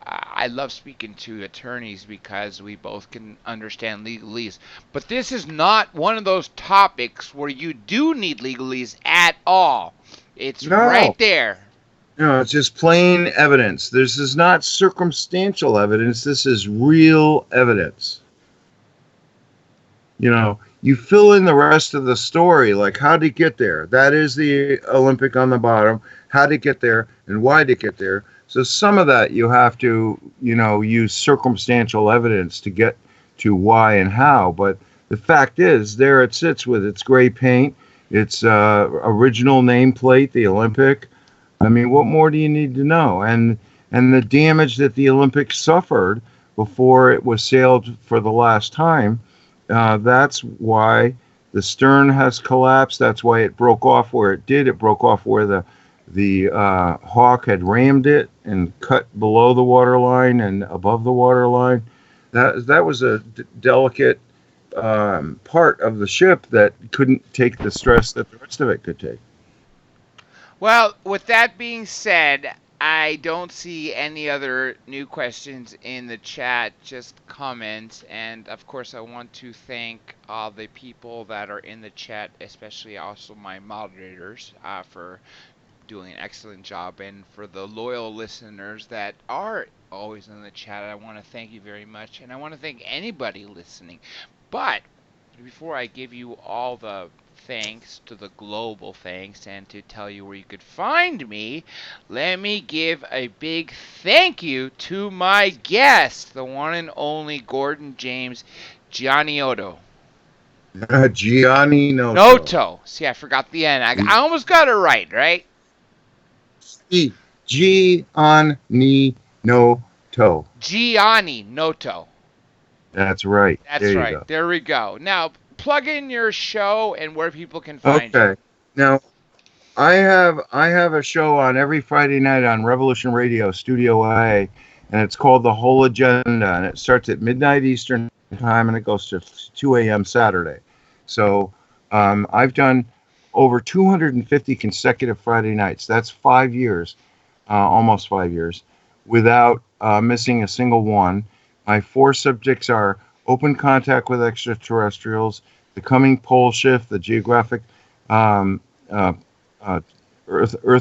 I love speaking to attorneys because we both can understand legalese. But this is not one of those topics where you do need legalese at all. It's right No, there. no, it's just plain evidence. This is not circumstantial evidence. This is real evidence. You fill in the rest of the story, like how did it get there? That is the Olympic on the bottom. How did it get there, and why did it get there? So some of that you have to, use circumstantial evidence to get to why and how. But the fact is, there it sits with its gray paint, its original nameplate, the Olympic. I mean, what more do you need to know? And the damage that the Olympics suffered before it was sailed for the last time. That's why the stern has collapsed. That's why it broke off where it did. It broke off where the Hawk had rammed it and cut below the waterline and above the waterline. That was a delicate part of the ship that couldn't take the stress that the rest of it could take. Well, with that being said, I don't see any other new questions in the chat, just comments. And of course, I want to thank all the people that are in the chat, especially also my moderators, for doing an excellent job. And for the loyal listeners that are always in the chat, I want to thank you very much. And I want to thank anybody listening. But before I give you all the thanks to the global thanks and to tell you where you could find me, let me give a big thank you to my guest, the one and only Gordon James Giannninoto. Giannninoto. Noto. See, I forgot the N. I almost got it right? Giannninoto. Giannninoto. That's right. That's right. There we go. Now, plug in your show and where people can find you. Okay. Now, I have a show on every Friday night on Revolution Radio, Studio A, and it's called The Whole Agenda, and it starts at midnight Eastern time, and it goes to 2 a.m. Saturday. So I've done over 250 consecutive Friday nights. That's 5 years, almost 5 years, without missing a single one. My 4 subjects are open contact with extraterrestrials, the coming pole shift, the geographic Earth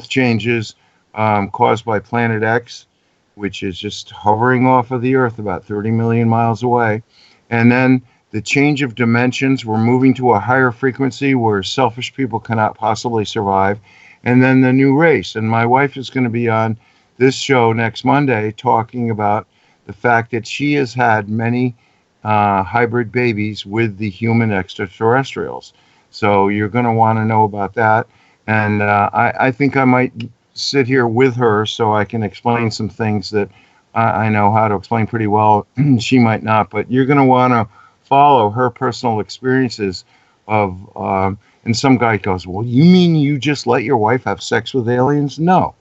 changes caused by Planet X, which is just hovering off of the Earth about 30 million miles away, and then the change of dimensions. We're moving to a higher frequency where selfish people cannot possibly survive, and then the new race. And my wife is going to be on this show next Monday talking about the fact that she has had many hybrid babies with the human extraterrestrials. So you're going to want to know about that. And I think I might sit here with her so I can explain some things that I know how to explain pretty well. She might not, but you're going to want to follow her personal experiences of, And some guy goes, well, you mean you just let your wife have sex with aliens? No.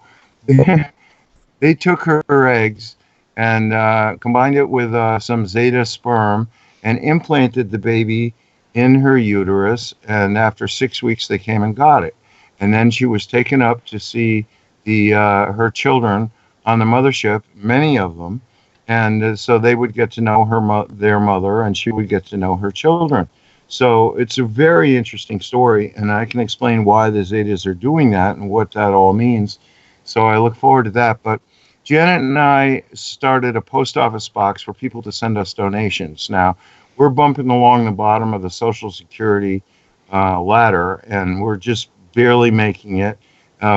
They took her eggs and combined it with some Zeta sperm and implanted the baby in her uterus. And after 6 weeks, they came and got it. And then she was taken up to see her children on the mothership, many of them. And so they would get to know their mother, and she would get to know her children. So it's a very interesting story, and I can explain why the Zetas are doing that and what that all means. So I look forward to that. But Janet and I started a post office box for people to send us donations. Now, we're bumping along the bottom of the Social Security ladder, and we're just barely making it.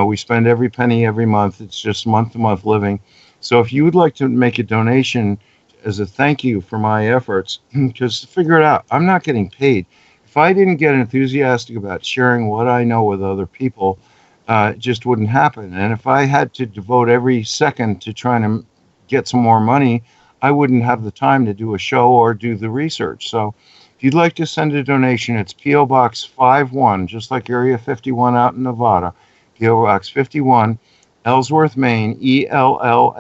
We spend every penny every month. It's just month-to-month living. So if you would like to make a donation as a thank you for my efforts, because figure it out, I'm not getting paid. If I didn't get enthusiastic about sharing what I know with other people, it just wouldn't happen. And if I had to devote every second to trying to get some more money, I wouldn't have the time to do a show or do the research. So if you'd like to send a donation, it's P.O. Box 51, just like Area 51 out in Nevada. P.O. Box 51, Ellsworth, Maine, Ellsworth,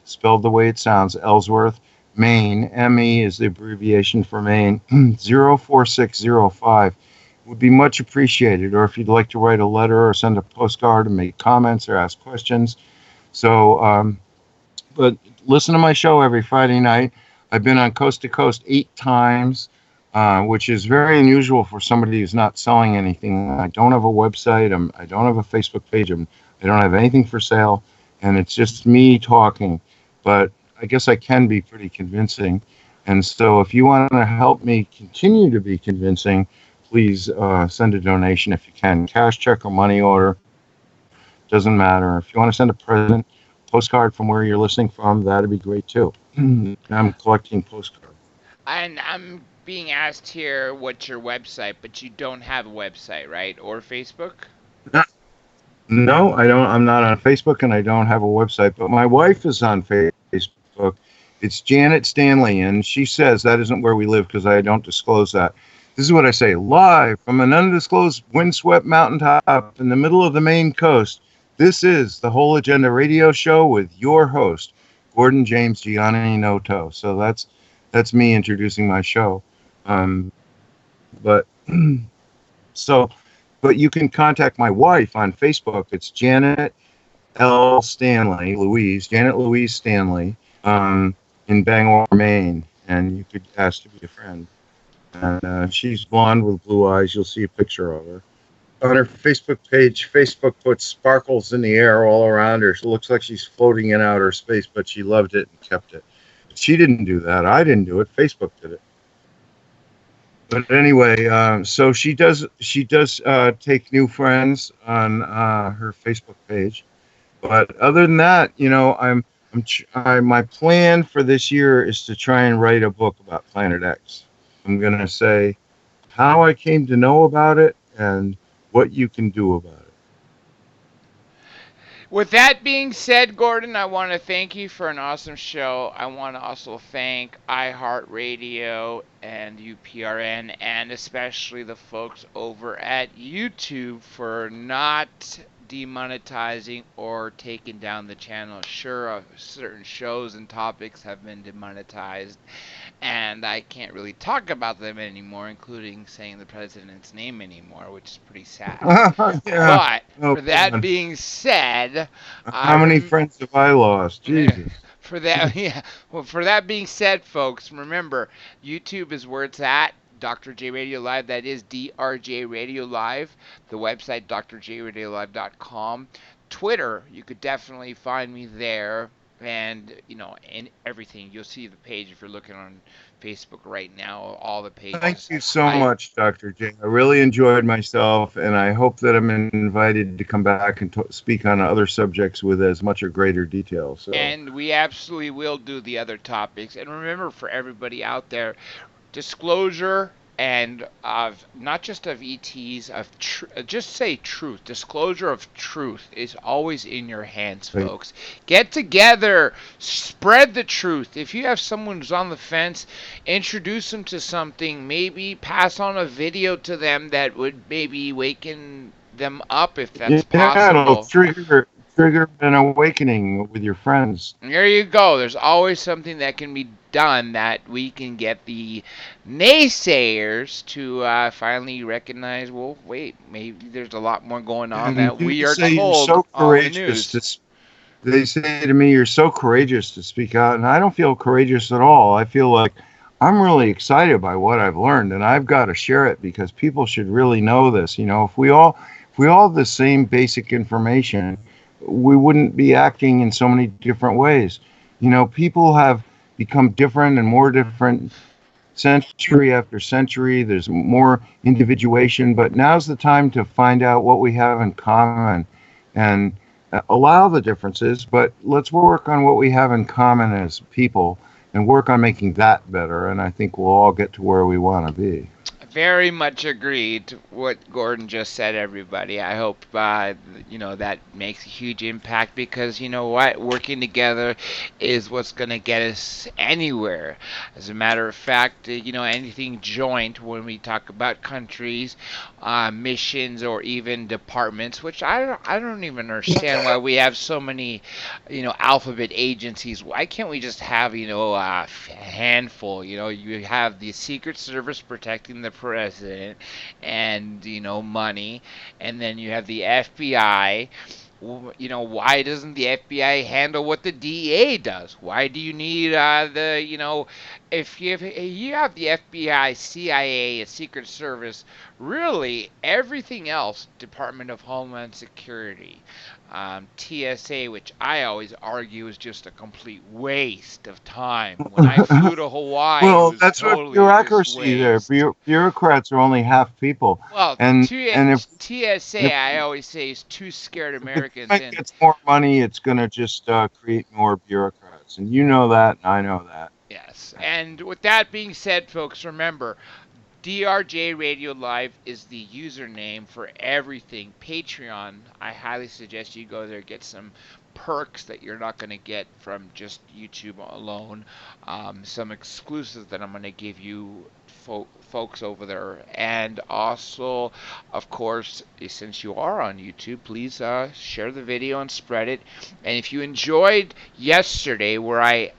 spelled the way it sounds, Ellsworth, Maine. ME is the abbreviation for Maine, 04605. Would be much appreciated. Or if you'd like to write a letter or send a postcard and make comments or ask questions. So, but listen to my show every Friday night. I've been on Coast to Coast 8 times, which is very unusual for somebody who's not selling anything. I don't have a website. I don't have a Facebook page. I don't have anything for sale, and it's just me talking. But I guess I can be pretty convincing. And so if you want to help me continue to be convincing, please send a donation if you can. Cash, check, or money order. Doesn't matter. If you want to send a present, postcard from where you're listening from, that'd be great too. I'm collecting postcards. And I'm being asked here what's your website, but you don't have a website, right? Or Facebook? No, I don't. I'm not on Facebook, and I don't have a website. But my wife is on Facebook. It's Janet Stanley, and she says that isn't where we live because I don't disclose that. This is what I say: live from an undisclosed, windswept mountaintop in the middle of the Maine coast. This is the Whole Agenda Radio Show with your host, Gordon James Giannninoto. So that's me introducing my show. But you can contact my wife on Facebook. It's Janet L. Stanley, Janet Louise Stanley, in Bangor, Maine, and you could ask to be a friend. And she's blonde with blue eyes. You'll see a picture of her. On her Facebook page, Facebook puts sparkles in the air all around her. It looks like she's floating in outer space, but she loved it and kept it. She didn't do that. I didn't do it. Facebook did it. But anyway, so she does take new friends on her Facebook page. But other than that, my plan for this year is to try and write a book about Planet X. I'm going to say how I came to know about it and what you can do about it. With that being said, Gordon, I want to thank you for an awesome show. I want to also thank iHeartRadio and UPRN, and especially the folks over at YouTube for not demonetizing or taking down the channel. Sure, certain shows and topics have been demonetized, and I can't really talk about them anymore, including saying the president's name anymore, which is pretty sad. Yeah. But for that being said, how many friends have I lost? Jesus. For that being said, folks, remember YouTube is where it's at. Dr. J Radio Live, that is DRJ Radio Live. The website, drjradiolive.com. Twitter, you could definitely find me there. And, in everything. You'll see the page if you're looking on Facebook right now, all the pages. Thank you so much, Dr. J. I really enjoyed myself, and I hope that I'm invited to come back and speak on other subjects with as much or greater detail. So. And we absolutely will do the other topics. And remember, for everybody out there, disclosure and of not just of ETs, of just say truth. Disclosure of truth is always in your hands, Right. folks. Get together, spread the truth. If you have someone who's on the fence, introduce them to something. Maybe pass on a video to them that would maybe waken them up if that's Yeah, it'll possible. trigger an awakening with your friends. There you go. There's always something that can be done that we can get the naysayers to finally recognize, well, wait, maybe there's a lot more going on And that we people are say you're told so on the courageous news. they say to me, you're so courageous to speak out. And I don't feel courageous at all. I feel like I'm really excited by what I've learned and I've got to share it because people should really know this. You know, if we all have the same basic information, we wouldn't be acting in so many different ways. You know, people have become different and more different century after century. There's more individuation, but now's the time to find out what we have in common and allow the differences, but let's work on what we have in common as people and work on making that better. And I think we'll all get to where we want to be. Very much agreed to what Gordon just said, everybody. I hope, that makes a huge impact because you know what? Working together is what's going to get us anywhere. As a matter of fact, anything joint when we talk about countries, missions, or even departments, which I don't even understand why we have so many, alphabet agencies. Why can't we just have, a handful? You have the Secret Service protecting the president and, money, and then you have the FBI. Why doesn't the FBI handle what the DEA does? Why do you need if you have the FBI, CIA, a Secret Service, really everything else, Department of Homeland Security, TSA, which I always argue is just a complete waste of time. When I flew to Hawaii, it Well, was that's what totally just bureaucracy there. waste. Bureaucrats are only half people. Well, And TSA, if I always say, is too scared the Americans government in. gets more money, it's going to just create more bureaucrats. And you know that, and I know that. Yes. And with that being said, folks, remember, DRJ Radio Live is the username for everything. Patreon, I highly suggest you go there, get some perks that you're not going to get from just YouTube alone. Some exclusives that I'm going to give you folks over there. And also, of course, since you are on YouTube, please share the video and spread it. And if you enjoyed yesterday, where I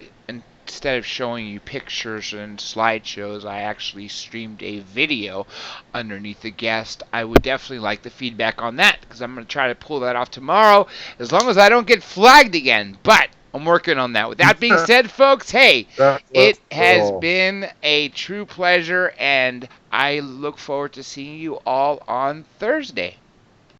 instead of showing you pictures and slideshows, I actually streamed a video underneath the guest. I would definitely like the feedback on that because I'm going to try to pull that off tomorrow as long as I don't get flagged again. But I'm working on that. With that being said, folks, hey, it has been a true pleasure, and I look forward to seeing you all on Thursday.